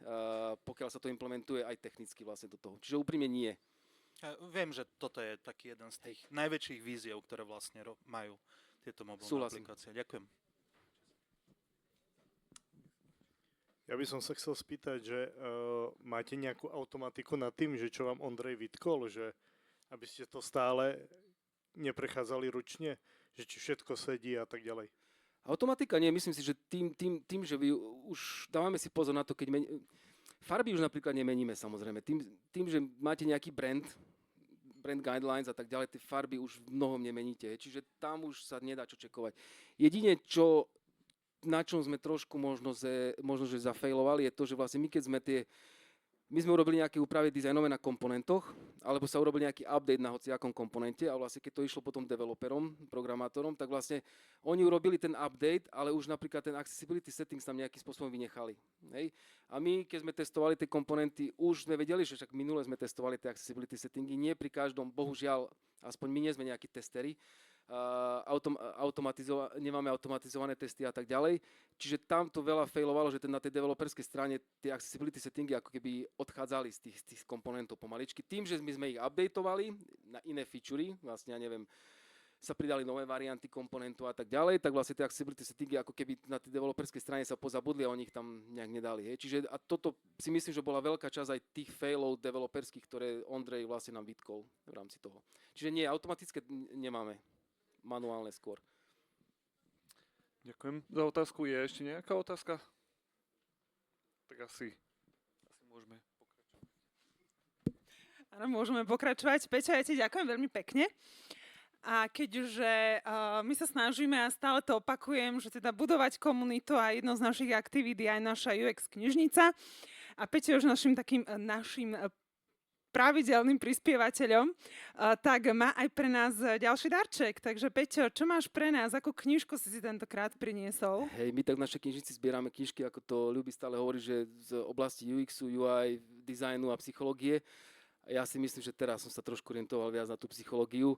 pokiaľ sa to implementuje aj technicky vlastne do toho. Čiže úprimne nie. Ja viem, že toto je taký jeden z tých najväčších víziev, ktoré vlastne majú tieto mobilné Súhlasím. aplikácie. Ďakujem. Ja by som sa chcel spýtať, že máte nejakú automatiku nad tým, že čo vám Ondrej vytkol, že aby ste to stále neprechádzali ručne, že či všetko sedí a tak ďalej. Automatika nie, myslím si, že tým že už dávame si pozor na to, keď farby už napríklad nemeníme samozrejme. Tým, že máte nejaký brand guidelines a tak ďalej, tie farby už v mnohom nemeníte. Čiže tam už sa nedá čo čekovať. Jedine, na čom sme trošku možno že zafailovali, je to, že vlastne my sme urobili nejaké úpravy dizajnové na komponentoch, alebo sa urobil nejaký update na hociakom komponente a vlastne keď to išlo potom developerom, programátorom, tak vlastne oni urobili ten update, ale už napríklad ten accessibility settings tam nejakým spôsobom vynechali. Hej? A my, keď sme testovali tie komponenty, už sme vedeli, že však minule sme testovali tie accessibility settingy, nie pri každom, bohužiaľ, aspoň my nie sme nejakí testery, nemáme automatizované testy a tak ďalej. Čiže tam to veľa failovalo, že na tej developerskej strane tie accessibility settingy ako keby odchádzali z tých komponentov pomaličky. Tým, že my sme ich updateovali na iné featurey, vlastne ja neviem, sa pridali nové varianty komponentu a tak ďalej, tak vlastne tie accessibility settingy ako keby na tej developerskej strane sa pozabudli a oni ich tam nejak nedali. Hej. Čiže a toto si myslím, že bola veľká časť aj tých failov developerských, ktoré Ondrej vlastne nám vytkol v rámci toho. Čiže nie, automatické nemáme. Manuálne skôr. Ďakujem za otázku. Je ešte nejaká otázka? Tak asi môžeme pokračovať. Áno, môžeme pokračovať. Peťo, ja ti ďakujem veľmi pekne. A keďže my sa snažíme a stále to opakujem, že teda budovať komunitu a jedno z našich aktivít je aj naša UX knižnica. A Peťo je už našim pravidelným prispievateľom, tak má aj pre nás ďalší darček. Takže Peťo, čo máš pre nás? Akú knižku si tentokrát priniesol? Hej, my tak v našej knižnici zbierame knižky, ako to ľubí stále hovoriť, že z oblasti UX-u, UI, dizajnu a psychológie. Ja si myslím, že teraz som sa trošku orientoval viac na tú psychológiu.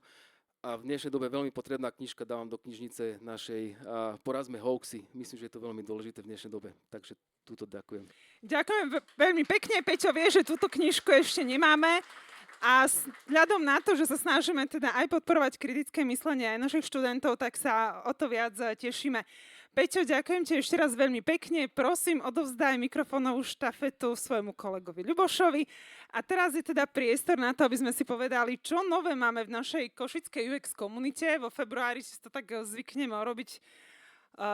A v dnešnej dobe veľmi potrebná knižka dávam do knižnice našej Porazme hoaxy. Myslím, že je to veľmi dôležité v dnešnej dobe. Takže túto ďakujem. Ďakujem veľmi pekne. Peťo vie, že túto knižku ešte nemáme. A vzhľadom na to, že sa snažíme teda aj podporovať kritické myslenie aj našich študentov, tak sa o to viac tešíme. Peťo, ďakujem ti ešte raz veľmi pekne. Prosím, odovzdaj mikrofónovú štafetu svojmu kolegovi Ľubošovi. A teraz je teda priestor na to, aby sme si povedali, čo nové máme v našej košickej UX komunite. Vo februári si to tak zvykneme urobiť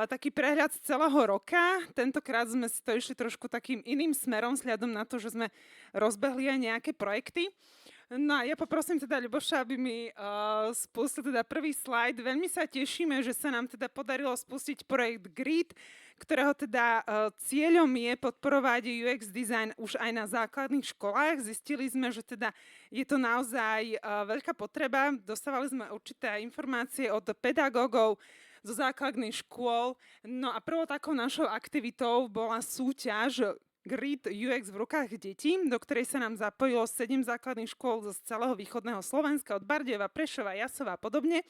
taký prehľad z celého roka. Tentokrát sme si to išli trošku takým iným smerom, vzhľadom na to, že sme rozbehli aj nejaké projekty. No a ja poprosím teda Ľuboša, aby mi spustil teda prvý slajd. Veľmi sa tešíme, že sa nám teda podarilo spustiť projekt GRID, ktorého teda cieľom je podporovať UX design už aj na základných školách. Zistili sme, že teda je to naozaj veľká potreba. Dostávali sme určité informácie od pedagógov zo základných škôl. No a prvou takou našou aktivitou bola súťaž GRID UX v rukách detí, do ktorej sa nám zapojilo 7 základných škôl z celého východného Slovenska, od Bardejova, Prešova, Jasova a podobne.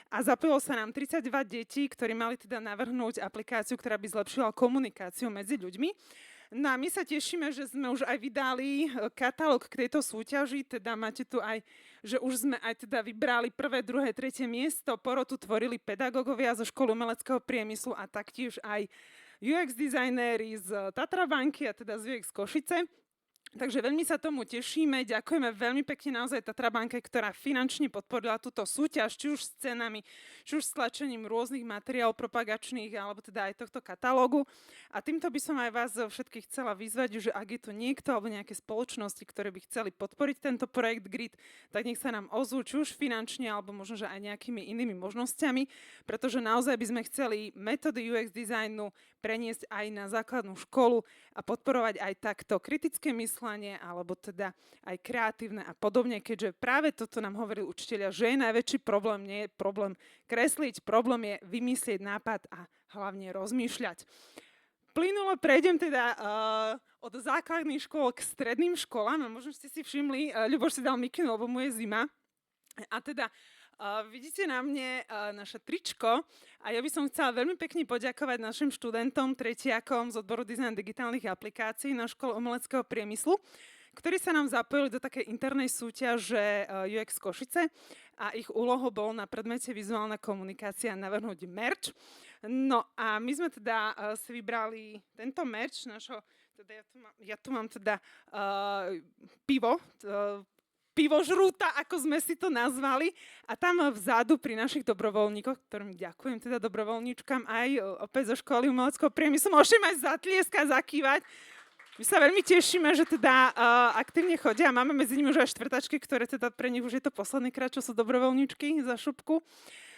A zapojilo sa nám 32 detí, ktorí mali teda navrhnúť aplikáciu, ktorá by zlepšila komunikáciu medzi ľuďmi. No a my sa tešíme, že sme už aj vydali katalóg k tejto súťaži, teda máte tu aj, že už sme aj teda vybrali prvé, druhé, tretie miesto. Porotu tvorili pedagógovia zo školy umeleckého priemyslu a taktiež aj UX dizajnéri z Tatra banky a teda z UX Košice. Takže veľmi sa tomu tešíme, ďakujeme veľmi pekne naozaj Tatra banke, ktorá finančne podporila túto súťaž, či už s cenami, či už s tlačením rôznych materiálov propagačných, alebo teda aj tohto katalógu. A týmto by som aj vás všetkých chcela vyzvať, že ak je tu niekto alebo nejaké spoločnosti, ktoré by chceli podporiť tento projekt GRID, tak nech sa nám ozvú, či už finančne, alebo možno, že aj nejakými inými možnosťami, pretože naozaj by sme chceli metódy UX dizajnu preniesť aj na základnú školu a podporovať aj takto kritické myslenie, alebo teda aj kreatívne a podobne, keďže práve toto nám hovorili učitelia, že je najväčší problém, nie je problém kresliť, problém je vymyslieť nápad a hlavne rozmýšľať. Plynulo prejdem teda od základných škôl k stredným školám a možno ste si všimli, Ľuboš si dal mikinu, lebo mu je zima. A teda vidíte na mne naše tričko a ja by som chcela veľmi pekne poďakovať našim študentom, tretiakom z odboru dizajn digitálnych aplikácií na škole umeleckého priemyslu, ktorí sa nám zapojili do takej internej súťaže UX Košice a ich úlohou bolo na predmete vizuálna komunikácia navrhnúť merch. No a my sme teda si vybrali tento merch našho, teda ja tu mám teda pivo, pivožrúta, ako sme si to nazvali. A tam vzadu pri našich dobrovoľníkoch, ktorým ďakujem teda dobrovoľníčkam aj opäť zo školy umeleckého priemyslu, môžem aj zatlieskať, zakývať. My sa veľmi tešíme, že teda aktívne chodia a máme medzi nimi už aj štvrtačky, ktoré teda pre nich už je to posledný krát, čo sú dobrovoľníčky za šupku.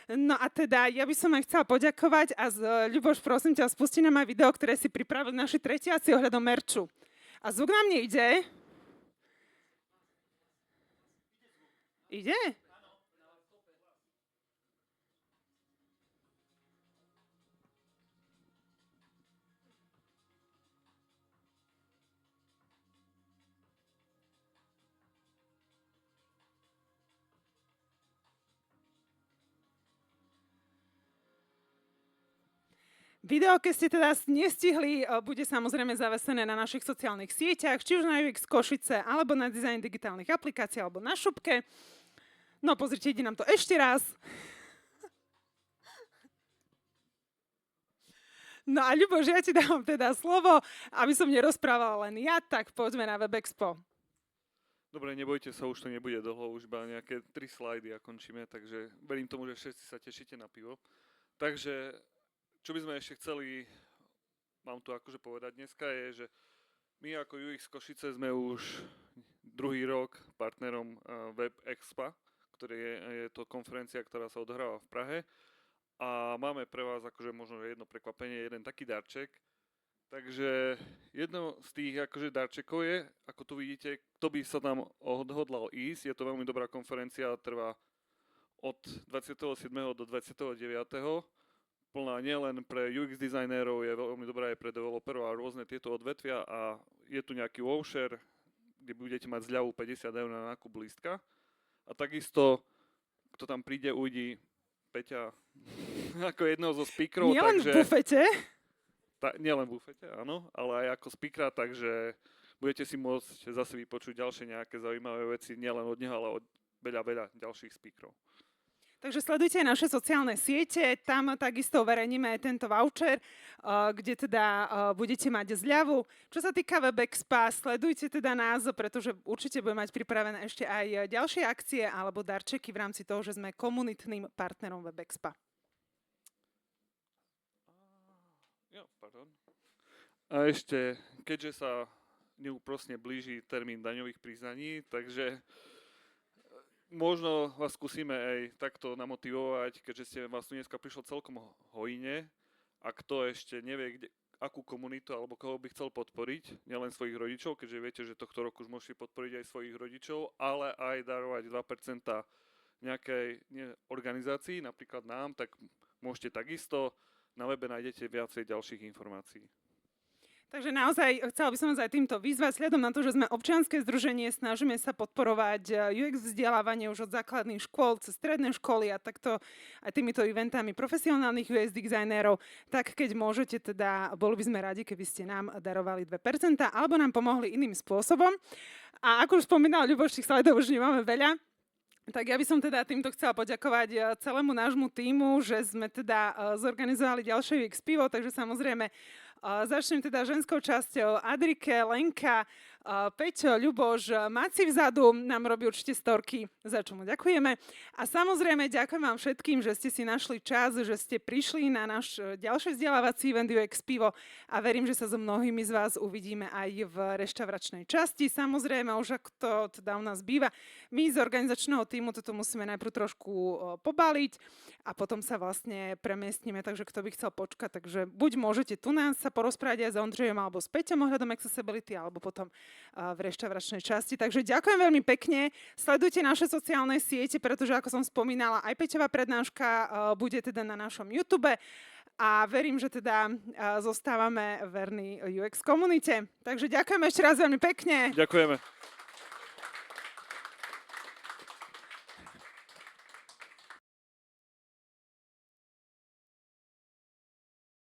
No a teda ja by som aj chcela poďakovať a Ľuboš, prosím ťa, spusti nám aj video, ktoré si pripravili naši tretiaci ohľadom merču. A zvuk nám nejde. Ide? Video, keď ste teda nestihli, bude samozrejme zavesené na našich sociálnych sieťach, či už na UX Košice, alebo na dizajn digitálnych aplikácií, alebo na šupke. No pozrite, ide nám to ešte raz. No a Ľuboš, ja ti dávam teda slovo, aby som nerozprávala len ja, tak poďme na WebExpo. Dobre, nebojte sa, už to nebude dlho, už iba nejaké 3 slajdy a končíme, takže verím tomu, že všetci sa tešíte na pivo. Takže, čo by sme ešte chceli, mám tu akože povedať dneska, je, že my ako UX Košice sme už druhý rok partnerom WebExpa, ktorý je to konferencia, ktorá sa odohráva v Prahe. A máme pre vás akože možno jedno prekvapenie, jeden taký darček. Takže jedno z tých akože darčekov je, ako tu vidíte, kto by sa tam odhodlal ísť. Je to veľmi dobrá konferencia, trvá od 27. do 29. Plná nielen pre UX dizajnérov, je veľmi dobrá aj pre developerov a rôzne tieto odvetvia. A je tu nejaký voucher, kde budete mať zľavu 50 eur na nákup lístka. A takisto, kto tam príde, uvidí Peťa ako jedného zo speakerov. Nielen v bufete. Nielen v bufete, áno, ale aj ako speakera, takže budete si môcť zase vypočuť ďalšie nejaké zaujímavé veci, nielen od neho, ale od veľa ďalších speakerov. Takže sledujte naše sociálne siete, tam takisto uverejníme aj tento voucher, kde teda budete mať zľavu. Čo sa týka WebExpa, sledujte teda nás, pretože určite budeme mať pripravené ešte aj ďalšie akcie alebo darčeky v rámci toho, že sme komunitným partnerom WebExpa. A ešte, keďže sa neúprosne blíži termín daňových priznaní, takže možno vás skúsime aj takto namotivovať, keďže ste vás tu dneska prišlo celkom hojne a kto ešte nevie, akú komunitu alebo koho by chcel podporiť, nielen svojich rodičov, keďže viete, že tohto roku už môžete podporiť aj svojich rodičov, ale aj darovať 2% nejakej organizácii, napríklad nám, tak môžete takisto. Na webe nájdete viacej ďalších informácií. Takže naozaj chcela by som vás aj týmto vyzvať, sľadom na to, že sme občianske združenie, snažíme sa podporovať UX vzdelávanie už od základných škôl cez stredné školy a takto aj týmito eventami profesionálnych UX dizajnérov, tak keď môžete teda, boli by sme radi, keby ste nám darovali 2% alebo nám pomohli iným spôsobom. A ako už spomínal Ľuboš, tých slajdov už nemáme veľa, tak ja by som teda týmto chcela poďakovať celému nášmu tímu, že sme teda zorganizovali ďalšie UX pivo, takže samozrejme začnem teda ženskou časťou. Adrike, Lenka, Peťo, Ľuboš, Maci vzadu nám robí určite storky, za čo mu ďakujeme. A samozrejme ďakujem vám všetkým, že ste si našli čas, že ste prišli na náš ďalší vzdelávací event UX Pivo a verím, že sa so mnohými z vás uvidíme aj v reštauračnej časti. Samozrejme, už ako to teda u nás býva, my z organizačného týmu toto musíme najprv trošku pobaliť a potom sa vlastne premiestnime, takže kto by chcel počkať, takže buď môžete tu nás sa porozprávať aj s Ondřejom alebo s Peťom ohľadom accessibility, alebo potom v reštauračnej časti. Takže ďakujem veľmi pekne. Sledujte naše sociálne siete, pretože ako som spomínala, aj Peťová prednáška bude teda na našom YouTube a verím, že teda zostávame verní UX komunite. Takže ďakujem ešte raz veľmi pekne. Ďakujeme.